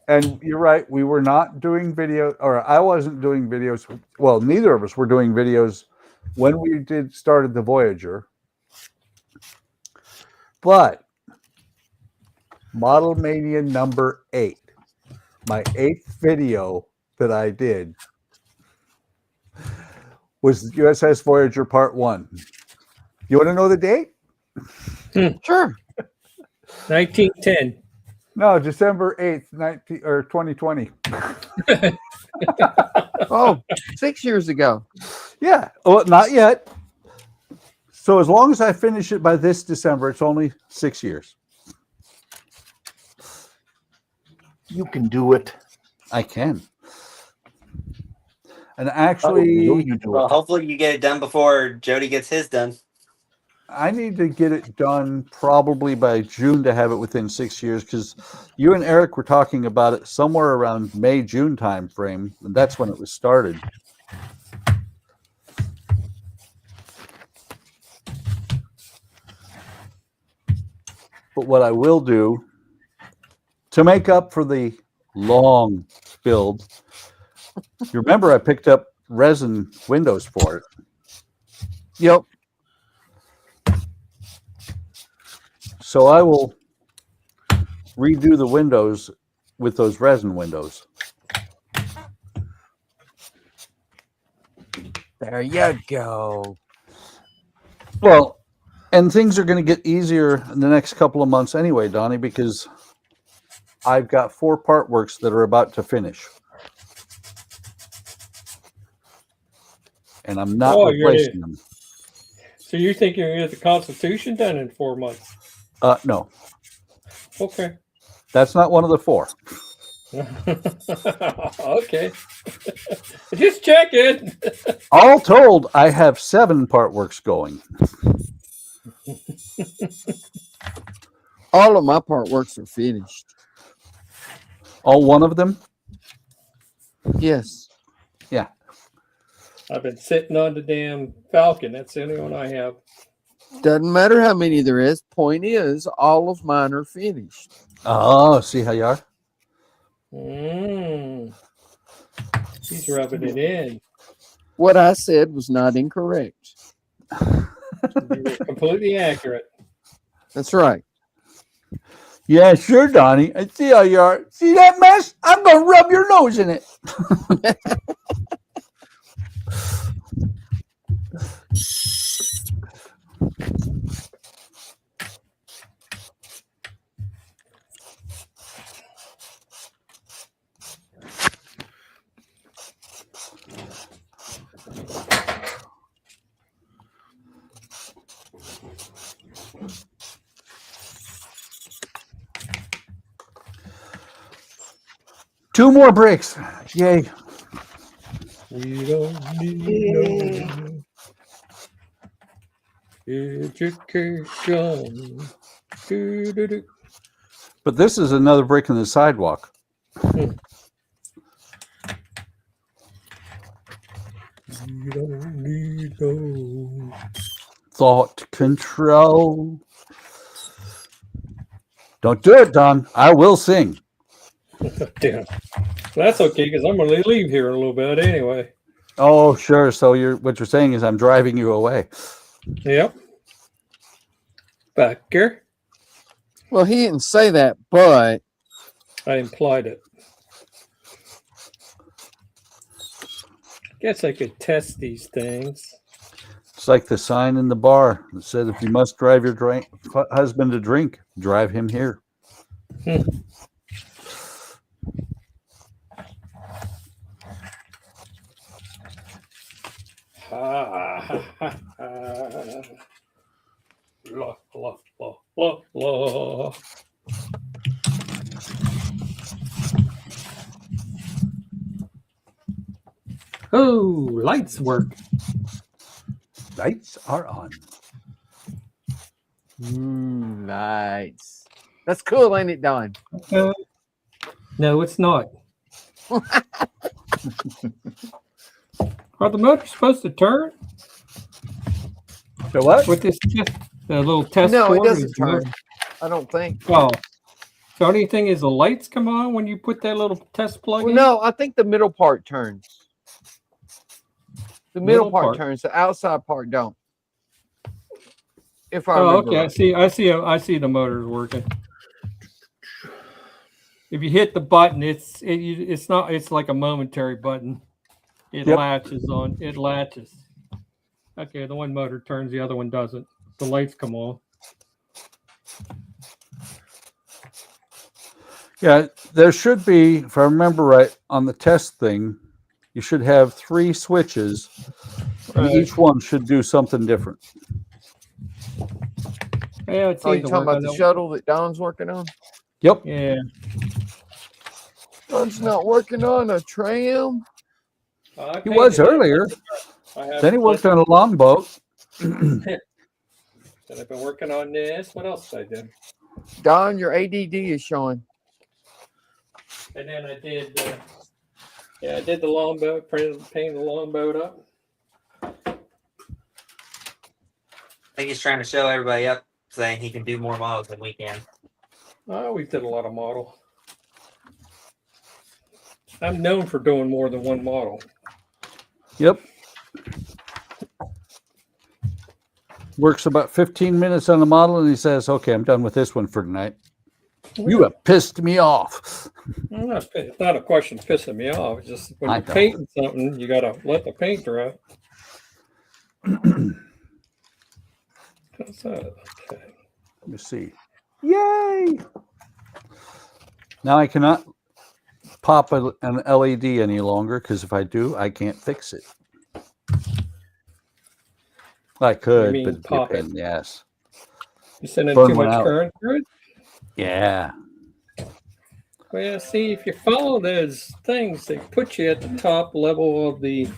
And you're right, we were not doing video, or I wasn't doing videos. Well, neither of us were doing videos when we started the Voyager. But Model Mania number 8, my 8th video that I did was USS Voyager Part 1. You want to know the date? Sure. 1910. No, December 8th, 2020. Oh, 6 years ago. Yeah. Oh, not yet. So as long as I finish it by this December, it's only 6 years. You can do it. I can. And actually, Well, hopefully you get it done before Jody gets his done. I need to get it done probably by June to have it within 6 years, because you and Eric were talking about it somewhere around May, June time frame, and that's when it was started. But what I will do to make up for the long build, you remember I picked up resin windows for it. Yep. So I will redo the windows with those resin windows. There you go. Well, and things are going to get easier in the next couple of months anyway, Donnie, because I've got 4 part works that are about to finish. And I'm not replacing them. So you think you're going to get the Constitution done in 4 months? No, Okay. that's not one of the 4. Okay. Just checking. All told, I have 7 part works going. All of my part works are finished. All 1 of them? Yes. Yeah. I've been sitting on the damn Falcon. That's the only one I have. Doesn't matter how many there is. Point is, all of mine are finished. Oh, see how you are? He's rubbing it in. What I said was not incorrect. You were completely accurate. That's right. Yeah, sure, Donnie. I see how you are. See that mess? I'm going to rub your nose in it. Two more breaks. Yay. We don't need no education. Do-do-do. But this is another break in the sidewalk. We don't need no. Thought control. Don't do it, Don. I will sing. Damn. That's okay because I'm going to leave here in a little bit anyway. Oh, sure. So what you're saying is I'm driving you away. Yep. Back here. Well, he didn't say that, but I implied it. Guess I could test these things. It's like the sign in the bar that said, if you must drive your husband to drink, drive him here. La, la, la, la, la. Oh, lights work. Lights are on. nice. That's cool, ain't it, Don? No, it's not. Are the motors supposed to turn So what? with this the little test? No, it cord? doesn't turn. I don't think. Oh, so the only thing is the lights come on when you put that little test plug Well, in? no, I think the middle part turns. The middle Middle part part. turns. The outside part don't. If I Oh, remember okay. right. I see the motors working. If you hit the button, it's like a momentary button. It Yep. latches on. It latches. Okay, the one motor turns, the other one doesn't. The lights come on. Yeah, there should be, if I remember right, on the test thing, you should have 3 switches, and Right. each one should do something different. Yeah, it's Oh, you either talking about working. the shuttle that Don's working on? Yep. Yeah. Don's not working on a tram. He was earlier. Then he worked on a longboat. And I've been working on this. What else did I do? Don, your ADD is showing. And then I did, I did the longboat, painted the longboat up. I think he's trying to show everybody up, saying he can do more models than we can. Oh, we did a lot of model. I'm known for doing more than one model. Yep. Works about 15 minutes on the model, and he says, okay, I'm done with this one for tonight. You have pissed me off. It's not a question of pissing me off. It's just when I you're know. painting something, you got to let the paint dry. How's that? Okay. Let me see. Yay! Now I cannot pop an LED any longer, because if I do, I can't fix it. I could, mean, but it'd be a pop it. pain in the ass. You sending Burn too one much out. current through it? Yeah. Well, see, if you follow those things, they put you at the top level of the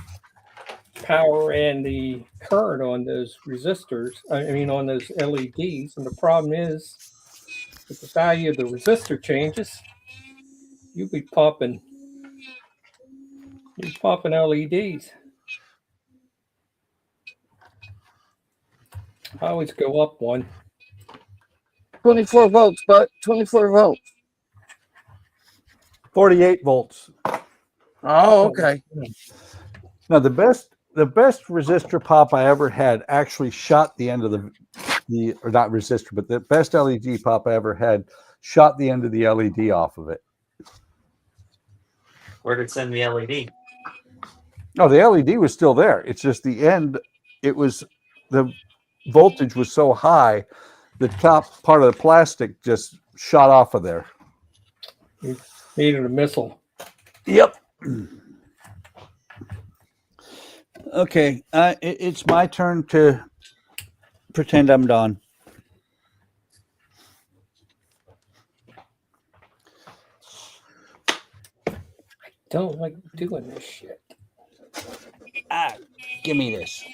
power and the current on those resistors. I mean, on those LEDs. And the problem is, if the value of the resistor changes, you'll be popping LEDs. I always go up one. 24 volts, but 24 volts. 48 volts. Oh, okay. Now the best resistor pop I ever had actually shot the end of the or not resistor, but the best LED pop I ever had shot the end of the LED off of it. Where did it send the LED? No, the LED was still there. It's just the end. It was the voltage was so high, the top part of the plastic just shot off of there. You needed a missile. Yep. Okay, it's my turn to pretend I'm Don. Don't like doing this shit. Give me this.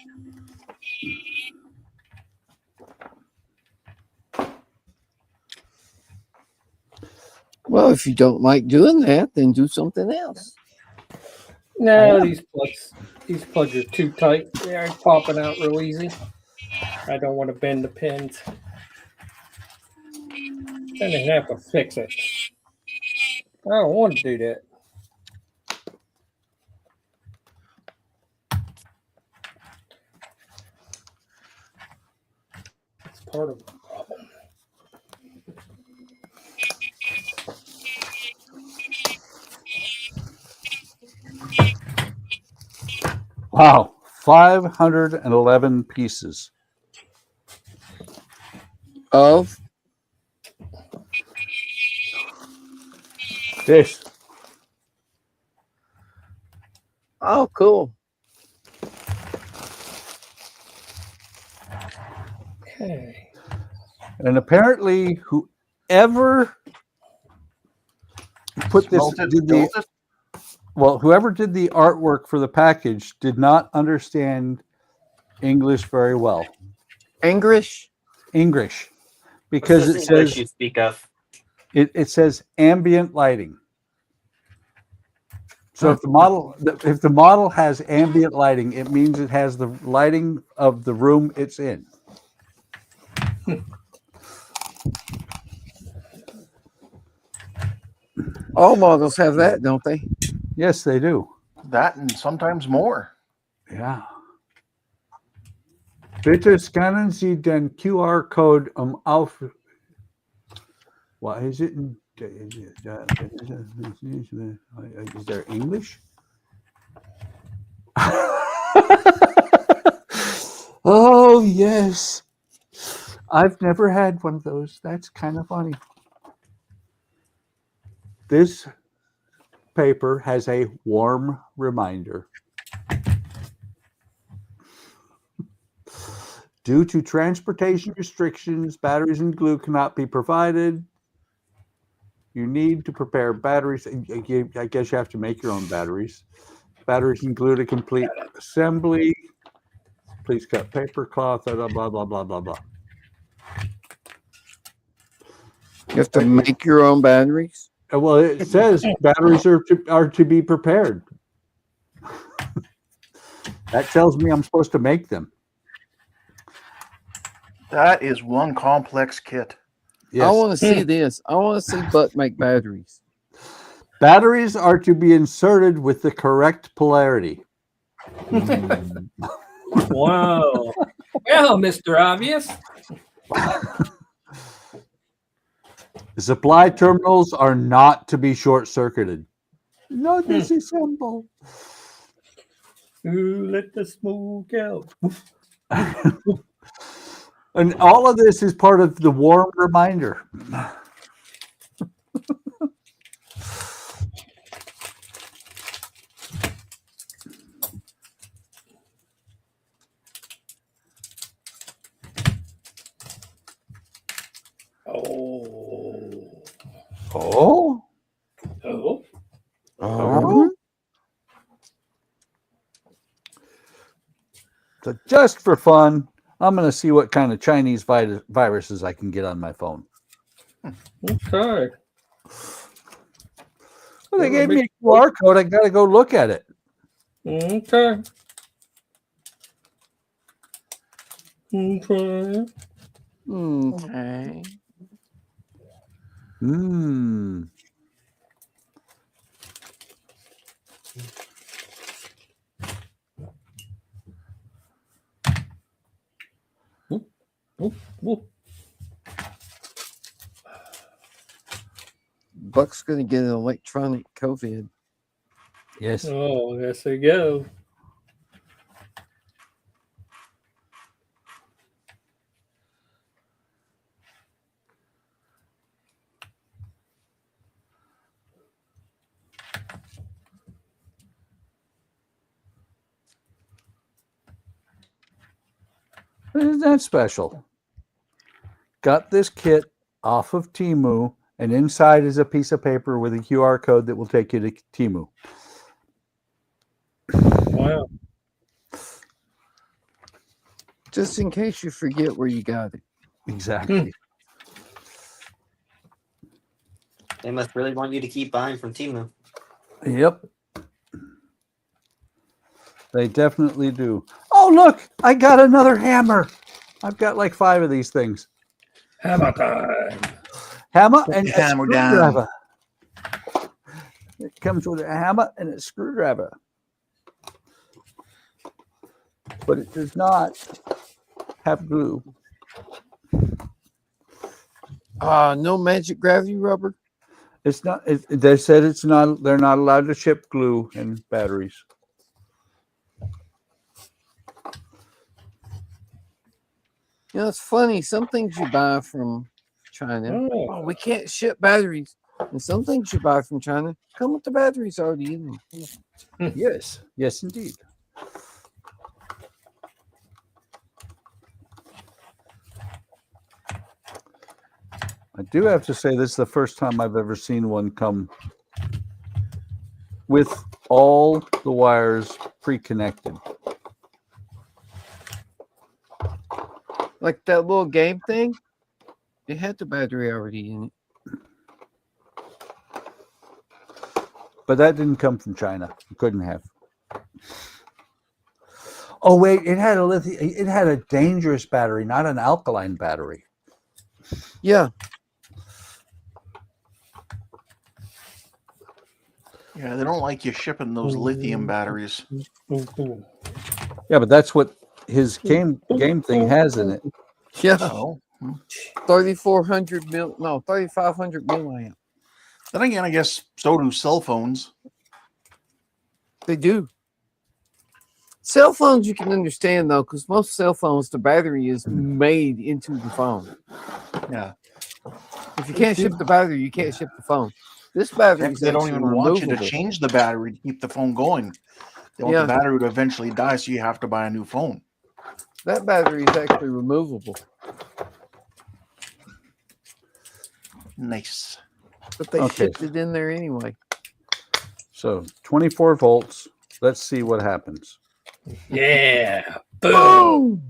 Well, if you don't like doing that, then do something else. No, these plugs are too tight. They're popping out real easy. I don't want to bend the pins. Then they have to fix it. I don't want to do that. It's part of the problem. Wow, 511 pieces. Of This. oh, cool. Okay. And apparently, whoever put this, whoever did the artwork for the package did not understand English very well. English, because What's it this English says you speak of? it says ambient lighting. So if the model has ambient lighting, it means it has the lighting of the room it's in. all models have that, don't they? Yes, they do. That and sometimes more. Ja. Bitte scannen Sie den QR-Code auf. What is it? Is there English? Oh, yes. I've never had one of those. That's kind of funny. This paper has a warm reminder. Due to transportation restrictions, batteries and glue cannot be provided. You need to prepare batteries. I guess you have to make your own batteries. Batteries and glue to complete assembly. Please cut paper cloth, blah, blah, blah, blah, blah, blah. You have to make your own batteries. Well, it says batteries are to be prepared. That tells me I'm supposed to make them. That is one complex kit. Yes. I want to see this. I want to see Buck make batteries. Batteries are to be inserted with the correct polarity. Wow. Well, Mr. Obvious. The supply terminals are not to be short-circuited. No disassemble. Ooh, let the smoke out. And all of this is part of the warm reminder. Oh. Oh. Oh. Oh. So just for fun, I'm going to see what kind of Chinese viruses I can get on my phone. Okay. Well, they gave me a QR code. I got to go look at it. Okay. Okay. Okay. Hmm. Whoop. Buck's going to get an electronic COVID. Yes. Oh, yes, they go. Isn't that special? Got this kit off of Temu, and inside is a piece of paper with a QR code that will take you to Temu. Wow. Just in case you forget where you got it. Exactly. They must really want you to keep buying from Temu. Yep. They definitely do. Oh, look, I got another hammer. I've got like 5 of these things. Hammer time. Hammer and a Hammer down. screwdriver. It comes with a hammer and a screwdriver. But it does not have glue. No magic gravity rubber. It's not. They said it's not. They're not allowed to ship glue and batteries. You know, it's funny. Some things you buy from China, Oh. we can't ship batteries. And some things you buy from China come with the batteries already in them. Yes. Yes, indeed. I do have to say this is the first time I've ever seen one come with all the wires pre-connected. Like that little game thing, it had the battery already in it. But that didn't come from China. It couldn't have. Oh wait, it had a it had a dangerous battery, not an alkaline battery. Yeah. Yeah, they don't like you shipping those lithium batteries. Yeah, but that's what his game thing has in it. Yeah. Oh. 3,500 milliamp. Then again, I guess so do cell phones. They do. Cell phones you can understand though, because most cell phones the battery is made into the phone. Yeah. If you can't ship the battery, you can't ship the phone. This battery is They don't actually even want you to removable. change the battery to keep the phone going. They want the battery to eventually die, so you have to buy a new phone. That battery is actually removable. Nice. But they Okay. shipped it in there anyway. So 24 volts. Let's see what happens. Yeah. Boom. Boom!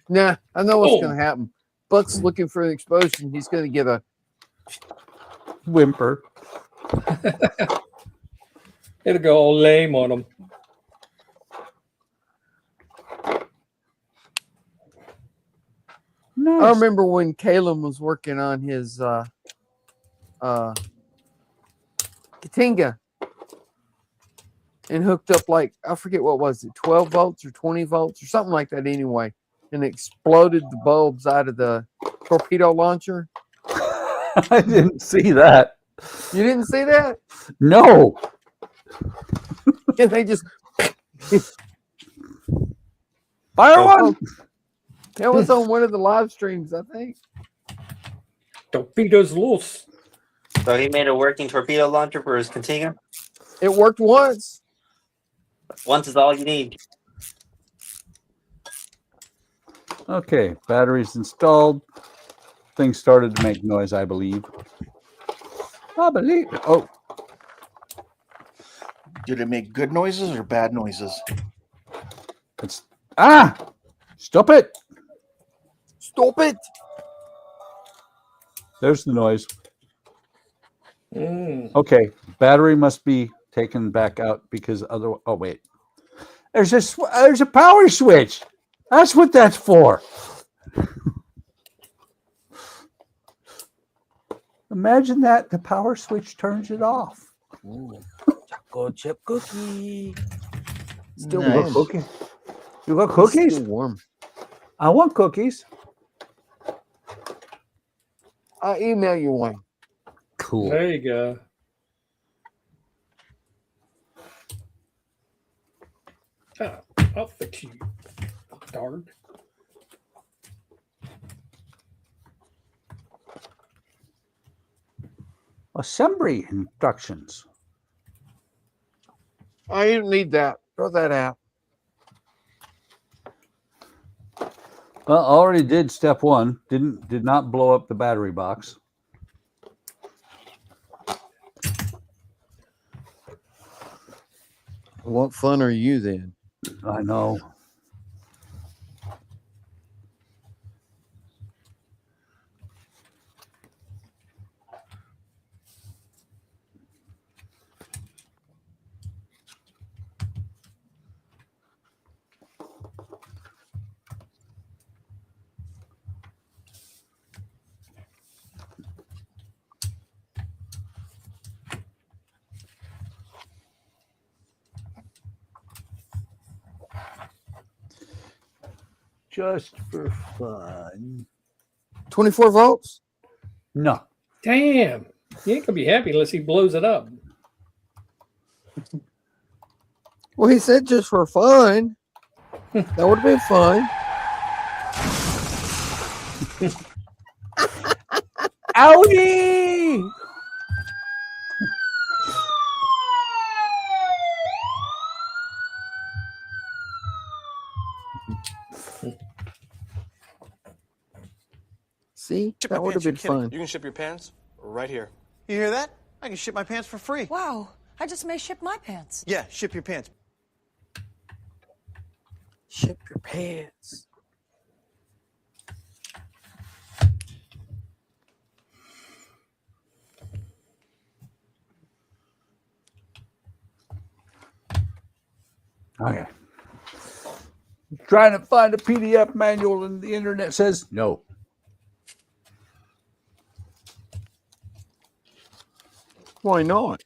Nah, I know what's Oh. going to happen. Buck's looking for an explosion. He's going to get a Whimper. It'll go all lame on them. Nice. I remember when Caleb was working on his Katinga and hooked up like, I forget what was it, 12 volts or 20 volts or something like that anyway, and exploded the bulbs out of the torpedo launcher. I didn't see that. You didn't see that? No. And they just Fire one. that was on one of the live streams, I think. Torpedoes loose. So he made a working torpedo launcher for his Contiga. It worked once. Once is all you need. Okay, batteries installed. thing started to make noise, I believe. I believe. Oh, Did it make good noises or bad noises? it's stop it. Stop it. There's the noise. Mm. Okay, battery must be taken back out because other. Oh wait, there's a power switch. That's what that's for. Imagine that the power switch turns it off. Chocolate chip cookie. Still Nice. got cookies. You got cookies? Still warm. I want cookies. I'll email you one. Cool. There you go. I'll fix you, dog. Assembly instructions. I didn't need that. Throw that out. Well, I already did step one. Did not blow up the battery box. What fun are you then? I know. Just for fun. 24 volts? No. Damn. You ain't gonna be happy unless he blows it up. Well, he said just for fun. That would have been fun. Audi! See? Ship That my would have pants, been you kidding? fun. You can ship your pants right here. You hear that? I can ship my pants for free. Wow, I just may ship my pants. Yeah, ship your pants. Ship your pants. Okay. Trying to find a PDF manual and the internet says no. Why not?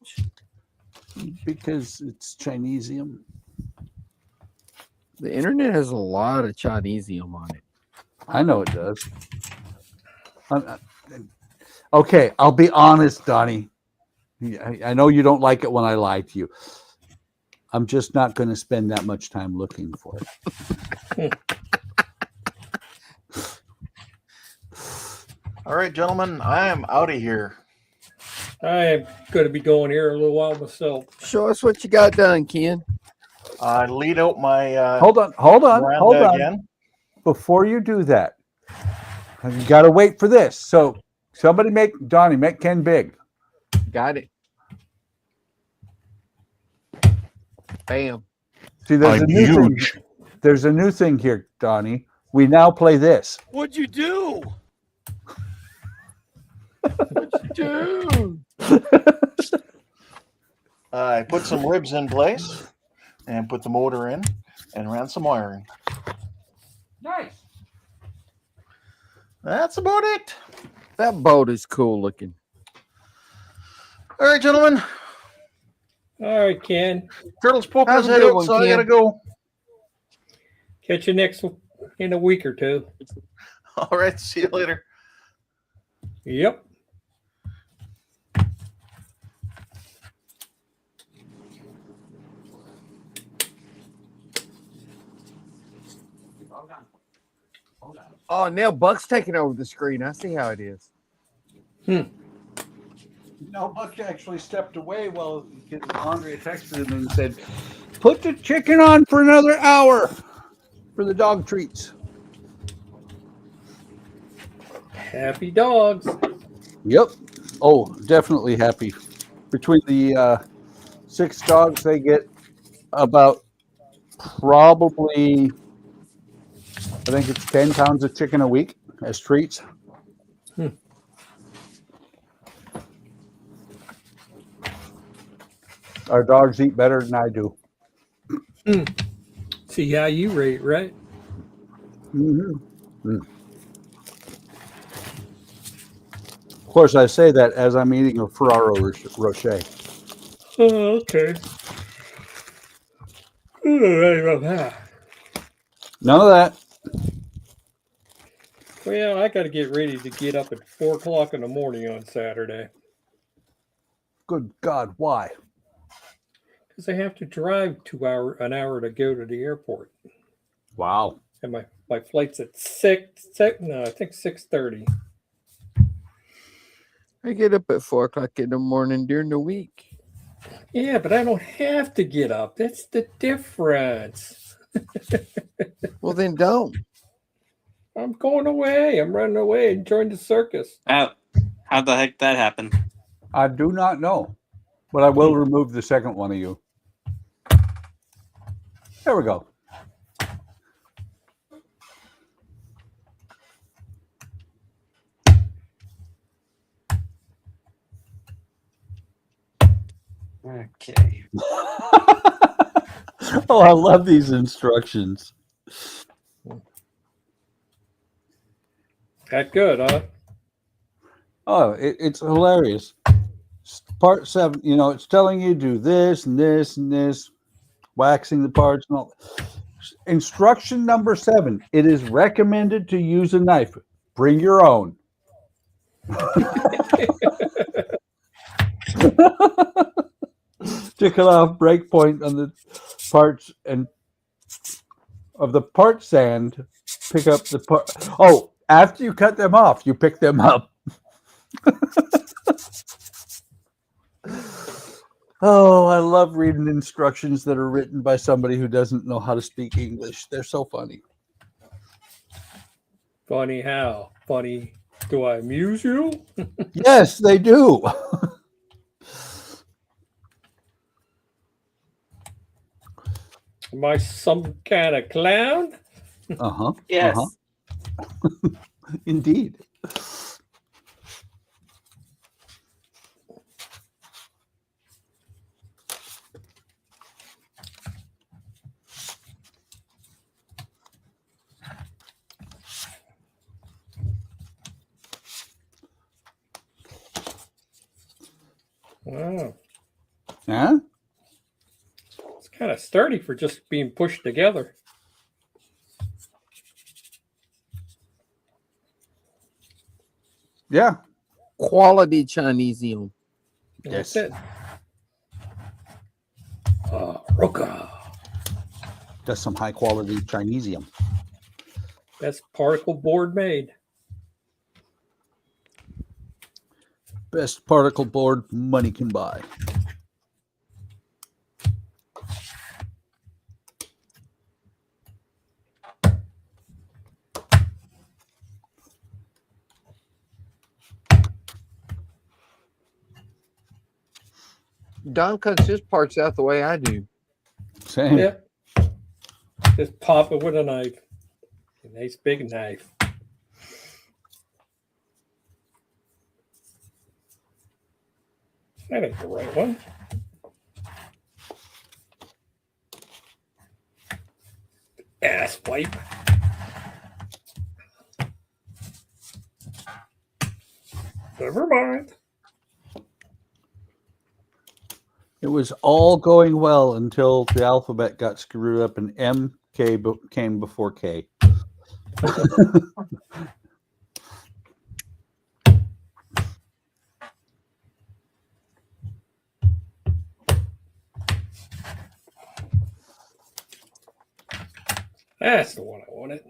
Because it's Chinesium. The internet has a lot of Chinesium on it. I know it does. Okay, I'll be honest, Donnie. I know you don't like it when I lie to you. I'm just not going to spend that much time looking for it. All right, gentlemen, I am out of here. I'm gonna be going here a little while myself. Show us what you got done, Ken. Lead out my Hold on. veranda again. Before you do that, you got to wait for this. So somebody make Ken big. Got it. Bam. See, there's a new thing. There's a new thing here, Donnie. We now play this. What'd you do? Dude. I put some ribs in place and put the motor in and ran some wiring. Nice. That's about it. That boat is cool looking. All right, gentlemen. All right, Ken. Turtle's poking Have his a head good out, one, so I Ken. gotta go. Catch you in a week or two. All right, see you later. Yep. Oh, now Buck's taking over the screen. I see how it is. No, Buck actually stepped away while Andre texted him and said, "Put the chicken on for another hour for the dog treats." Happy dogs. Yep. Oh, definitely happy. Between the 6 dogs, they get about probably, I think it's 10 pounds of chicken a week as treats. Our dogs eat better than I do. See how you rate, right? Mm-hmm. Of course, I say that as I'm eating a Ferraro Rocher. Oh, okay. Right about that. None of that. Well, I got to get ready to get up at 4 o'clock in the morning on Saturday. Good God, why? Because I have to drive an hour to go to the airport. Wow. And my flight's at 6:30. I get up at 4 o'clock in the morning during the week. Yeah, but I don't have to get up. That's the difference. Well, then don't. I'm going away. I'm running away and join the circus. How'd the heck that happen? I do not know, but I will remove the second one of you. There we go. Okay. Oh, I love these instructions. That good, huh? Oh, it's hilarious. Part 7, it's telling you do this and this and this, waxing the parts and all. Instruction number 7, it is recommended to use a knife. Bring your own. To cut off break point on the parts and of the part sand, pick up the part. Oh, after you cut them off, you pick them up. Oh, I love reading instructions that are written by somebody who doesn't know how to speak English. They're so funny. Funny how? Funny. Do I amuse you? Yes, they do. Am I some kind of clown? Uh-huh. Yes. Uh-huh. Indeed. Wow. Yeah? It's kind of sturdy for just being pushed together. Yeah. Quality Chinesium. Yes. That's it. Roca. That's some high quality Chinesium. That's particle board made. Best particle board money can buy. Don cuts his parts out the way I do. Same. Yep. Just pop it with a knife. A nice big knife. That ain't the right one. Ass wipe. Never mind. It was all going well until the alphabet got screwed up and MK came before K. That's the one I wanted.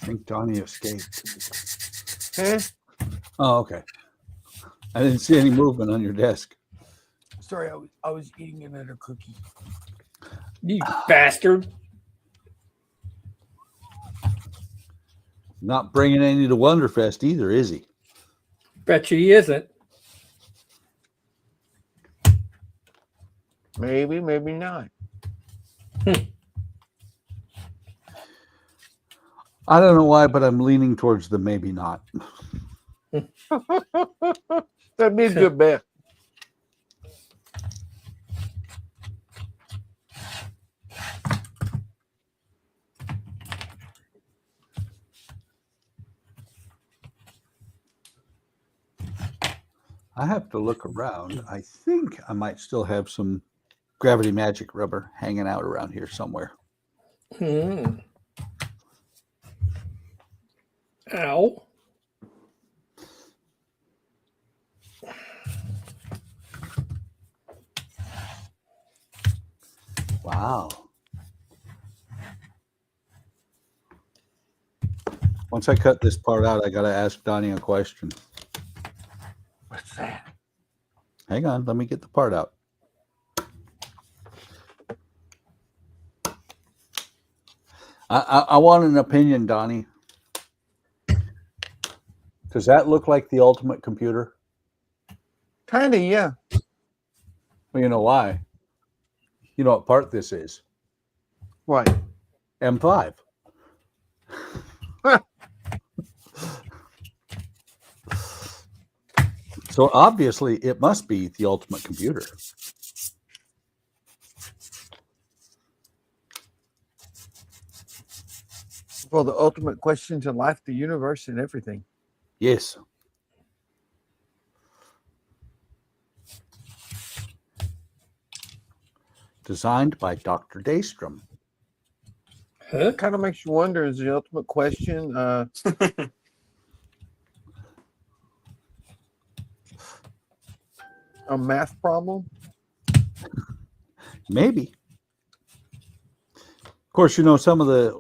think Donnie escaped. Huh? Oh, okay. I didn't see any movement on your desk. Sorry, I was eating another cookie. You bastard. Not bringing any to Wonderfest either, is he? Bet you he isn't. Maybe, maybe not. I don't know why, but I'm leaning towards the maybe not. That'd be a good bet. I have to look around. I think I might still have some gravity magic rubber hanging out around here somewhere. Ow. Wow. Once I cut this part out, I got to ask Donnie a question. What's that? Hang on, let me get the part out. I want an opinion, Donnie. Does that look like the ultimate computer? Kind of, yeah. Well, you know why? You know what part this is? What? M5. So obviously it must be the ultimate computer. Well, the ultimate questions in life, the universe, and everything. Yes. Designed by Dr. Daystrom. Huh? Kind of makes you wonder, is the ultimate question a math problem? Maybe. Of course, you know, some of the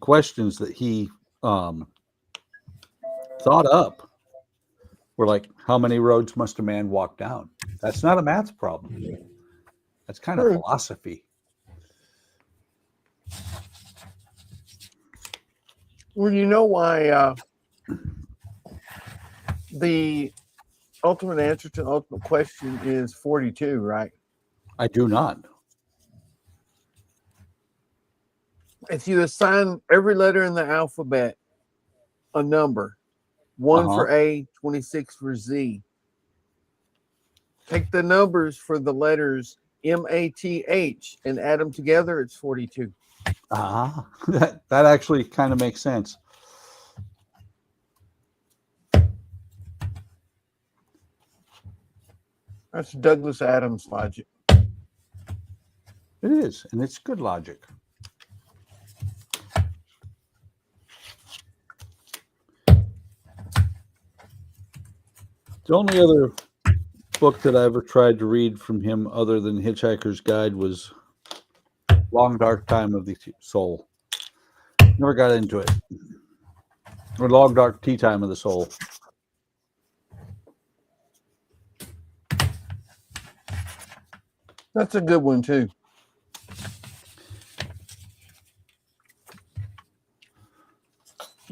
questions that he thought up were like, how many roads must a man walk down? That's not a math problem. That's kind of philosophy. Well, you know why the ultimate answer to the ultimate question is 42, right? I do not. If you assign every letter in the alphabet a number, 1 for A, 26 for Z, take the numbers for the letters MATH and add them together, it's 42. That actually kind of makes sense. That's Douglas Adams logic. It is, and it's good logic. The only other book that I ever tried to read from him other than Hitchhiker's Guide was Long Dark Time of the Soul. Never got into it. Or Long Dark Tea Time of the Soul. That's a good one, too.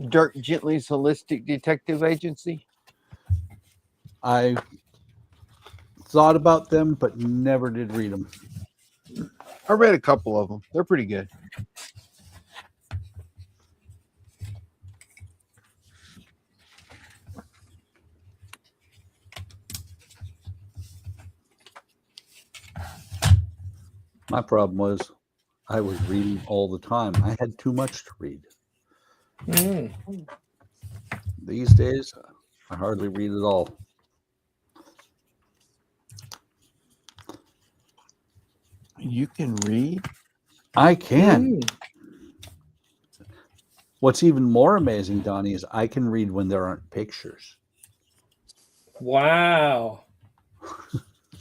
Dirk Gently's Holistic Detective Agency. I thought about them, but never did read them. I read a couple of them. They're pretty good. My problem was I was reading all the time. I had too much to read. These days, I hardly read at all. You can read? I can. What's even more amazing, Donnie, is I can read when there aren't pictures. Wow.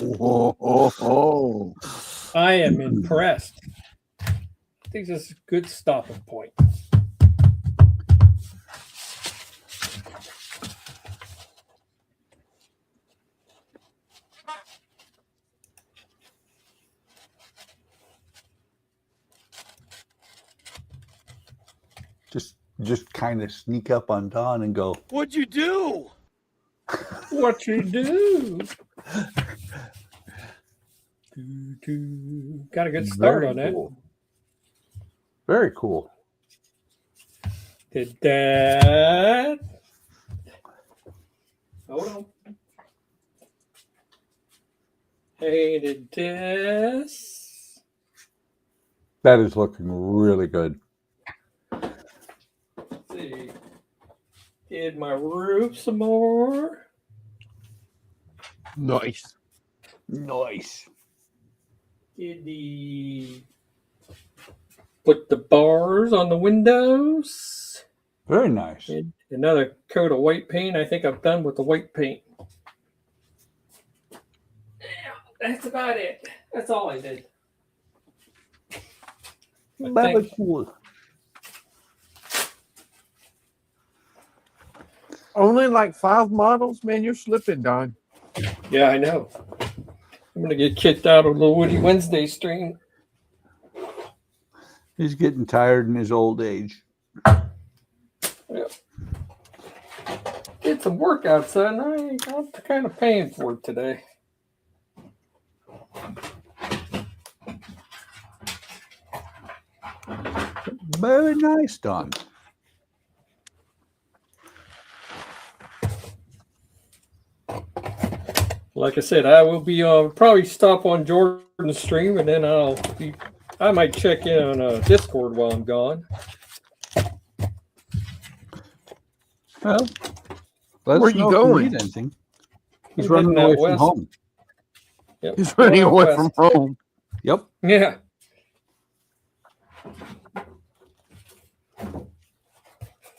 Whoa. I am impressed. I think this is a good stopping point. Just kind of sneak up on Don and go, What'd you do? What you do? Got a good start very on that. cool. Very cool. Did that? Hold on. Hey, did this? That is looking really good. Let's see. Did my roof some more? Nice. Nice. Did the put the bars on the windows? Very nice. Did another coat of white paint. I think I'm done with the white paint. Yeah, that's about it. That's all I did. Very cool. Only like 5 models, man. You're slipping, Don. Yeah, I know. I'm gonna get kicked out of the Woody Wednesday stream. He's getting tired in his old age. Yep. Did some workouts, son. I'm kind of paying for it today. Very nice, Don. Like I said, I will be probably stop on Jordan's stream, and then I might check in on Discord while I'm gone. Well, let Where us you know if going? need anything. He's I'm running heading away out from west. home. Yep. He's running Going out away west. from home. Yep. Yeah.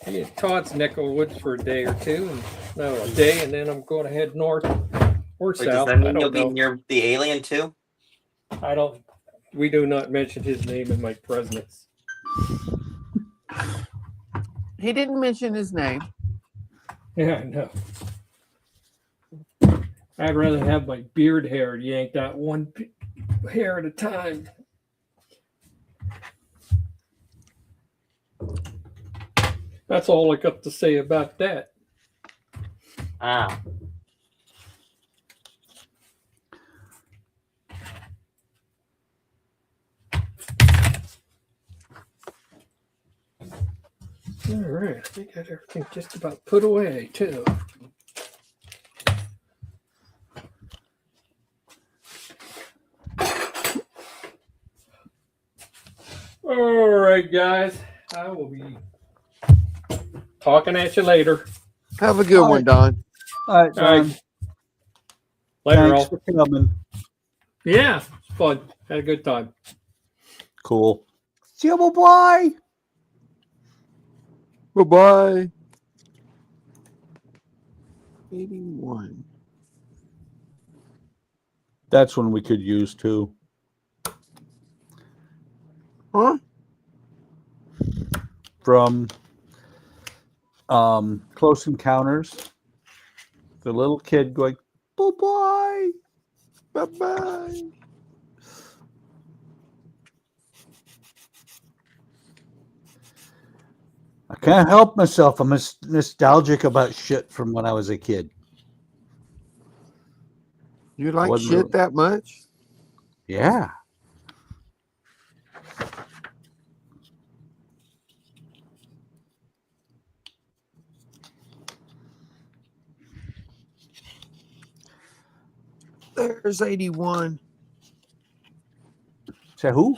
Yeah, Todd's neck of the woods for a day or two, and then I'm going to head north or Wait, does south. that I mean you'll don't be know. near the alien too? I don't. We do not mention his name in my presence. He didn't mention his name. Yeah, I know. I'd rather have my beard hair yanked out one hair at a time. That's all I got to say about that. Ah. All right, I think I got everything just about put away too. All right, guys. I will be talking at you later. Have a good All one, right. Don. All right, All right. Don. Later, Thanks all. for coming. Yeah, it's fun. Had a good time. Cool. See you, bye. Bye-bye. 81. That's one we could use too. Huh? From Close Encounters. The little kid going, bye-bye. Bye-bye. I can't help myself. I'm nostalgic about shit from when I was a kid. You like Wasn't shit really- that much? Yeah. There's 81. Say who?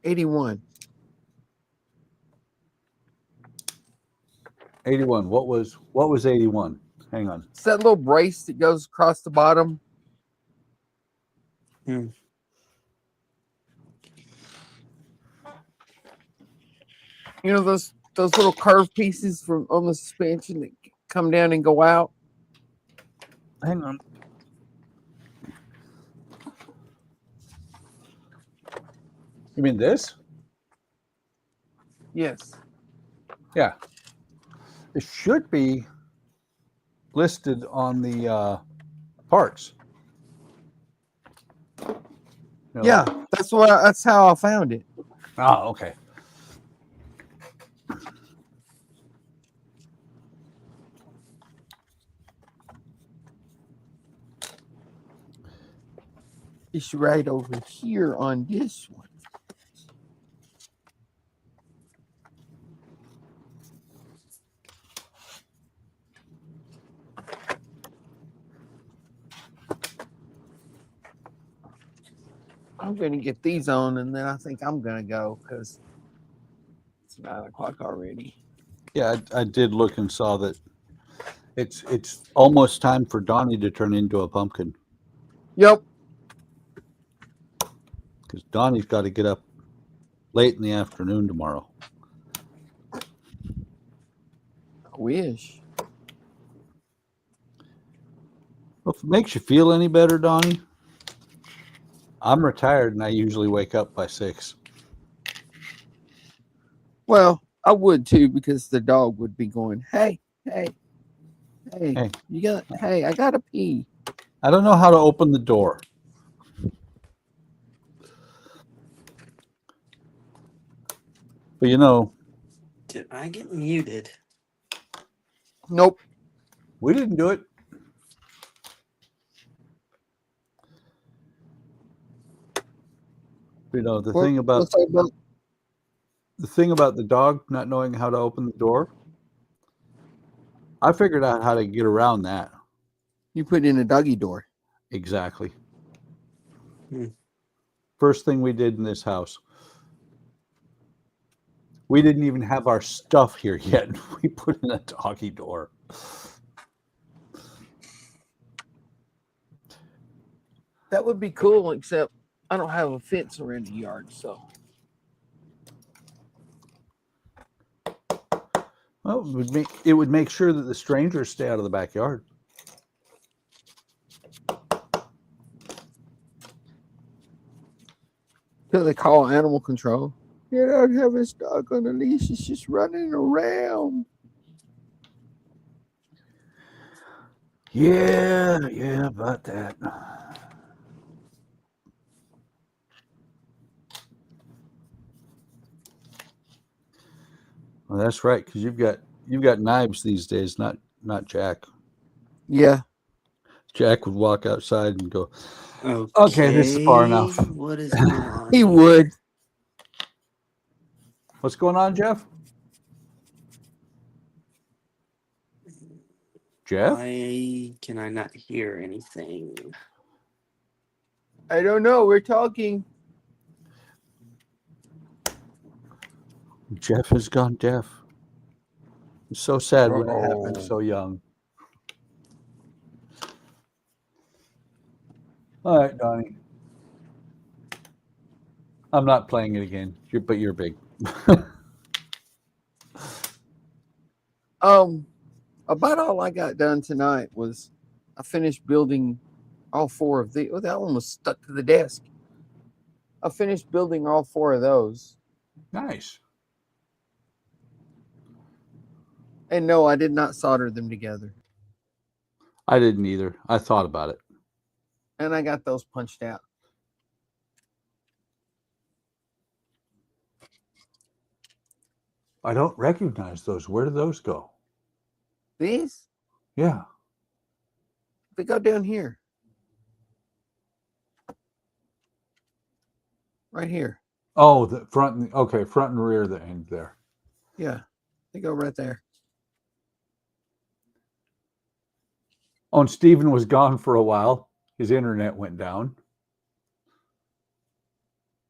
81. 81. What was 81? Hang on. It's that little brace that goes across the bottom. You know those little curved pieces from on the suspension that come down and go out? Hang on. You mean this? Yes. Yeah. It should be listed on the parts. You know, Yeah, that's how I found it. Oh, okay. It's right over here on this one. I'm going to get these on, and then I think I'm going to go because it's 9 o'clock already. Yeah, I did look and saw that it's almost time for Donnie to turn into a pumpkin Yep. because Donnie's got to get up late in the afternoon tomorrow. I wish. Well, if it makes you feel any better, Donnie, I'm retired and I usually wake up by 6. Well, I would too because the dog would be going, hey, hey, hey, Hey. you got, hey, I got to pee. I don't know how to open the door. But you know, Did I get muted? Nope. we didn't do it. You know, the thing about the dog not knowing how to open the door, I figured out how to get around that. You put in a doggy door. Exactly. Hmm. First thing we did in this house. We didn't even have our stuff here yet. We put in a doggy door. That would be cool, except I don't have a fence around the yard, so. Well, it would make sure that the strangers stay out of the backyard. Till they call animal control. You don't have his dog on a leash. It's just running around. Yeah, about that. Well, that's right, because you've got knives these days, not Jack. Yeah. Jack would walk outside and go, okay, this is far enough. What is going on? He would. What's going on, Jeff? Jeff? Why can I not hear anything? I don't know. We're talking. Jeff has gone deaf. It's so sad when it happens so young. All right, Donnie. I'm not playing it again, but you're big. About all I got done tonight was I finished building all 4 of the. Oh, that one was stuck to the desk. I finished building all 4 of those. Nice. And no, I did not solder them together. I didn't either. I thought about it. And I got those punched out. I don't recognize those. Where do those go? These? Yeah. They go down here. Right here. Oh, the front. Okay, front and rear, the end there. Yeah. They go right there. Oh, and Stephen was gone for a while. His internet went down.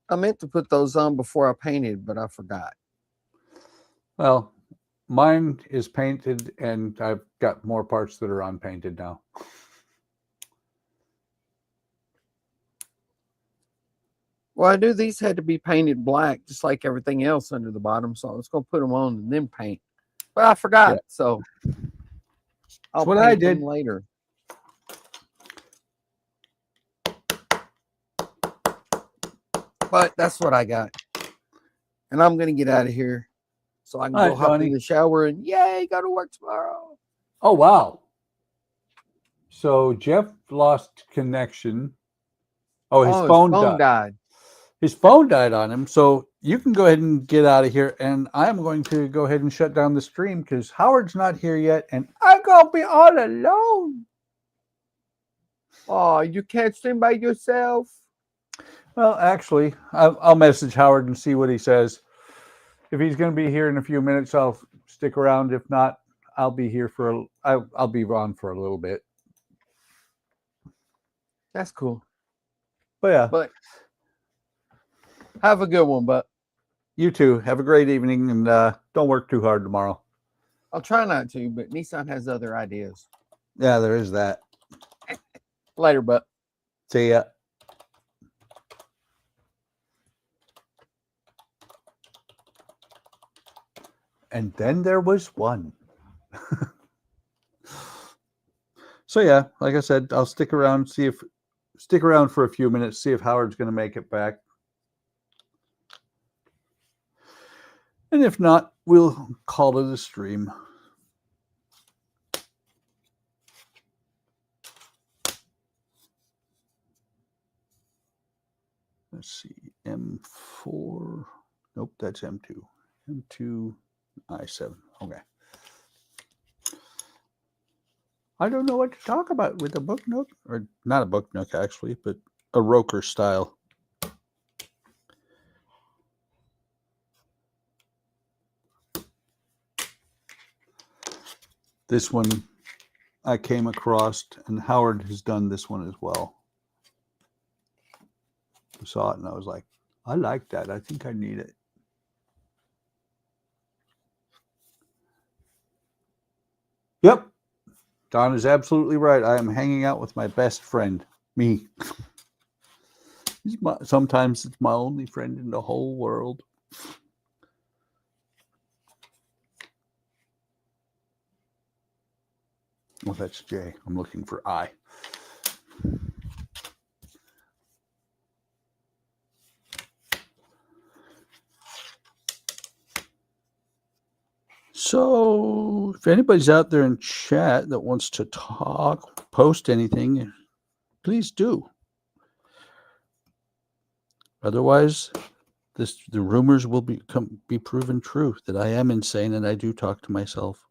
I meant to put those on before I painted, but I forgot. Well, mine is painted, and I've got more parts that are unpainted now. Well, I knew these had to be painted black, just like everything else under the bottom. So I was going to put them on and then paint. But I forgot. Yeah. So I'll what paint I them did later. But that's what I got. And I'm going to get out of here so I can All go right, hop Donnie. in the shower and yay, go to work tomorrow. Oh, wow. So Jeff lost connection. Oh, his phone died. His phone died on him. So you can go ahead and get out of here. And I'm going to go ahead and shut down the stream because Howard's not here yet. And I'm going to be all alone. Oh, you can't stream by yourself? Well, actually, I'll message Howard and see what he says. If he's going to be here in a few minutes, I'll stick around. If not, I'll be here for I'll be on for a little bit. That's cool. But yeah, But have a good one, but you too. Have a great evening, and don't work too hard tomorrow. I'll try not to, but Nissan has other ideas. Yeah, there is that. Later, but See ya. And then there was one. So yeah, like I said, I'll stick around for a few minutes, see if Howard's going to make it back. And if not, we'll call it a stream. Let's see, M4. Nope, that's M2. M2, I7. Okay. I don't know what to talk about with a book nook, or not a book nook actually, but a Roker style. This one I came across, and Howard has done this one as well. I saw it and I was like, I like that. I think I need it. Yep. Don is absolutely right. I am hanging out with my best friend, me. Sometimes it's my only friend in the whole world. Well, that's J. I'm looking for I. So if anybody's out there in chat that wants to talk, post anything, please do. Otherwise, the rumors will be proven true that I am insane and I do talk to myself.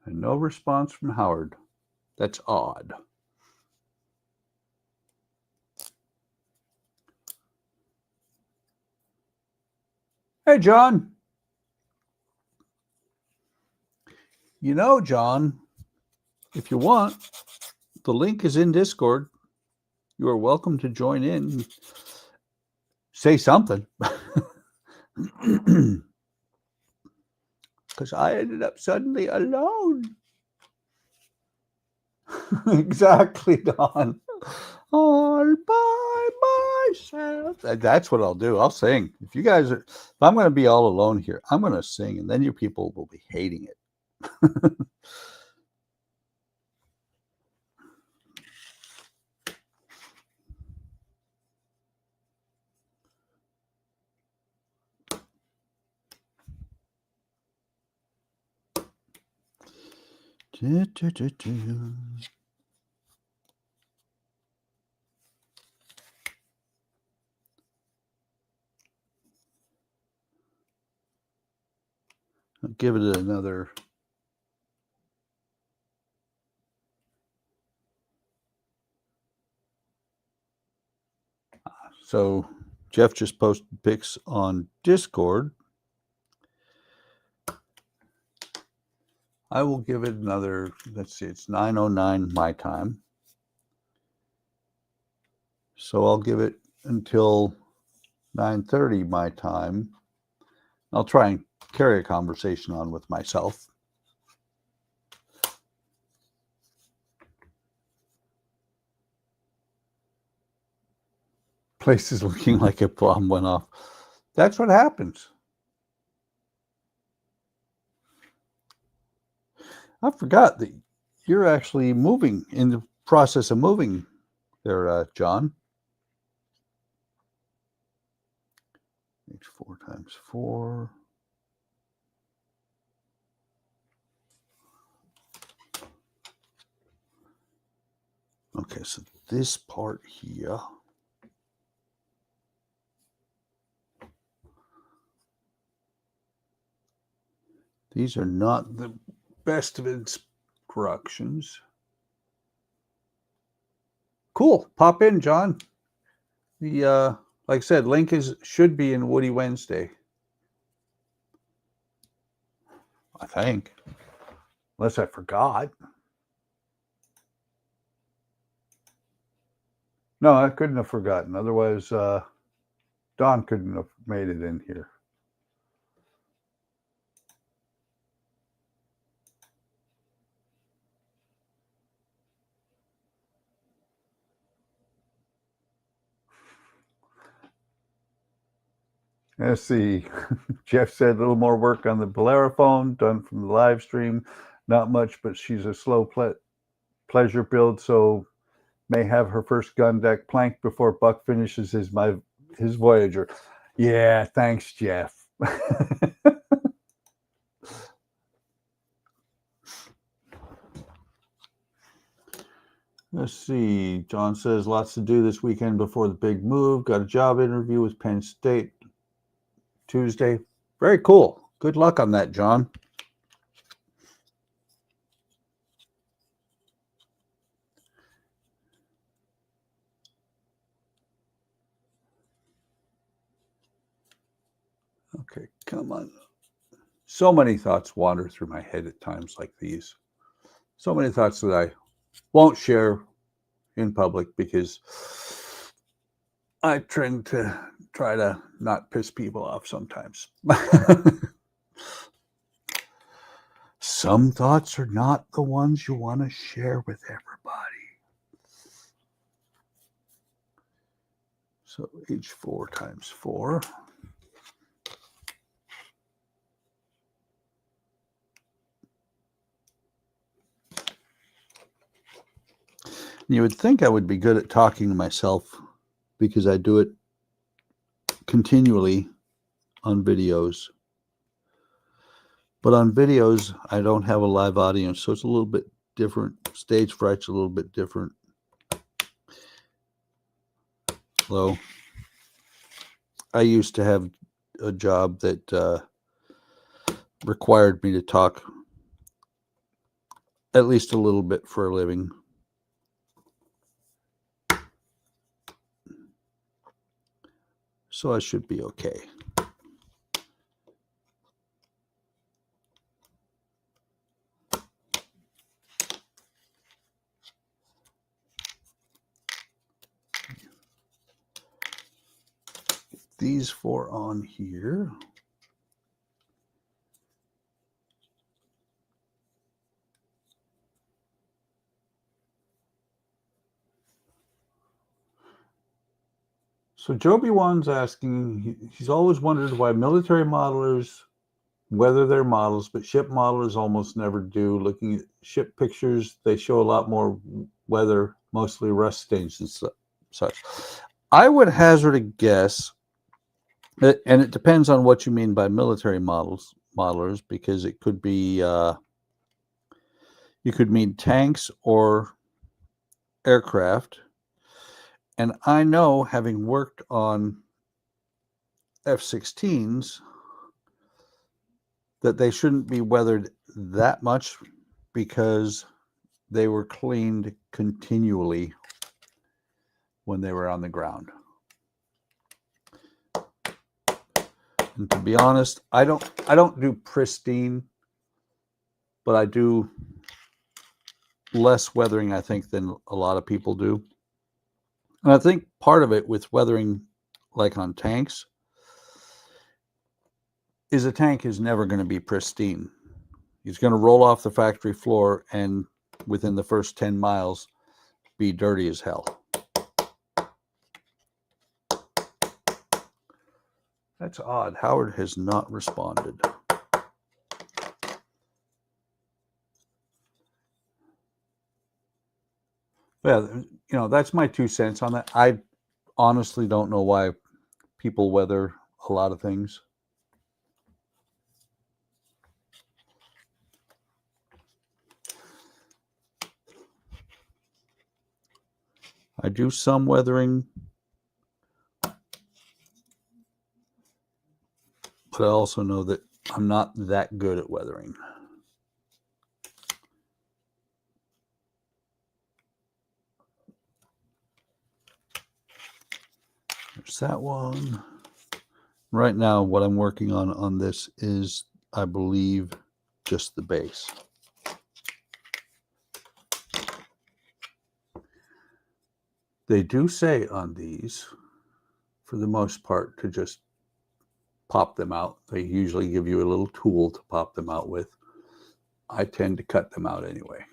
And no response from Howard. That's odd. Hey, John. You know, John, if you want, the link is in Discord. You are welcome to join in. Say something. Because I ended up suddenly alone. Exactly, Don. All by myself. That's what I'll do. I'll sing. If you guys are, if I'm going to be all alone here, I'm going to sing, and then you people will be hating it. I'll give it another. So Jeff just posted pics on Discord. I will give it another, let's see, it's 9:09 my time. So I'll give it until 9:30 my time. I'll try and carry a conversation on with myself. Place is looking like a bomb went off. That's what happens. I forgot that you're actually moving, in the process of moving there, John. H4 times 4. Okay, so this part here. These are not the best of instructions. Cool. Pop in, John. The like I said, link should be in Woody Wednesday. I think. Unless I forgot. No, I couldn't have forgotten. Otherwise, Don couldn't have made it in here. Let's see. Jeff said a little more work on the Bellerophone done from the live stream. Not much, but she's a slow pleasure build, so may have her first gun deck plank before Buck finishes his Voyager. Yeah, thanks, Jeff. Let's see. John says lots to do this weekend before the big move. Got a job interview with Penn State Tuesday. Very cool. Good luck on that, John. Okay, come on. So many thoughts wander through my head at times like these. So many thoughts that I won't share in public because I tend to try to not piss people off sometimes. Some thoughts are not the ones you want to share with everybody. So H4 times 4. You would think I would be good at talking to myself because I do it continually on videos. But on videos, I don't have a live audience, so it's a little bit different. Stage fright's a little bit different. Though I used to have a job that required me to talk at least a little bit for a living. So I should be okay. These 4 on here. So Joby Wan's asking, he's always wondered why military modelers weather their models, but ship modelers almost never do. Looking at ship pictures, they show a lot more weather, mostly rust stains and such. I would hazard a guess, and it depends on what you mean by military modelers, because it could be, you could mean tanks or aircraft. And I know, having worked on F-16s, that they shouldn't be weathered that much because they were cleaned continually when they were on the ground. And to be honest, I don't do pristine, but I do less weathering, I think, than a lot of people do. And I think part of it with weathering, like on tanks, is a tank is never going to be pristine. He's going to roll off the factory floor and within the first 10 miles be dirty as hell. That's odd. Howard has not responded. Well, that's my 2 cents on that. I honestly don't know why people weather a lot of things. I do some weathering, but I also know that I'm not that good at weathering. There's that one. Right now, what I'm working on this is, I believe, just the base. They do say on these, for the most part, to just pop them out. They usually give you a little tool to pop them out with. I tend to cut them out anyway.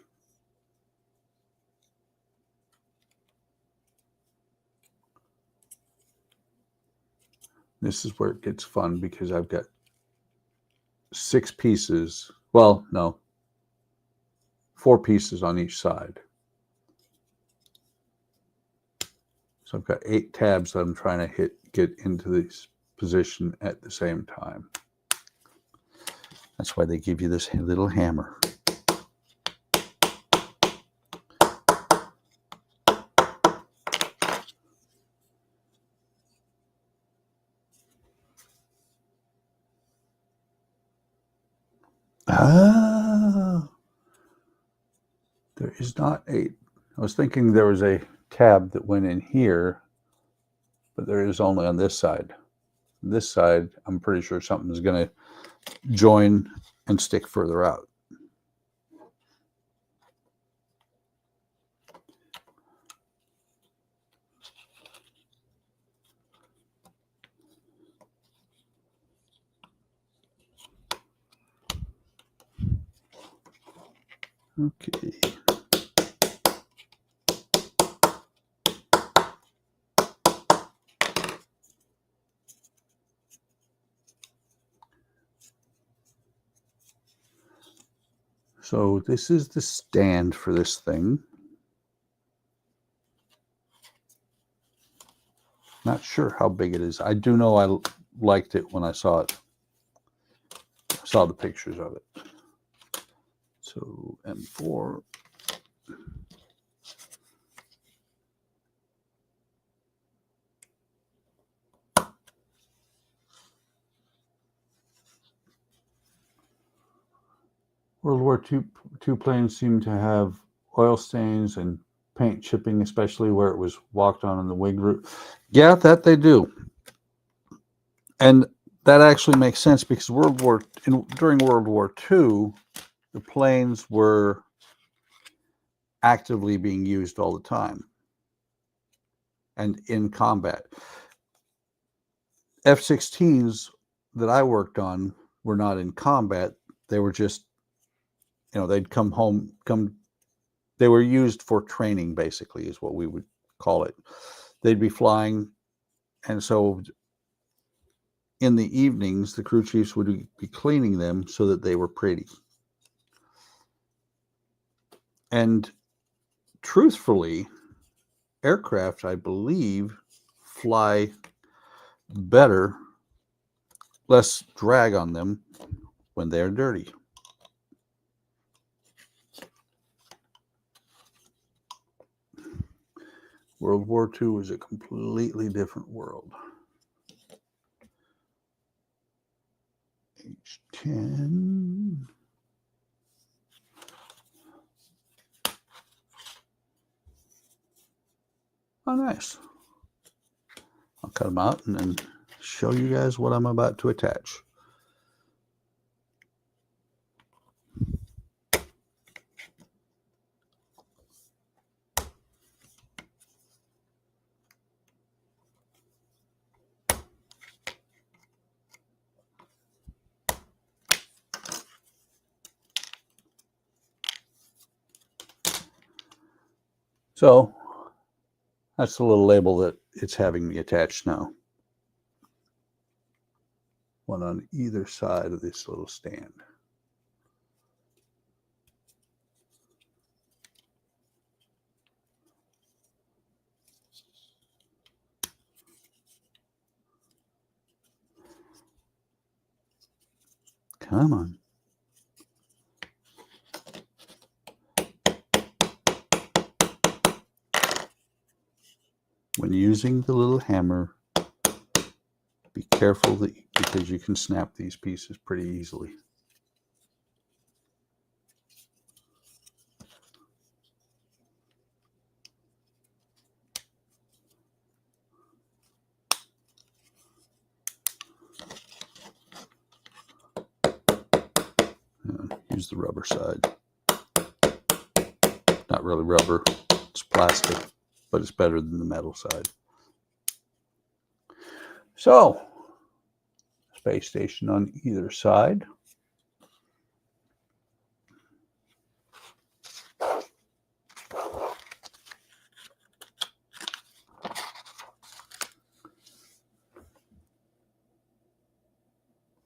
This is where it gets fun because I've got 6 pieces. Well, no, 4 pieces on each side. So I've got 8 tabs that I'm trying to get into this position at the same time. That's why they give you this little hammer. Ah, there is not a, I was thinking there was a tab that went in here, but there is only on this side. This side, I'm pretty sure something is going to join and stick further out. Okay. So this is the stand for this thing. Not sure how big it is. I do know I liked it when I saw it. Saw the pictures of it. So M4. World War II planes seem to have oil stains and paint chipping, especially where it was walked on in the wing route. Yeah, that they do. And that actually makes sense because during World War II, the planes were actively being used all the time and in combat. F-16s that I worked on were not in combat. They were just, they'd come home, they were used for training, basically, is what we would call it. They'd be flying, and so in the evenings, the crew chiefs would be cleaning them so that they were pretty. And truthfully, aircraft, I believe, fly better, less drag on them when they're dirty. World War II was a completely different world. H10. Oh, nice. I'll cut them out and then show you guys what I'm about to attach. So that's the little label that it's having me attached now. One on either side of this little stand. Come on. when using the little hammer, be careful because you can snap these pieces pretty easily. Use the rubber side. Not really rubber, it's plastic, but it's better than the metal side. So, space station on either side.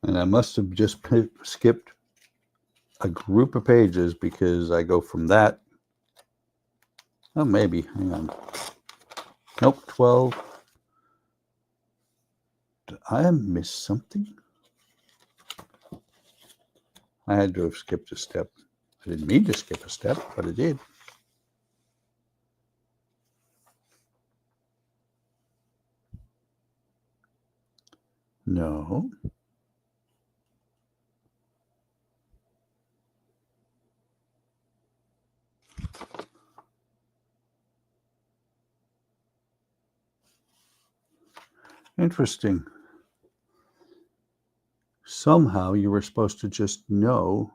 And I must have just skipped a group of pages because I go from that. Oh, maybe. Hang on. Nope, 12. Did I miss something? I had to have skipped a step. I didn't mean to skip a step, but I did. No. Interesting. Somehow you were supposed to just know.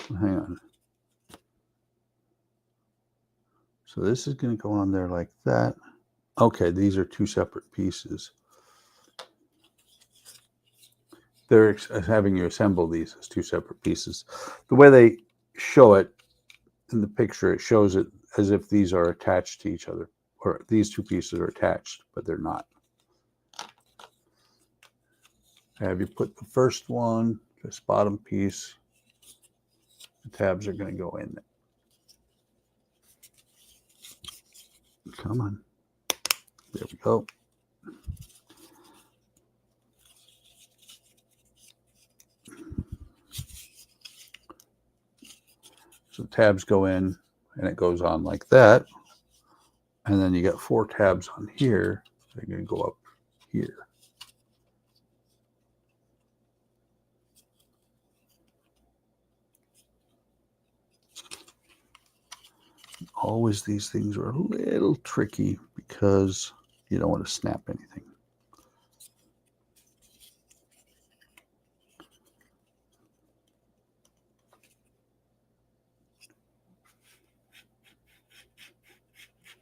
Hang on. So this is going to go on there like that. Okay, these are two separate pieces. They're having you assemble these as two separate pieces. The way they show it in the picture, it shows it as if these are attached to each other, or these two pieces are attached, but they're not. Have you put the first one, this bottom piece, the tabs are going to go in there. Come on. There we go. So tabs go in and it goes on like that. And then you got 4 tabs on here. They're going to go up here. Always these things are a little tricky because you don't want to snap anything.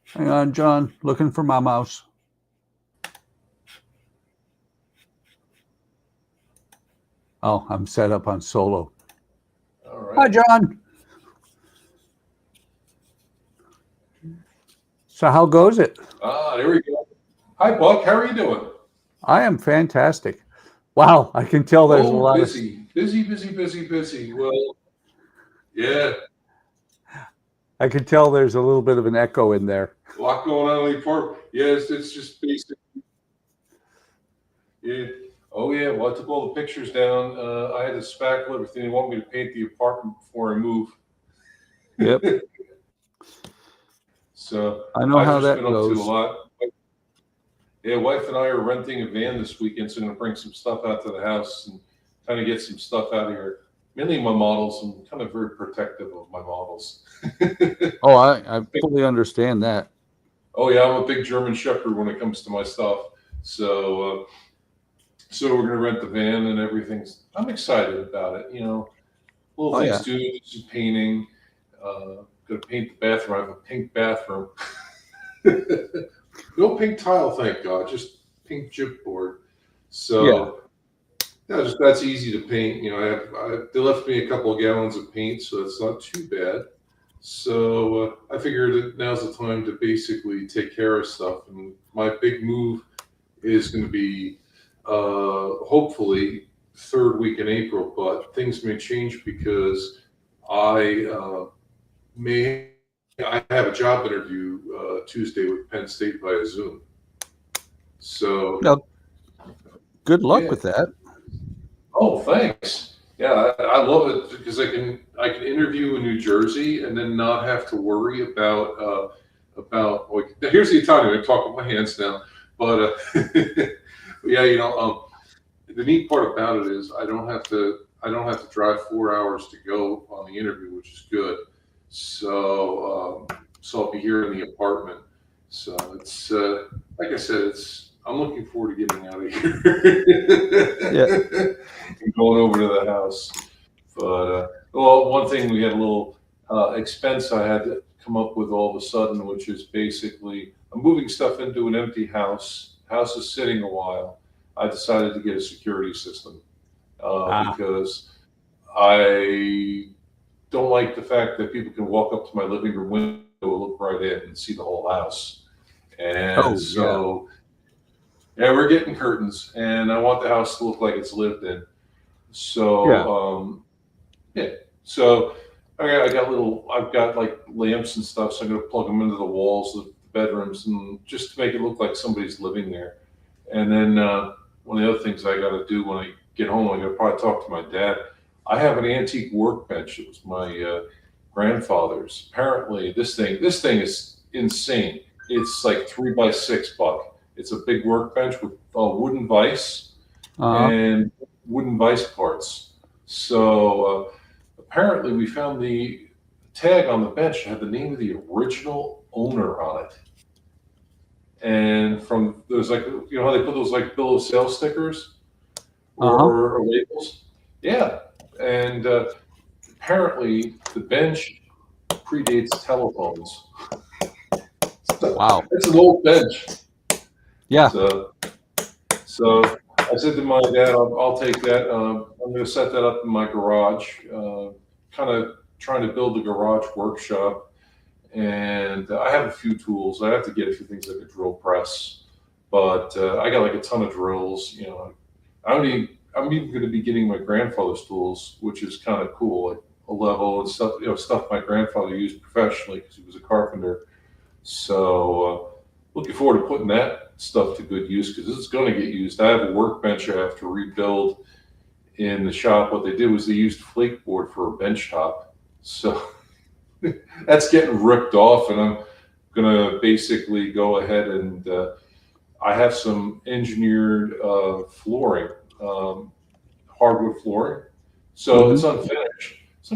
Hang on, John, looking for my mouse. Oh, I'm set up on solo. All right. Hi, John. So how goes it? There we go. Hi, Buck. How are you doing? I am fantastic. Wow, I can tell there's a lot busy. Well, yeah. I can tell there's a little bit of an echo in there. A lot going on in the apartment. Yes, it's just basic. Yeah. Oh, yeah. Well, I took all the pictures down. I had to spackle everything. They want me to paint the apartment before I move. Yep. So I know how that been up goes. to a lot. Yeah, wife and I are renting a van this weekend, so I'm going to bring some stuff out to the house and kind of get some stuff out of here. Mainly my models. I'm kind of very protective of my models. Oh, I fully understand that. Oh yeah, I'm a big German Shepherd when it comes to my stuff. So we're going to rent the van and everything. I'm excited about it. You know, little things to do, some painting. Going to paint the bathroom. I have a pink bathroom. No pink tile, thank God. Just pink chipboard. So that's easy to paint. You know, they left me a couple of gallons of paint, so it's not too bad. So I figured that now's the time to basically take care of stuff. And my big move is going to be hopefully third week in April, but things may change because I have a job interview Tuesday with Penn State via Zoom. So good luck with that. Oh, thanks. Yeah, I love it because I can interview in New Jersey and then not have to worry about about. Like, here's the Italian. I'm talking with my hands now, but yeah, the neat part about it is I don't have to drive 4 hours to go on the interview, which is good. So I'll be here in the apartment. So it's like I said, I'm looking forward to getting out of here and going over to the house. But well, one thing, we had a little expense I had to come up with all of a sudden, which is basically I'm moving stuff into an empty house. House is sitting a while. I decided to get a security system because I don't like the fact that people can walk up to my living room window, look right in, and see the whole house. And yeah, we're getting curtains, and I want the house to look like it's lived in. So so I've got like lamps and stuff, so I'm gonna plug them into the walls of the bedrooms, and just to make it look like somebody's living there. And then one of the other things I got to do when I get home, I'm gonna probably talk to my dad. I have an antique workbench. It was my grandfather's. Apparently, this thing is insane. It's like 3x6 buck. It's a big workbench with wooden vise and wooden vise parts. So apparently, we found the tag on the bench that had the name of the original owner on it. And from there's like, you know how they put those like bill of sale stickers or labels? Yeah. And apparently the bench predates telephones. Wow. It's an old bench. Yeah. So I said to my dad, I'll take that. I'm going to set that up in my garage, kind of trying to build a garage workshop. And I have a few tools. I have to get a few things like a drill press, but I got like a ton of drills. I'm even going to be getting my grandfather's tools, which is kind of cool, like a level and stuff. Stuff my grandfather used professionally because he was a carpenter. So looking forward to putting that stuff to good use because it's going to get used. I have a workbench I have to rebuild in the shop. What they did was they used flake board for a bench top. So that's getting ripped off, and I'm gonna basically go ahead and I have some engineered flooring, hardwood flooring. So it's unfinished. So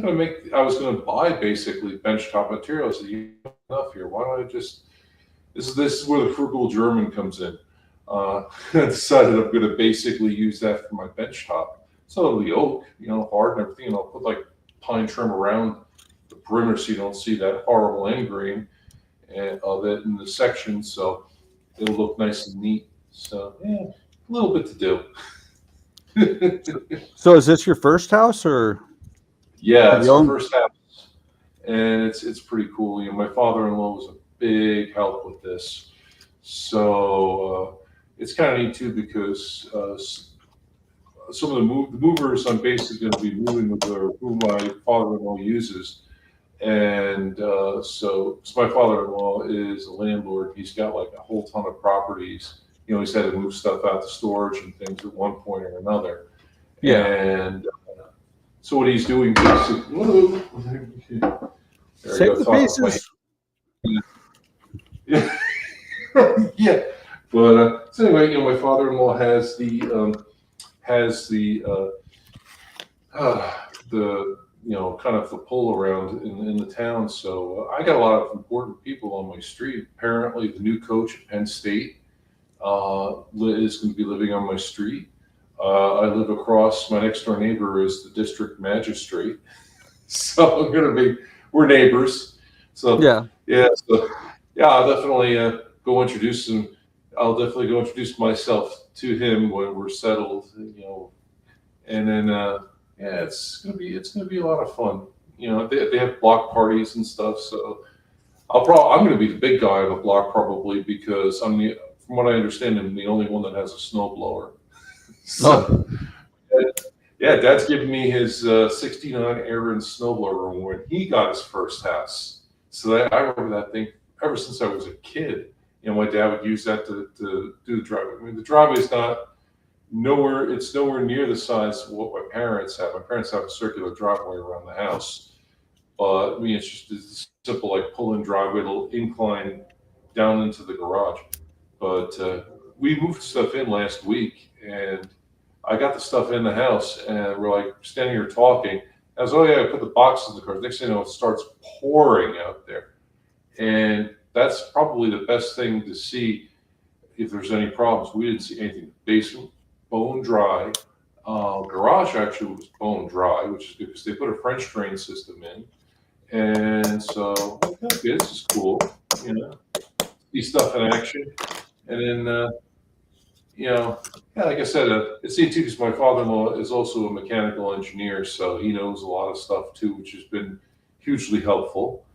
I was gonna buy basically benchtop materials. You have enough here. Why don't I just? This is where the frugal German comes in. I decided I'm gonna basically use that for my benchtop. So it'll be oak, hard and everything, and I'll put like pine trim around the perimeter so you don't see that horrible end grain of it in the section, so it'll look nice and neat. So yeah, a little bit to do. So is this your first house, or? Yeah, it's our first house, and it's pretty cool. My father-in-law was a big help with this, so it's kind of neat too because some of the movers I'm basically going to be moving with who my father-in-law uses. And so my father-in-law is a landlord. He's got like a whole ton of properties. He's had to move stuff out to storage and things at one point or another. Yeah. And so what he's doing basically, save the pieces. Yeah. Yeah. But so anyway, my father-in-law has the kind of the pull around in the town. So I got a lot of important people on my street. Apparently, the new coach at Penn State is going to be living on my street. I live across. My next door neighbor is the district magistrate. So we're neighbors. So I'll definitely go introduce him. I'll definitely go introduce myself to him when we're settled. And then. Yeah, it's gonna be a lot of fun. They have block parties and stuff. So I'm gonna be the big guy on the block probably because from what I understand, I'm the only one that has a snowblower. So yeah, Dad's giving me his '69 Aaron snowblower when he got his first house. So I remember that thing ever since I was a kid. My dad would use that to do the driveway. I mean, the driveway's it's nowhere near the size of what my parents have. My parents have a circular driveway around the house, But I mean, it's simple, like pull in driveway, it'll incline down into the garage. But we moved stuff in last week, and I got the stuff in the house, and we're like standing here talking. I was, oh yeah, I put the boxes in the car. Next thing you know, it starts pouring out there. And that's probably the best thing to see if there's any problems. We didn't see anything. Basement, bone dry. Garage actually was bone dry, which is good because they put a French drain system in. And so, okay, this is cool, you know, see stuff in action. And then, you know, yeah, like I said, it's neat too because my father-in-law is also a mechanical engineer, so he knows a lot of stuff too, which has been hugely helpful.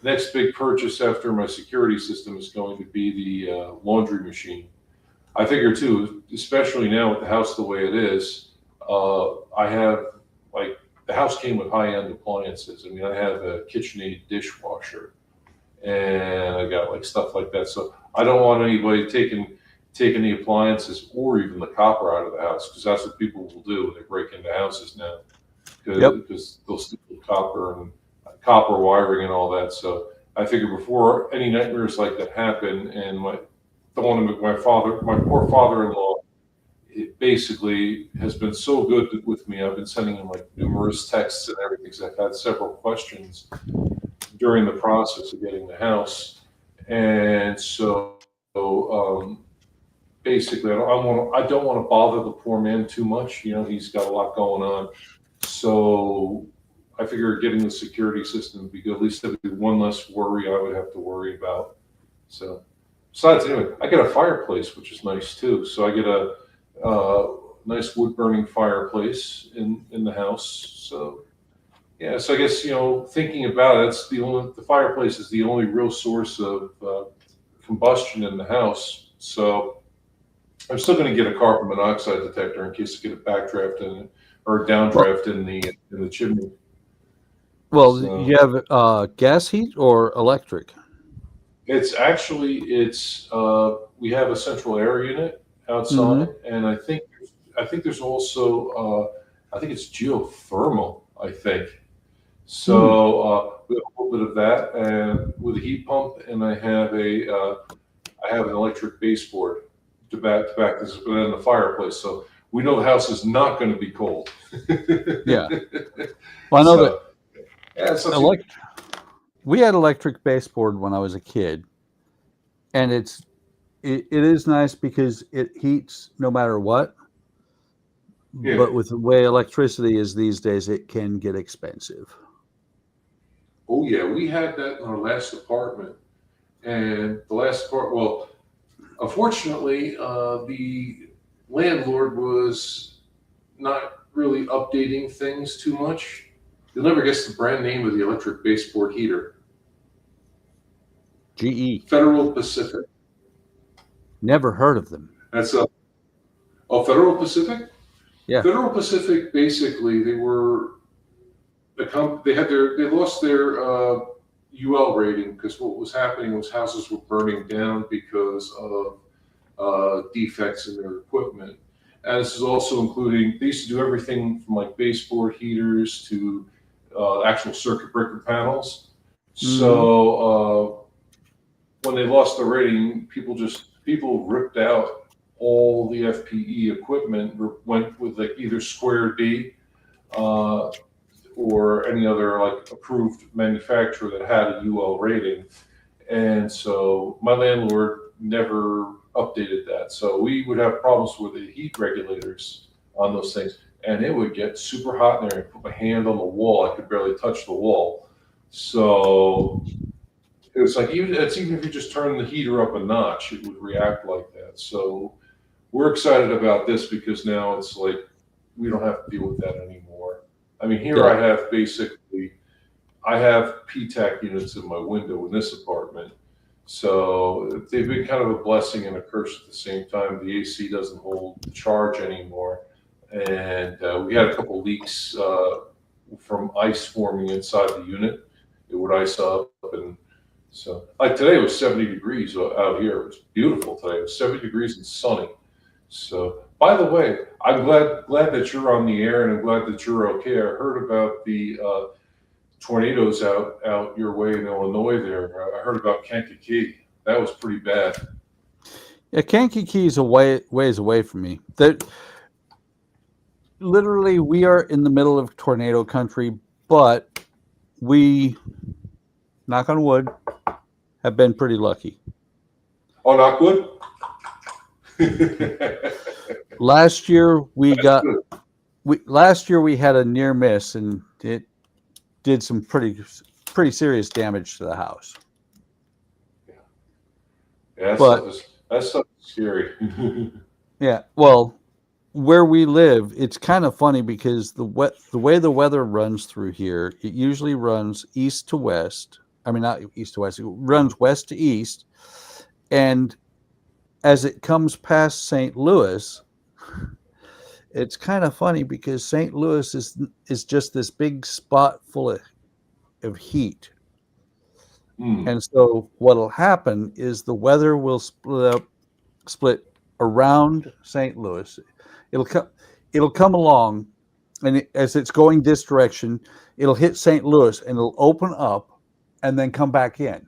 Next big purchase after my security system is going to be the laundry machine. I figure too, especially now with the house the way it is, I have, like, the house came with high-end appliances. I mean, I have a KitchenAid dishwasher, and I got like stuff like that. So I don't want anybody taking the appliances or even the copper out of the house, because that's what people will do when they break into houses now. Because they'll steal copper and copper wiring and all that. So I figure before any nightmares like that happen, and my poor father-in-law, it basically has been so good with me. I've been sending him like numerous texts and everything, because I've had several questions during the process of getting the house. And so basically I don't want to bother the poor man too much. You know, he's got a lot going on. So I figure getting the security system would be good. At least there'd be one less worry I would have to worry about. So besides, anyway, I get a fireplace, which is nice too. So I get a nice wood burning fireplace in the house. So yeah, so I guess, you know, thinking about it, the fireplace is the only real source of combustion in the house. So I'm still going to get a carbon monoxide detector in case I get a backdraft in it or a downdraft in the chimney. Well, so, you have gas heat or electric? It's actually we have a central air unit outside, and I think there's also I think it's geothermal. I think so. We have a little bit of that, and with a heat pump, and I have an electric baseboard to back this, but then the fireplace. So we know the house is not going to be cold. Yeah. Well, I know that. Yeah, we had electric baseboard when I was a kid, and it is nice because it heats no matter what. Yeah. But with the way electricity is these days, it can get expensive. Oh yeah, we had that in our last apartment, and well, unfortunately, the landlord was not really updating things too much. You'll never guess the brand name of the electric baseboard heater. GE. Federal Pacific. Never heard of them. That's Federal Pacific? Yeah. Federal Pacific, basically, they lost their UL rating because what was happening was houses were burning down because of defects in their equipment. And this is also including, they used to do everything from like baseboard heaters to actual circuit breaker panels. So when they lost the rating, people ripped out all the FPE equipment, went with like either Square D or any other like approved manufacturer that had a UL rating. And so my landlord never updated that. So we would have problems with the heat regulators on those things. And it would get super hot in there. I put my hand on the wall. I could barely touch the wall. So it was like, even if you just turn the heater up a notch, it would react like that. So we're excited about this because now it's like, we don't have to deal with that anymore. I mean, here I have PTAC units in my window in this apartment. So they've been kind of a blessing and a curse at the same time. The AC doesn't hold the charge anymore. And we had a couple leaks from ice forming inside the unit. It would ice up. And so like today it was 70 degrees out here. It was beautiful today. It was 70 degrees and sunny. So by the way, I'm glad that you're on the air, and I'm glad that you're okay. I heard about the tornadoes out your way in Illinois there. I heard about Kankakee. That was pretty bad. Yeah, Kankakee is ways away from me. Literally, we are in the middle of tornado country, but we, knock on wood, have been pretty lucky. Oh, not good? Last year we had a near miss, and it did some pretty serious damage to the house. Yeah, that's stuff scary. Yeah, well, where we live, it's kind of funny because the way the weather runs through here, it usually runs east to west. I mean, not east to west. It runs west to east, and as it comes past St. Louis, it's kind of funny because St. Louis is just this big spot full of heat. And so what'll happen is the weather will split around St. Louis. It'll come along, and as it's going this direction, it'll hit St. Louis and it'll open up and then come back in.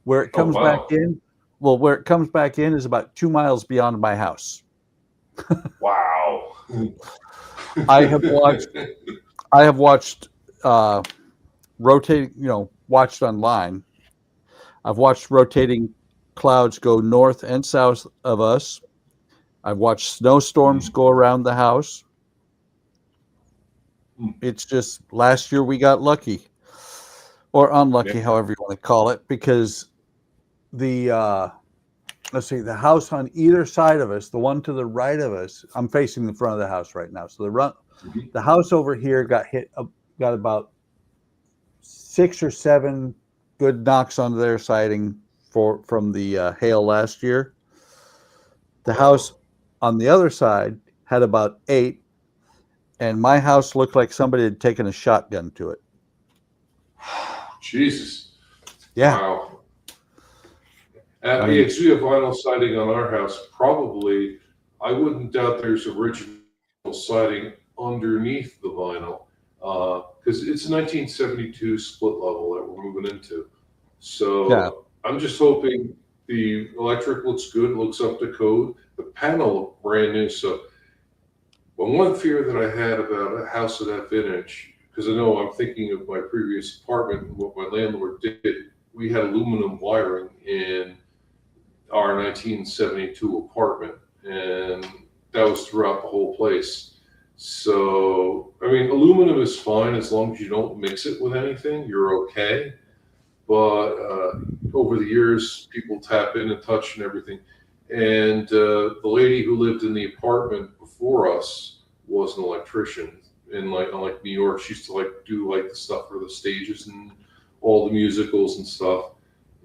Where it comes back in, where it comes back in is about 2 miles beyond my house. Wow. I have watched rotating, watched online. I've watched rotating clouds go north and south of us. I've watched snowstorms go around the house. It's just last year we got lucky, or unlucky, however you want to call it, because the house on either side of us, the one to the right of us, I'm facing the front of the house right now. So the house over here got about 6 or 7 good knocks on their siding from the hail last year. The house on the other side had about 8, and my house looked like somebody had taken a shotgun to it. Jesus. Yeah. Wow. We have vinyl siding on our house. Probably, I wouldn't doubt there's original siding underneath the vinyl, because it's a 1972 split level that we're moving into. So yeah. I'm just hoping the electric looks good, looks up to code. The panel looked brand new. So one fear that I had about a house of that vintage, because I know I'm thinking of my previous apartment and what my landlord did, we had aluminum wiring in our 1972 apartment, and that was throughout the whole place. So, I mean, aluminum is fine as long as you don't mix it with anything, you're okay. But over the years, people tap in and touch and everything. And the lady who lived in the apartment before us was an electrician. In like New York, she used to do the stuff for the stages and all the musicals and stuff.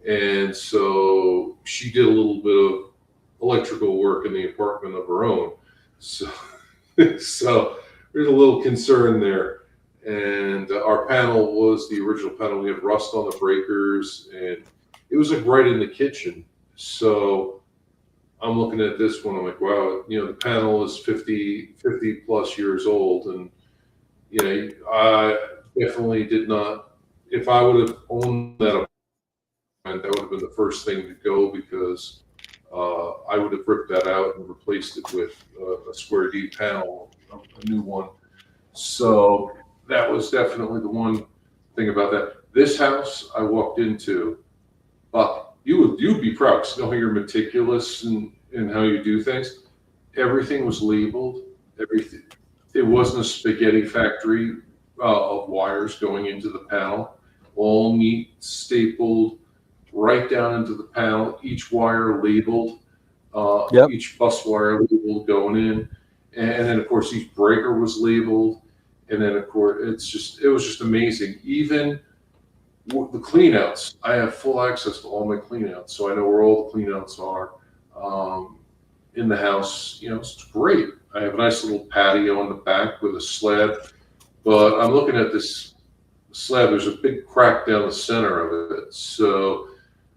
And so she did a little bit of electrical work in the apartment of her own. So there's a little concern there. And our panel was the original panel. We had rust on the breakers, and it was right in the kitchen. So I'm looking at this one. I'm like, wow, the panel is 50 plus years old. And, I definitely did not, if I would have owned that apartment, that would have been the first thing to go, because I would have ripped that out and replaced it with a square D panel, a new one. So that was definitely the one thing about that. This house I walked into, you'd be proud, because you know how you're meticulous in how you do things. Everything was labeled. Everything. It wasn't a spaghetti factory of wires going into the panel. All neat, stapled, right down into the panel. Each wire labeled. Each bus wire labeled going in, and then of course each breaker was labeled. And then, of course, it was just amazing. Even the cleanouts, I have full access to all my cleanouts, so I know where all the cleanouts are in the house. It's great. I have a nice little patio in the back with a slab, but I'm looking at this slab. There's a big crack down the center of it, so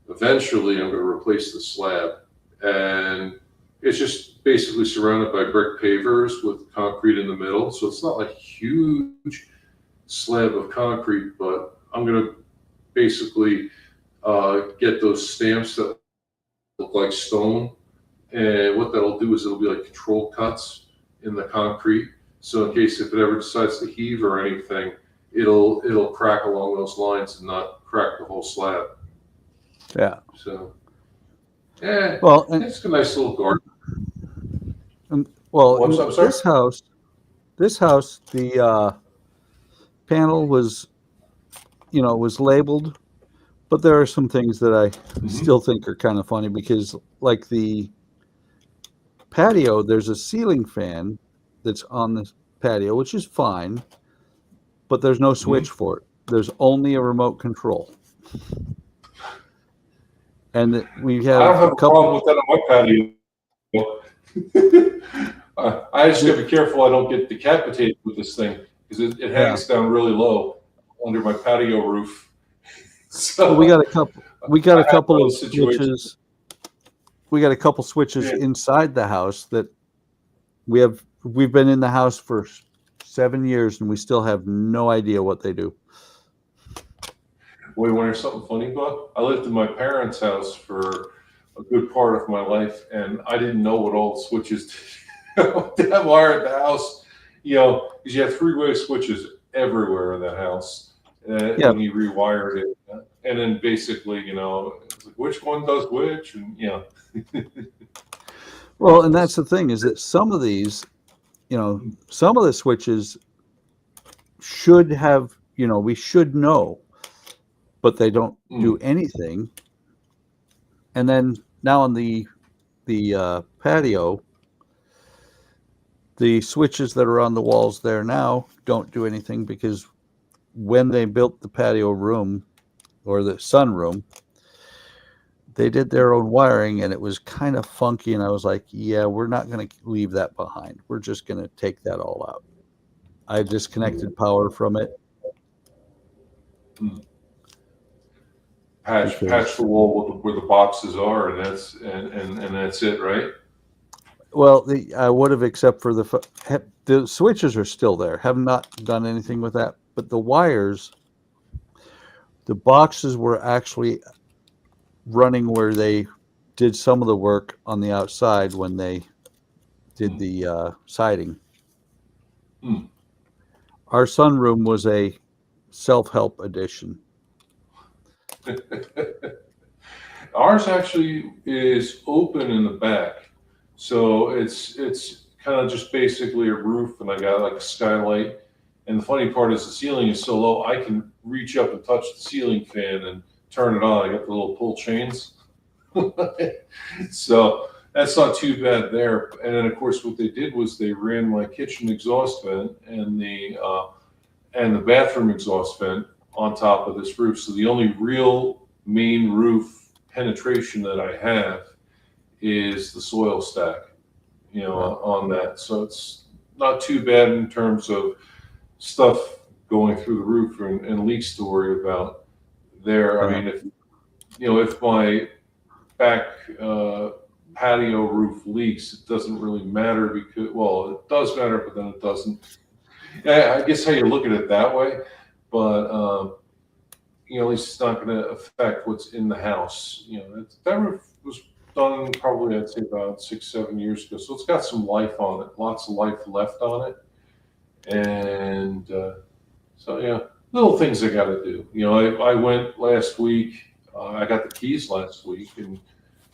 eventually I'm going to replace the slab, and it's just basically surrounded by brick pavers with concrete in the middle. So it's not like huge, slab of concrete, but I'm going to basically get those stamps that look like stone. And what that'll do is it'll be like control cuts in the concrete. So in case if it ever decides to heave or anything, it'll crack along those lines and not crack the whole slab. Yeah. So, yeah, well, it's a nice little garden. Well, I'm sorry? this house, the panel was, was labeled, but there are some things that I still think are kind of funny because, like the patio, there's a ceiling fan that's on the patio, which is fine, but there's no switch for it. There's only a remote control. And we have I don't have a problem with that on my patio. I just got to be careful I don't get decapitated with this thing because it hangs down really low under my patio roof. So we got a couple of switches. We got a couple switches inside the house that we've been in the house for 7 years and we still have no idea what they do. Wait, when there's something funny, Buck? I lived in my parents' house for a good part of my life, and I didn't know what all the switches did. That wire at the house, because you have three-way switches everywhere in that house. When you rewired it, and then basically, it's like, which one does which, and Well, and that's the thing is that some of these, some of the switches should have, we should know, but they don't do anything. And then now on the patio, the switches that are on the walls there now don't do anything because when they built the patio room or the sunroom, they did their own wiring and it was kind of funky. And I was like, yeah, we're not going to leave that behind. We're just going to take that all out. I disconnected power from it. Patch the wall where the boxes are, and that's it, right? Well, I would have, except for the switches are still there. Have not done anything with that, but the wires, the boxes were actually running where they did some of the work on the outside when they did the siding. Our sunroom was a self-help edition. Ours actually is open in the back, so it's kind of just basically a roof, and I got like a skylight. And the funny part is the ceiling is so low, I can reach up and touch the ceiling fan and turn it on. I got the little pull chains, so that's not too bad there. And then of course what they did was they ran my kitchen exhaust vent and the bathroom exhaust vent on top of this roof. So the only real main roof penetration that I have is the soil stack, on that. So it's not too bad in terms of stuff going through the roof and leaks to worry about there. I mean, if my back patio roof leaks, it doesn't really matter because, well, it does matter, but then it doesn't. Yeah, I guess how you look at it that way. But at least it's not going to affect what's in the house. That roof was done probably, I'd say, about 6-7 years ago, so it's got some life on it, lots of life left on it, and so yeah, little things I got to do. I went last week. I got the keys last week, and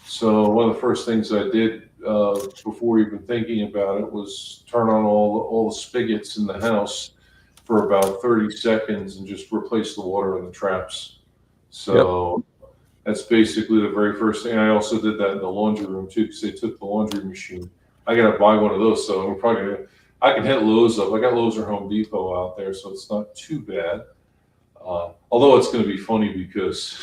so one of the first things I did before even thinking about it was turn on all the spigots in the house for about 30 seconds and just replace the water in the traps. So that's basically the very first thing. I also did that in the laundry room too, because they took the laundry machine. I got to buy one of those, so I can hit Lowe's up. I got Lowe's or Home Depot out there, so it's not too bad. Although it's going to be funny because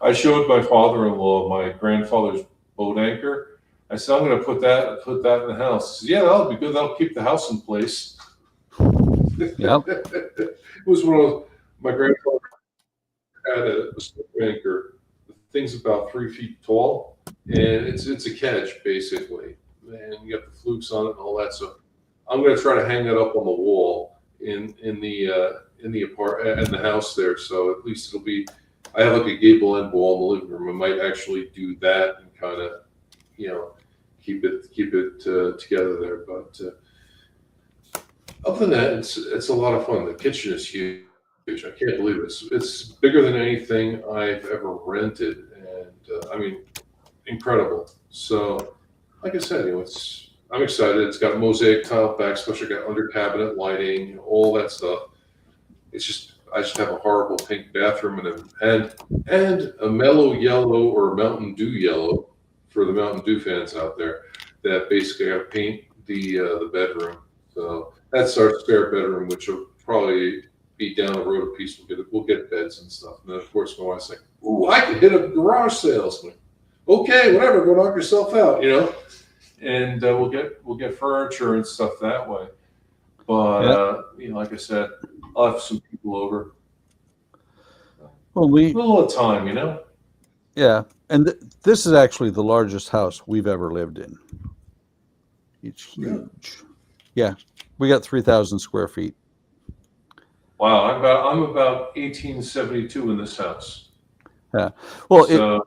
I showed my father-in-law my grandfather's boat anchor. I said, I'm going to put that in the house. He said, yeah, that'll be good. That'll keep the house in place. Yep. It was one of my grandfather had a slip anchor. The thing's about 3 feet tall, and it's a catch basically. And you got the flukes on it and all that. So I'm going to try to hang that up on the wall in the house there. So at least it'll be. I have like a gable end wall in the living room. I might actually do that and kind of, keep it together there. But other than that, it's a lot of fun. The kitchen is huge. I can't believe it. It's bigger than anything I've ever rented, and I mean, incredible. So, like I said, I'm excited. It's got mosaic tile backsplash. I got under cabinet lighting, all that stuff. I just have a horrible pink bathroom and a mellow yellow or Mountain Dew yellow for the Mountain Dew fans out there. That basically I got to paint the bedroom. So that's our spare bedroom, which will probably be down the road a piece. We'll get beds and stuff. And then of course my wife's like, "Ooh, I could hit a garage sale." I'm like, okay, whatever, go knock yourself out, And we'll get furniture and stuff that way. But like I said, I'll have some people over. Well, a little time, Yeah, and this is actually the largest house we've ever lived in. It's huge. Yeah, we got 3,000 square feet. Wow, I'm about 1872 in this house. Yeah, well, So,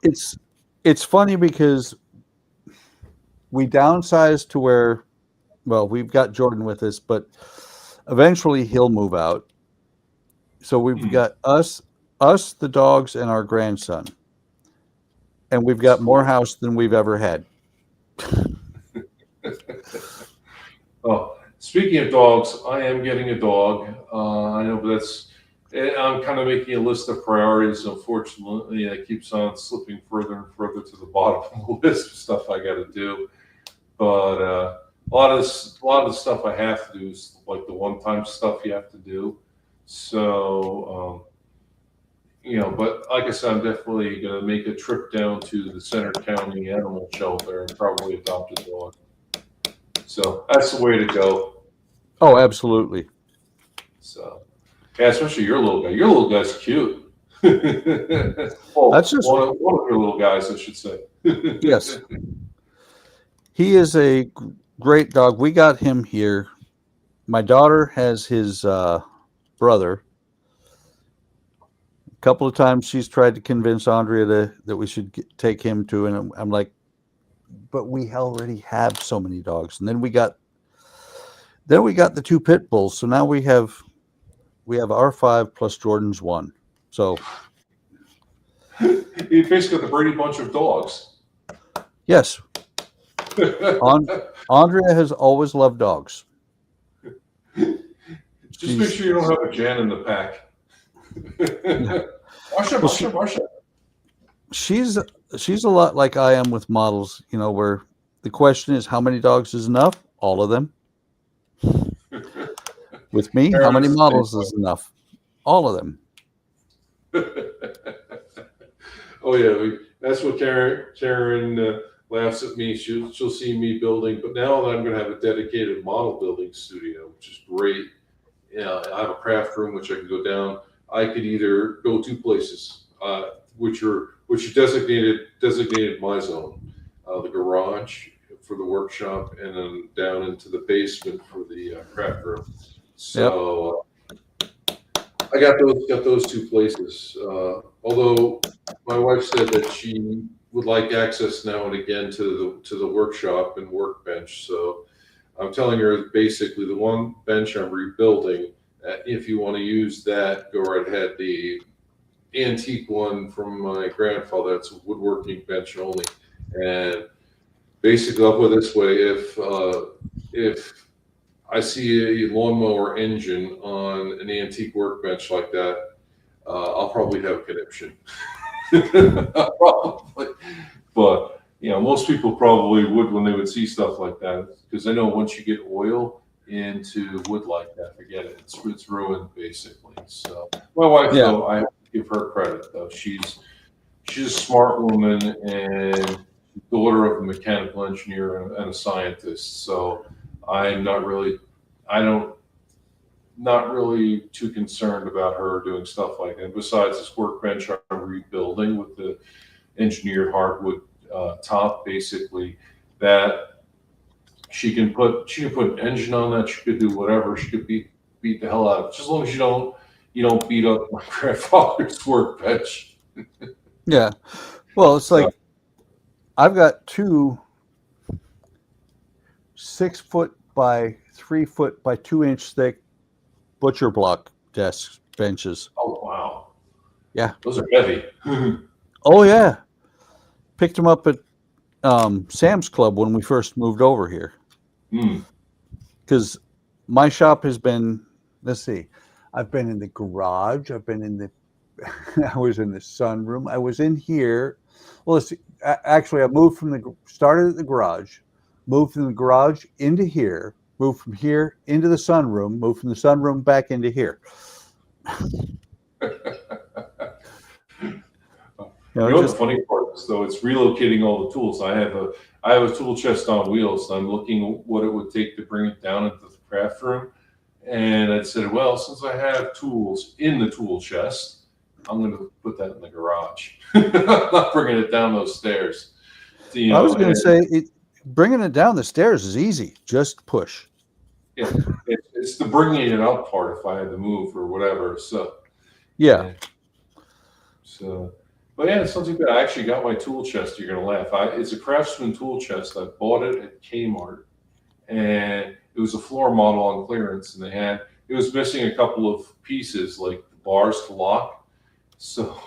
it's funny because we downsized to where, well, we've got Jordan with us, but eventually he'll move out. So we've got us, the dogs, and our grandson, and we've got more house than we've ever had. oh, speaking of dogs, I am getting a dog. I know, but I'm kind of making a list of priorities. Unfortunately, it keeps on slipping further and further to the bottom of the list of stuff I got to do. But a lot of the stuff I have to do is like the one-time stuff you have to do. So, but like I said, I'm definitely going to make a trip down to the Center County Animal Shelter and probably adopt a dog. So that's the way to go. Oh, absolutely. So, yeah, especially your little guy. Your little guy's cute. Well, That's just one of your little guys, I should say. Yes. He is a great dog. We got him here. My daughter has his brother. A couple of times she's tried to convince Andrea that we should take him to, and I'm like, but we already have so many dogs. And then we got the 2 pit bulls. So now we have our 5 plus Jordan's 1. So You basically got the Brady Bunch of dogs. yes, Andrea has always loved dogs. Just make sure you don't have a Jan in the pack. Marsha. She's a lot like I am with models, where the question is how many dogs is enough? All of them. With me, how many models is enough? All of them. Oh yeah, that's what Karen laughs at me. She'll see me building, but now that I'm going to have a dedicated model building studio, which is great. I have a craft room which I can go down. I could either go 2 places, which are designated my zone, the garage for the workshop, and then down into the basement for the craft room. So I got those 2 places. Although my wife said that she would like access now and again to the workshop and workbench. So I'm telling her basically the one bench I'm rebuilding. If you want to use that, go right ahead. The antique one from my grandfather, it's a woodworking bench only. And basically, I'll put it this way: if I see a lawnmower engine on an antique workbench like that, I'll probably have a conniption. Probably. But most people probably would when they would see stuff like that, because I know once you get oil into wood like that, forget it. It's ruined basically. So my wife, though, I have to give her credit though. She's a smart woman and daughter of a mechanical engineer and a scientist. So I'm not really too concerned about her doing stuff like that. Besides this workbench I'm rebuilding with the engineered hardwood top, basically, that she can put an engine on that. She could do whatever. She could beat the hell out of it. Just as long as you don't beat up my grandfather's workbench. Yeah. Well, it's like I've got 2 6-foot by 3-foot by 2-inch thick butcher block desk benches. Oh wow. Yeah. Those are heavy. Oh yeah. Picked them up at Sam's Club when we first moved over here. Because my shop has been, let's see, I've been in the garage. I've been in the, I was in the sunroom. I was in here. Well, let's see. Actually, I moved from started at the garage, moved from the garage into here, moved from here into the sunroom, moved from the sunroom back into here. You know what the funny part is, though? It's relocating all the tools. I have a tool chest on wheels. So I'm looking what it would take to bring it down into the craft room. And I said, well, since I have tools in the tool chest, I'm going to put that in the garage. I'm not bringing it down those stairs. You know, I was going to say, bringing it down the stairs is easy. Just push. Yeah, it's the bringing it up part if I had to move or whatever. So, yeah. So, but yeah, it's not too bad. I actually got my tool chest. You're gonna laugh. It's a Craftsman tool chest. I bought it at Kmart, and it was a floor model on clearance. And it was missing a couple of pieces, like the bars to lock. So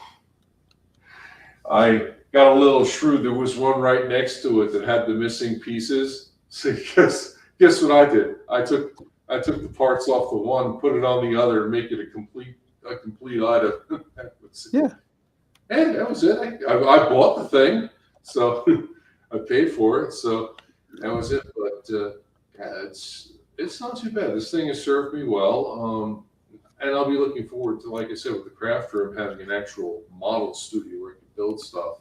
I got a little shrewd. There was one right next to it that had the missing pieces. So guess what I did? I took the parts off the one, put it on the other, and make it a complete item. Yeah. And that was it. I bought the thing, so I paid for it. So that was it. But yeah, it's not too bad. This thing has served me well, and I'll be looking forward to, like I said, with the craft room, having an actual model studio where I can build stuff.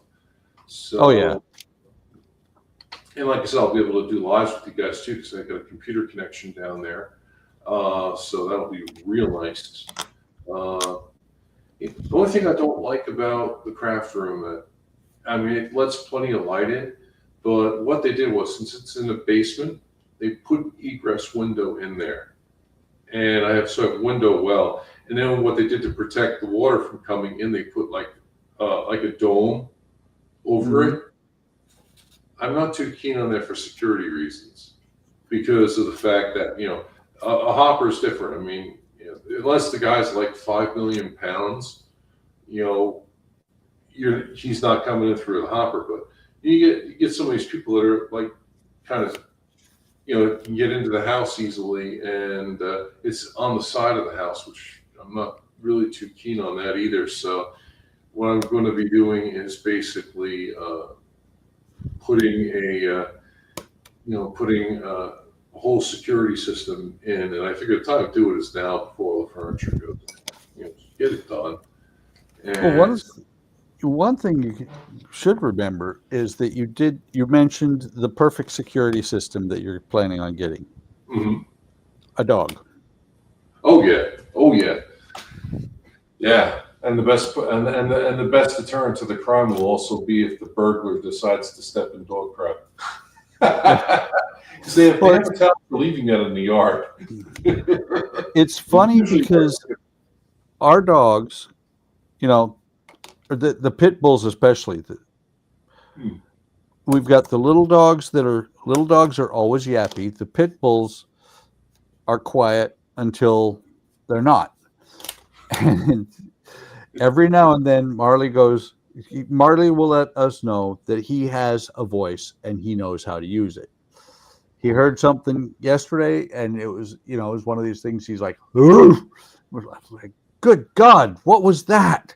So, oh yeah. And like I said, I'll be able to do lives with you guys too, because I got a computer connection down there. So that'll be real nice. The only thing I don't like about the craft room, I mean, it lets plenty of light in, but what they did was, since it's in the basement, they put egress window in there. And I have a window well. And then what they did to protect the water from coming in, they put like a dome over it. I'm not too keen on that for security reasons, because of the fact that, you know, a hopper is different. I mean, you know, unless the guy's like 5 million pounds, you know, he's not coming in through the hopper. But you get some of these people that are like kind of, you know, can get into the house easily, and it's on the side of the house, which I'm not really too keen on that either. So what I'm going to be doing is basically putting a whole security system in, and I figure the time to do it is now before all the furniture goes. You know, get it done. And Well, one thing you should remember is that you mentioned the perfect security system that you're planning on getting. A dog. Oh yeah. And the best and the best deterrent to the crime will also be if the burglar decides to step in dog crap. Because they have a talent for leaving that in the yard. It's funny because our dogs, you know, the pit bulls especially, we've got the little dogs are always yappy. The pit bulls are quiet until they're not. And every now and then Marley will let us know that he has a voice and he knows how to use it. He heard something yesterday and it was one of these things. He's like, like, good God, what was that?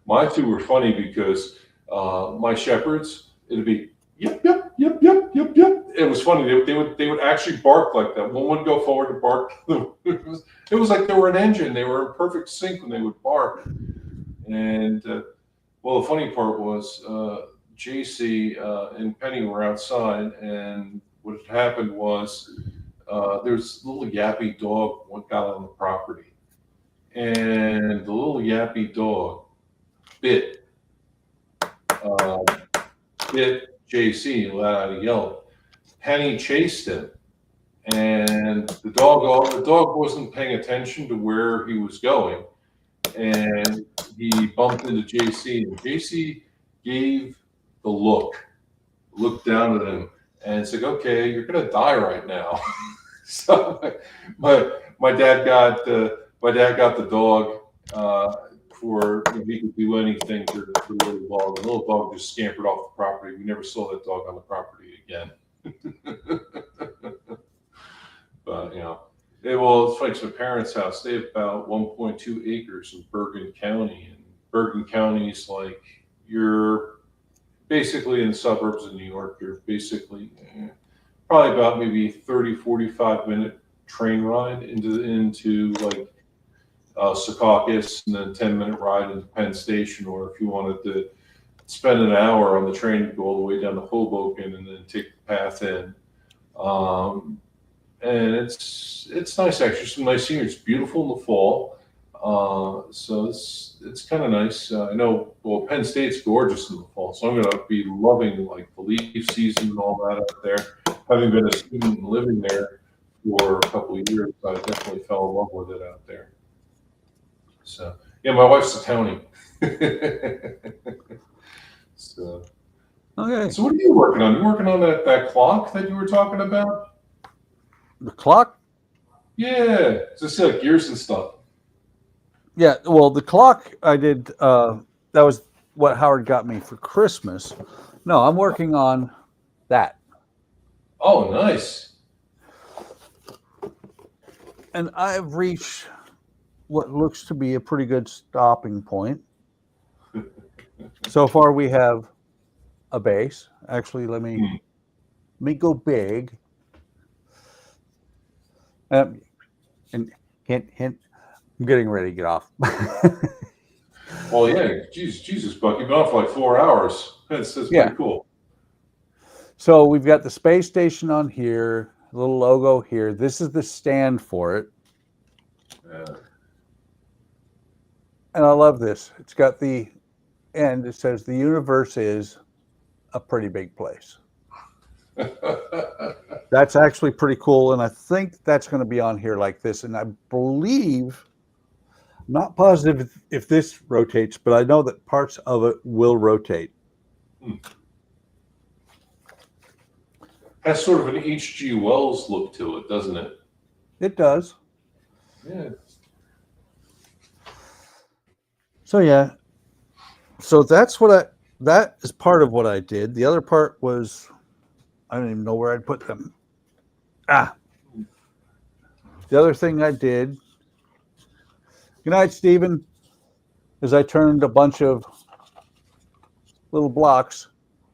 My two were funny because my shepherds, it'd be yep, yep, yep, yep, yep, yep. It was funny. They would actually bark like that. One would go forward and bark. It was like they were an engine. They were in perfect sync when they would bark. And well, the funny part was JC and Penny were outside, and what had happened was there was a little yappy dog got on the property, and the little yappy dog bit JC, let out a yell. Penny chased him, and the dog wasn't paying attention to where he was going, and he bumped into JC, and JC gave the looked down at him, and said, "Okay, you're gonna die right now." So my dad got the dog for he could do anything to the little dog. The little dog just scampered off the property. We never saw that dog on the property again. But it's like my parents' house. They have about 1.2 acres in Bergen County, and Bergen County is like you're basically in the suburbs of New York. You're basically probably about maybe 30, 45-minute train ride into like Secaucus, and then 10-minute ride into Penn Station. Or if you wanted to spend an hour on the train to go all the way down to Hoboken and then take the path in. And it's nice, actually. Some nice scenery. It's beautiful in the fall. So it's kind of nice. I know, well, Penn State's gorgeous in the fall, so I'm going to be loving like the leaf season and all that out there. Having been a student and living there for a couple of years, I definitely fell in love with it out there. So yeah, my wife's a townie. So okay. So what are you working on? You working on that clock that you were talking about? The clock? Yeah, just like gears and stuff. Yeah, well, the clock I did, that was what Howard got me for Christmas. No, I'm working on that. Oh, nice. And I've reached what looks to be a pretty good stopping point. So far, we have a base. Actually, let me go big. And hint, I'm getting ready to get off. Well, yeah, Jesus, Buck, you've been off for like 4 hours. That's pretty cool. So we've got the space station on here, a little logo here. This is the stand for it. Yeah. And I love this. It's got the end. It says the universe is a pretty big place. That's actually pretty cool. And I think that's going to be on here like this. And I believe, I'm not positive if this rotates, but I know that parts of it will rotate. Has sort of an H.G. Wells look to it, doesn't it? It does. Yeah. So yeah. So that is part of what I did. The other part was, I don't even know where I'd put them. The other thing I did, good night, Stephen, is I turned a bunch of little blocks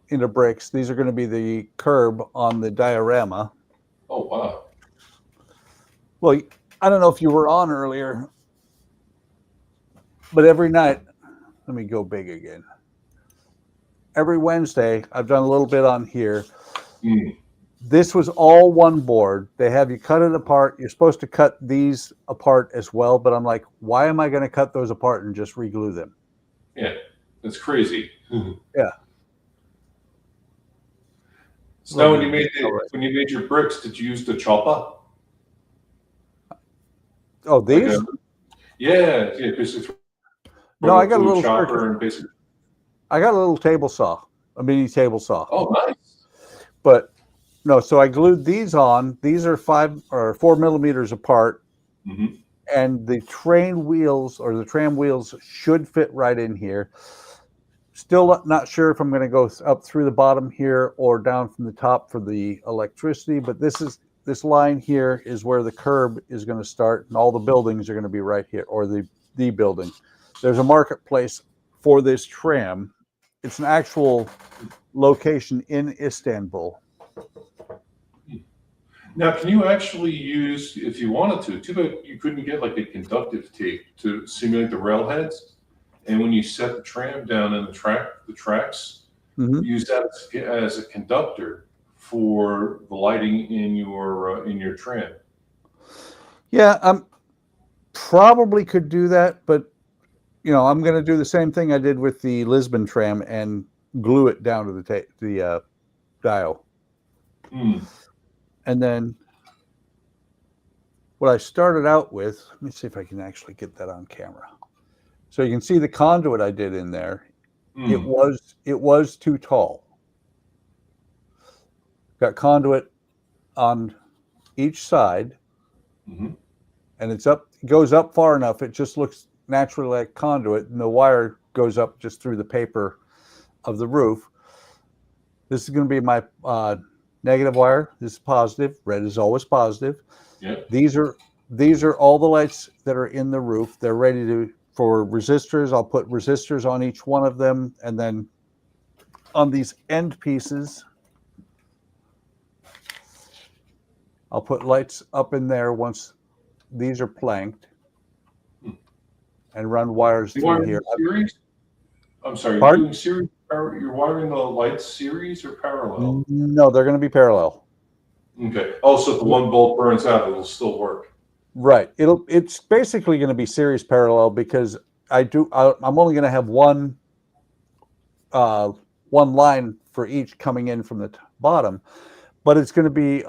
into bricks. These are going to be the curb on the diorama. Oh, wow. Well, I don't know if you were on earlier, but every night, let me go big again. Every Wednesday, I've done a little bit on here. This was all one board. They have you cut it apart. You're supposed to cut these apart as well, but I'm like, why am I going to cut those apart and just reglue them? Yeah, that's crazy. Yeah. So now when you made your bricks, did you use the chopper? Oh, these? Yeah, basically. No, I got a little chopper and basically. I got a little table saw, a mini table saw. Oh, nice. But no, so I glued these on. These are 5 or 4 millimeters apart, and the train wheels or the tram wheels should fit right in here. Still not sure if I'm going to go up through the bottom here or down from the top for the electricity, but this line here is where the curb is going to start, and all the buildings are going to be right here, or the building. There's a marketplace for this tram. It's an actual location in Istanbul. Now, can you actually use, if you wanted to, too bad you couldn't get like a conductive tape to simulate the railheads, and when you set the tram down in the tracks, use that as a conductor for the lighting in your tram. Yeah, probably could do that, but I'm going to do the same thing I did with the Lisbon tram and glue it down to the dial. And then what I started out with, let me see if I can actually get that on camera. So you can see the conduit I did in there. It was too tall. Got conduit on each side, and it goes up far enough. It just looks naturally like conduit, and the wire goes up just through the paper of the roof. This is going to be my negative wire. This is positive. Red is always positive. Yep. These are all the lights that are in the roof. They're ready for resistors. I'll put resistors on each one of them, and then on these end pieces, I'll put lights up in there once these are planked, and run wires through here. Series? I'm sorry, Pardon? you're doing series. You're wiring the lights series or parallel? No, they're going to be parallel. Okay. Oh, so if the one bolt burns out, it'll still work. Right. It's basically going to be series parallel because I'm only going to have one line for each coming in from the bottom, but it's going to be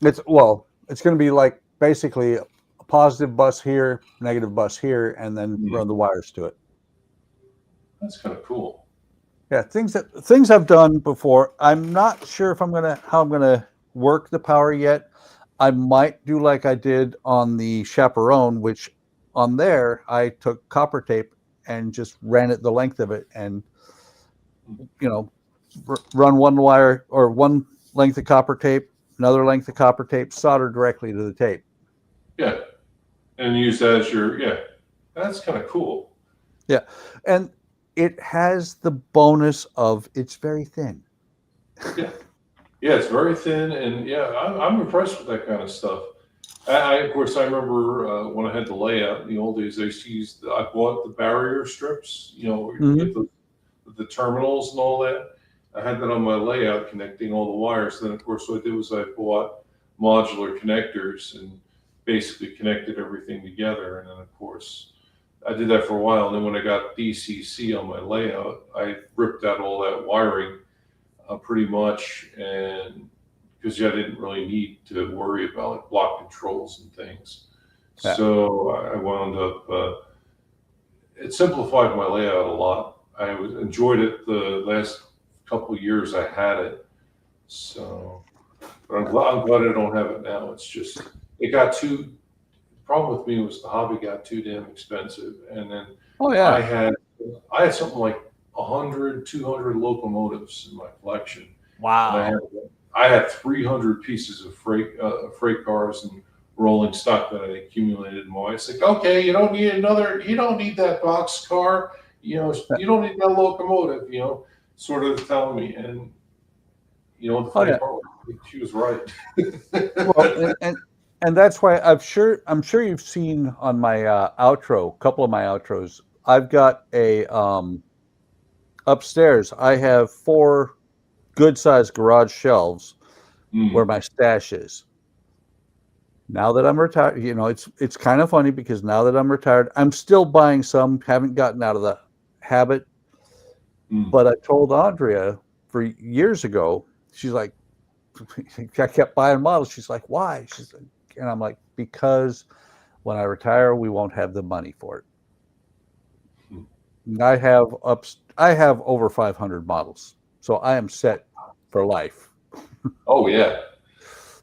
it's going to be like basically a positive bus here, negative bus here, and then run the wires to it. That's kind of cool. Yeah, things I've done before. I'm not sure how I'm gonna work the power yet. I might do like I did on the Chaperone, which on there I took copper tape and just ran it the length of it, and run one wire or one length of copper tape, another length of copper tape, solder directly to the tape. Yeah, and use that as that's kind of cool. Yeah, and it has the bonus of it's very thin. Yeah, it's very thin, and I'm impressed with that kind of stuff. Of course, I remember when I had the layout in the old days, I bought the barrier strips, with the terminals and all that. I had that on my layout connecting all the wires. Then, of course, what I did was I bought modular connectors and basically connected everything together. And then, of course, I did that for a while. And then when I got DCC on my layout, I ripped out all that wiring pretty much, and because I didn't really need to worry about like block controls and things. Yeah. So I wound up, it simplified my layout a lot. I enjoyed it the last couple of years I had it. So, but I'm glad I don't have it now. It's just, it got the problem with me was the hobby got too damn expensive. And then I had something like 100, 200 locomotives in my collection. Wow. I had 300 pieces of freight cars and rolling stock that I accumulated. My wife's like, okay, you don't need that box car, you don't need that locomotive, sort of telling me. And the funny part was, she was right. Well, and that's why I'm sure you've seen on my outro, a couple of my outros, I've got a upstairs, I have 4 good-sized garage shelves where my stash is. Now that I'm retired, it's kind of funny because now that I'm retired, I'm still buying some, haven't gotten out of the habit. But I told Andrea for years ago, she's like, I kept buying models. She's like, why? And I'm like, because when I retire, we won't have the money for it. And I have over 500 models, so I am set for life. Oh yeah.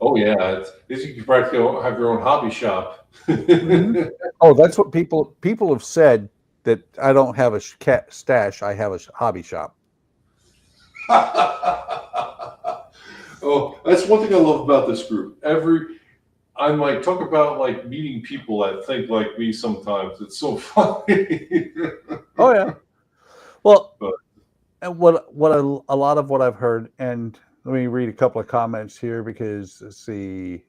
You can practically have your own hobby shop. Oh, that's what people have said, that I don't have a stash. I have a hobby shop. Oh, that's one thing I love about this group. I might talk about like meeting people that think like me sometimes. It's so funny. Oh yeah. Well, and what a lot of what I've heard, and let me read a couple of comments here because let's see.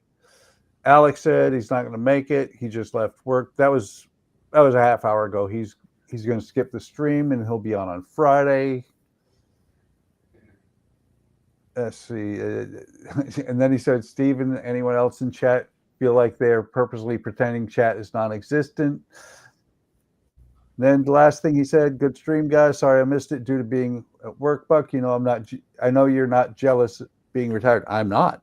Alec said he's not going to make it. He just left work. That was a half hour ago. He's going to skip the stream and he'll be on Friday. Let's see. And then he said, Steven, anyone else in chat feel like they're purposely pretending chat is non-existent? Then the last thing he said, good stream, guys. Sorry I missed it due to being at work, Buck. I know you're not jealous of being retired. I'm not.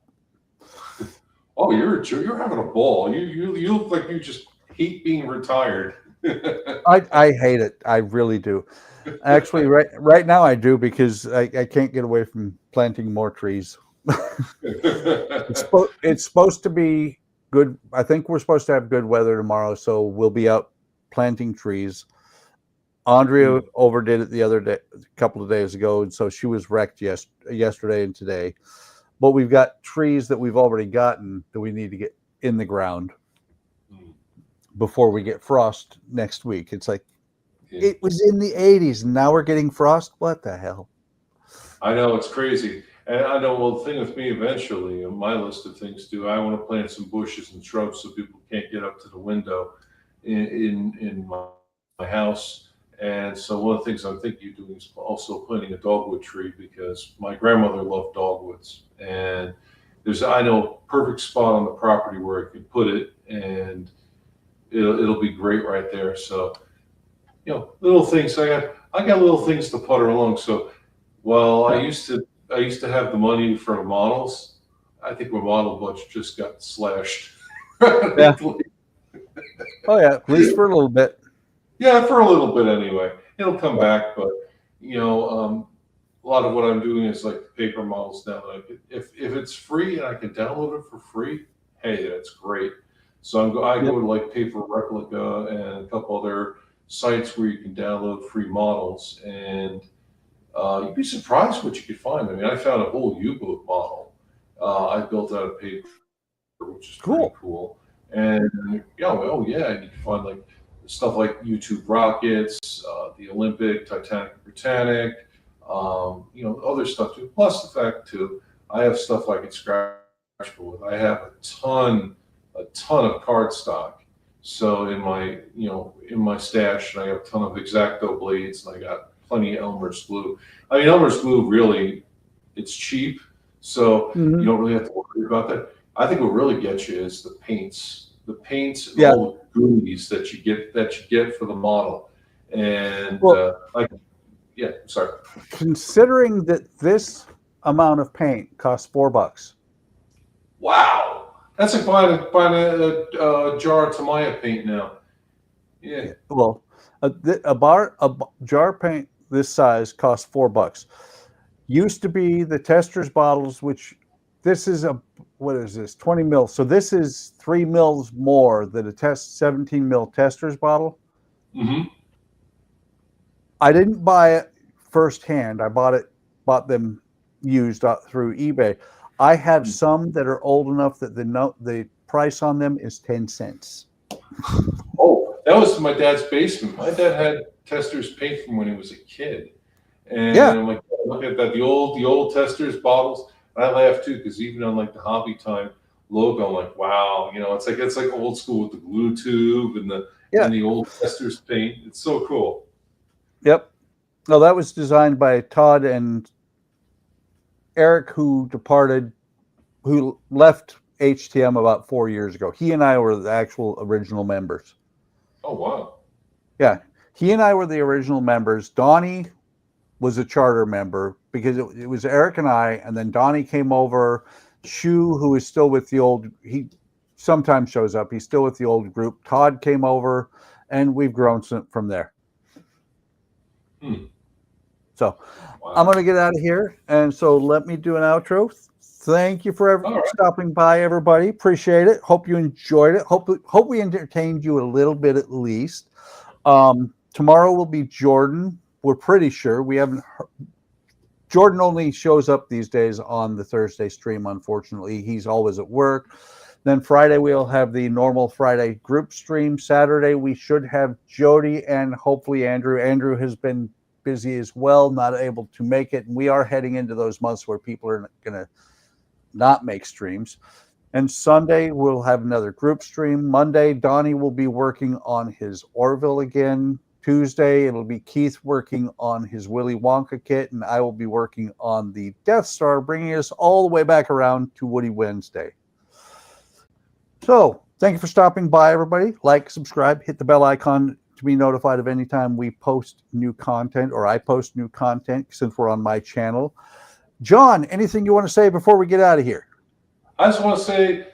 Oh, you're having a ball. You look like you just hate being retired. I hate it. I really do. Actually, right now I do, because I can't get away from planting more trees. It's supposed to be good. I think we're supposed to have good weather tomorrow, so we'll be out planting trees. Andrea overdid it the other day, a couple of days ago, and so she was wrecked yesterday and today. But we've got trees that we've already gotten that we need to get in the ground before we get frost next week. It's like, it was in the 80s and now we're getting frost. What the hell? I know, it's crazy. And I know, well, the thing with me eventually, on my list of things to do, I want to plant some bushes and shrubs so people can't get up to the window in my house. And so one of the things I'm thinking of doing is also planting a dogwood tree, because my grandmother loved dogwoods. And I know a perfect spot on the property where I can put it, and it'll be great right there. So, little things. I got little things to putter along. So, while I used to have the money for models, I think my model budget just got slashed. Yeah. Oh yeah, at least for a little bit. Yeah, for a little bit anyway. It'll come back, but a lot of what I'm doing is like paper models now. If it's free and I can download it for free, hey, that's great. So I go to like Paper Replica and a couple other sites where you can download free models, and you'd be surprised what you could find. I mean, I found a whole U-boat model I built out of paper, which is pretty cool. And you can find like stuff like U-2 rockets, the Olympic, Titanic, Britannic, other stuff too. Plus the fact too, I have stuff I can scratch with. I have a ton of cardstock. So in my stash, and I have a ton of X-Acto blades, and I got plenty of Elmer's glue. I mean, Elmer's glue really, it's cheap, so you don't really have to worry about that. I think what really gets you is the paints. The paints and all the goodies that you get for the model. And sorry. Considering that this amount of paint costs $4. Wow, that's like buying a jar of Tamiya paint now. Yeah. Well, a jar of paint this size costs $4. Used to be the tester's bottles, which this is what is this, 20 mils. So this is 3 mils more than a 17 mil tester's bottle. Mm-hmm. I didn't buy it firsthand. I bought them used through eBay. I have some that are old enough that the price on them is 10 cents. Oh, that was my dad's basement. My dad had tester's paint from when he was a kid. And I'm like, look at that, the old tester's bottles. I laugh too, because even on like the Hobby Time logo, I'm like, wow, it's like old school with the glue tube and the old tester's paint. It's so cool. Yep. No, that was designed by Todd and Eric, who left HTM about 4 years ago. He and I were the actual original members. Oh wow. Yeah. He and I were the original members. Donnie was a charter member, because it was Eric and I, and then Donnie came over. Shu, who is still with the old, he sometimes shows up. He's still with the old group. Todd came over, and we've grown from there. So I'm going to get out of here. And so let me do an outro. Thank you for stopping by, everybody. Appreciate it. Hope you enjoyed it. Hope we entertained you a little bit at least. Tomorrow will be Jordan. We're pretty sure. We haven't heard. Jordan only shows up these days on the Thursday stream, unfortunately. He's always at work. Then Friday, we'll have the normal Friday group stream. Saturday, we should have Jody and hopefully Andrew. Andrew has been busy as well, not able to make it. And we are heading into those months where people are going to not make streams. And Sunday, we'll have another group stream. Monday, Donnie will be working on his Orville again. Tuesday, it'll be Keith working on his Willy Wonka kit, and I will be working on the Death Star, bringing us all the way back around to Woody Wednesday. So, thank you for stopping by, everybody. Like, subscribe, hit the bell icon to be notified of any time we post new content, or I post new content, since we're on my channel. John, anything you want to say before we get out of here? I just want to say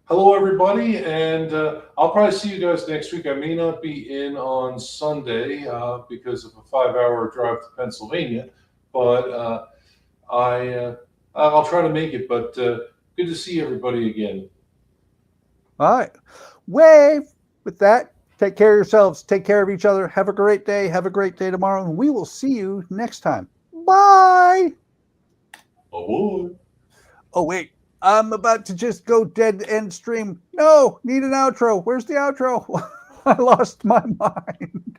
hello, everybody, and I'll probably see you guys next week. I may not be in on Sunday because of a 5-hour drive to Pennsylvania, but I'll try to make it. But good to see everybody again. All right. Wave. With that, take care of yourselves. Take care of each other. Have a great day. Have a great day tomorrow. And we will see you next time. Bye. Oh, boy. Oh, wait. I'm about to just go dead end stream. No, need an outro. Where's the outro? I lost my mind.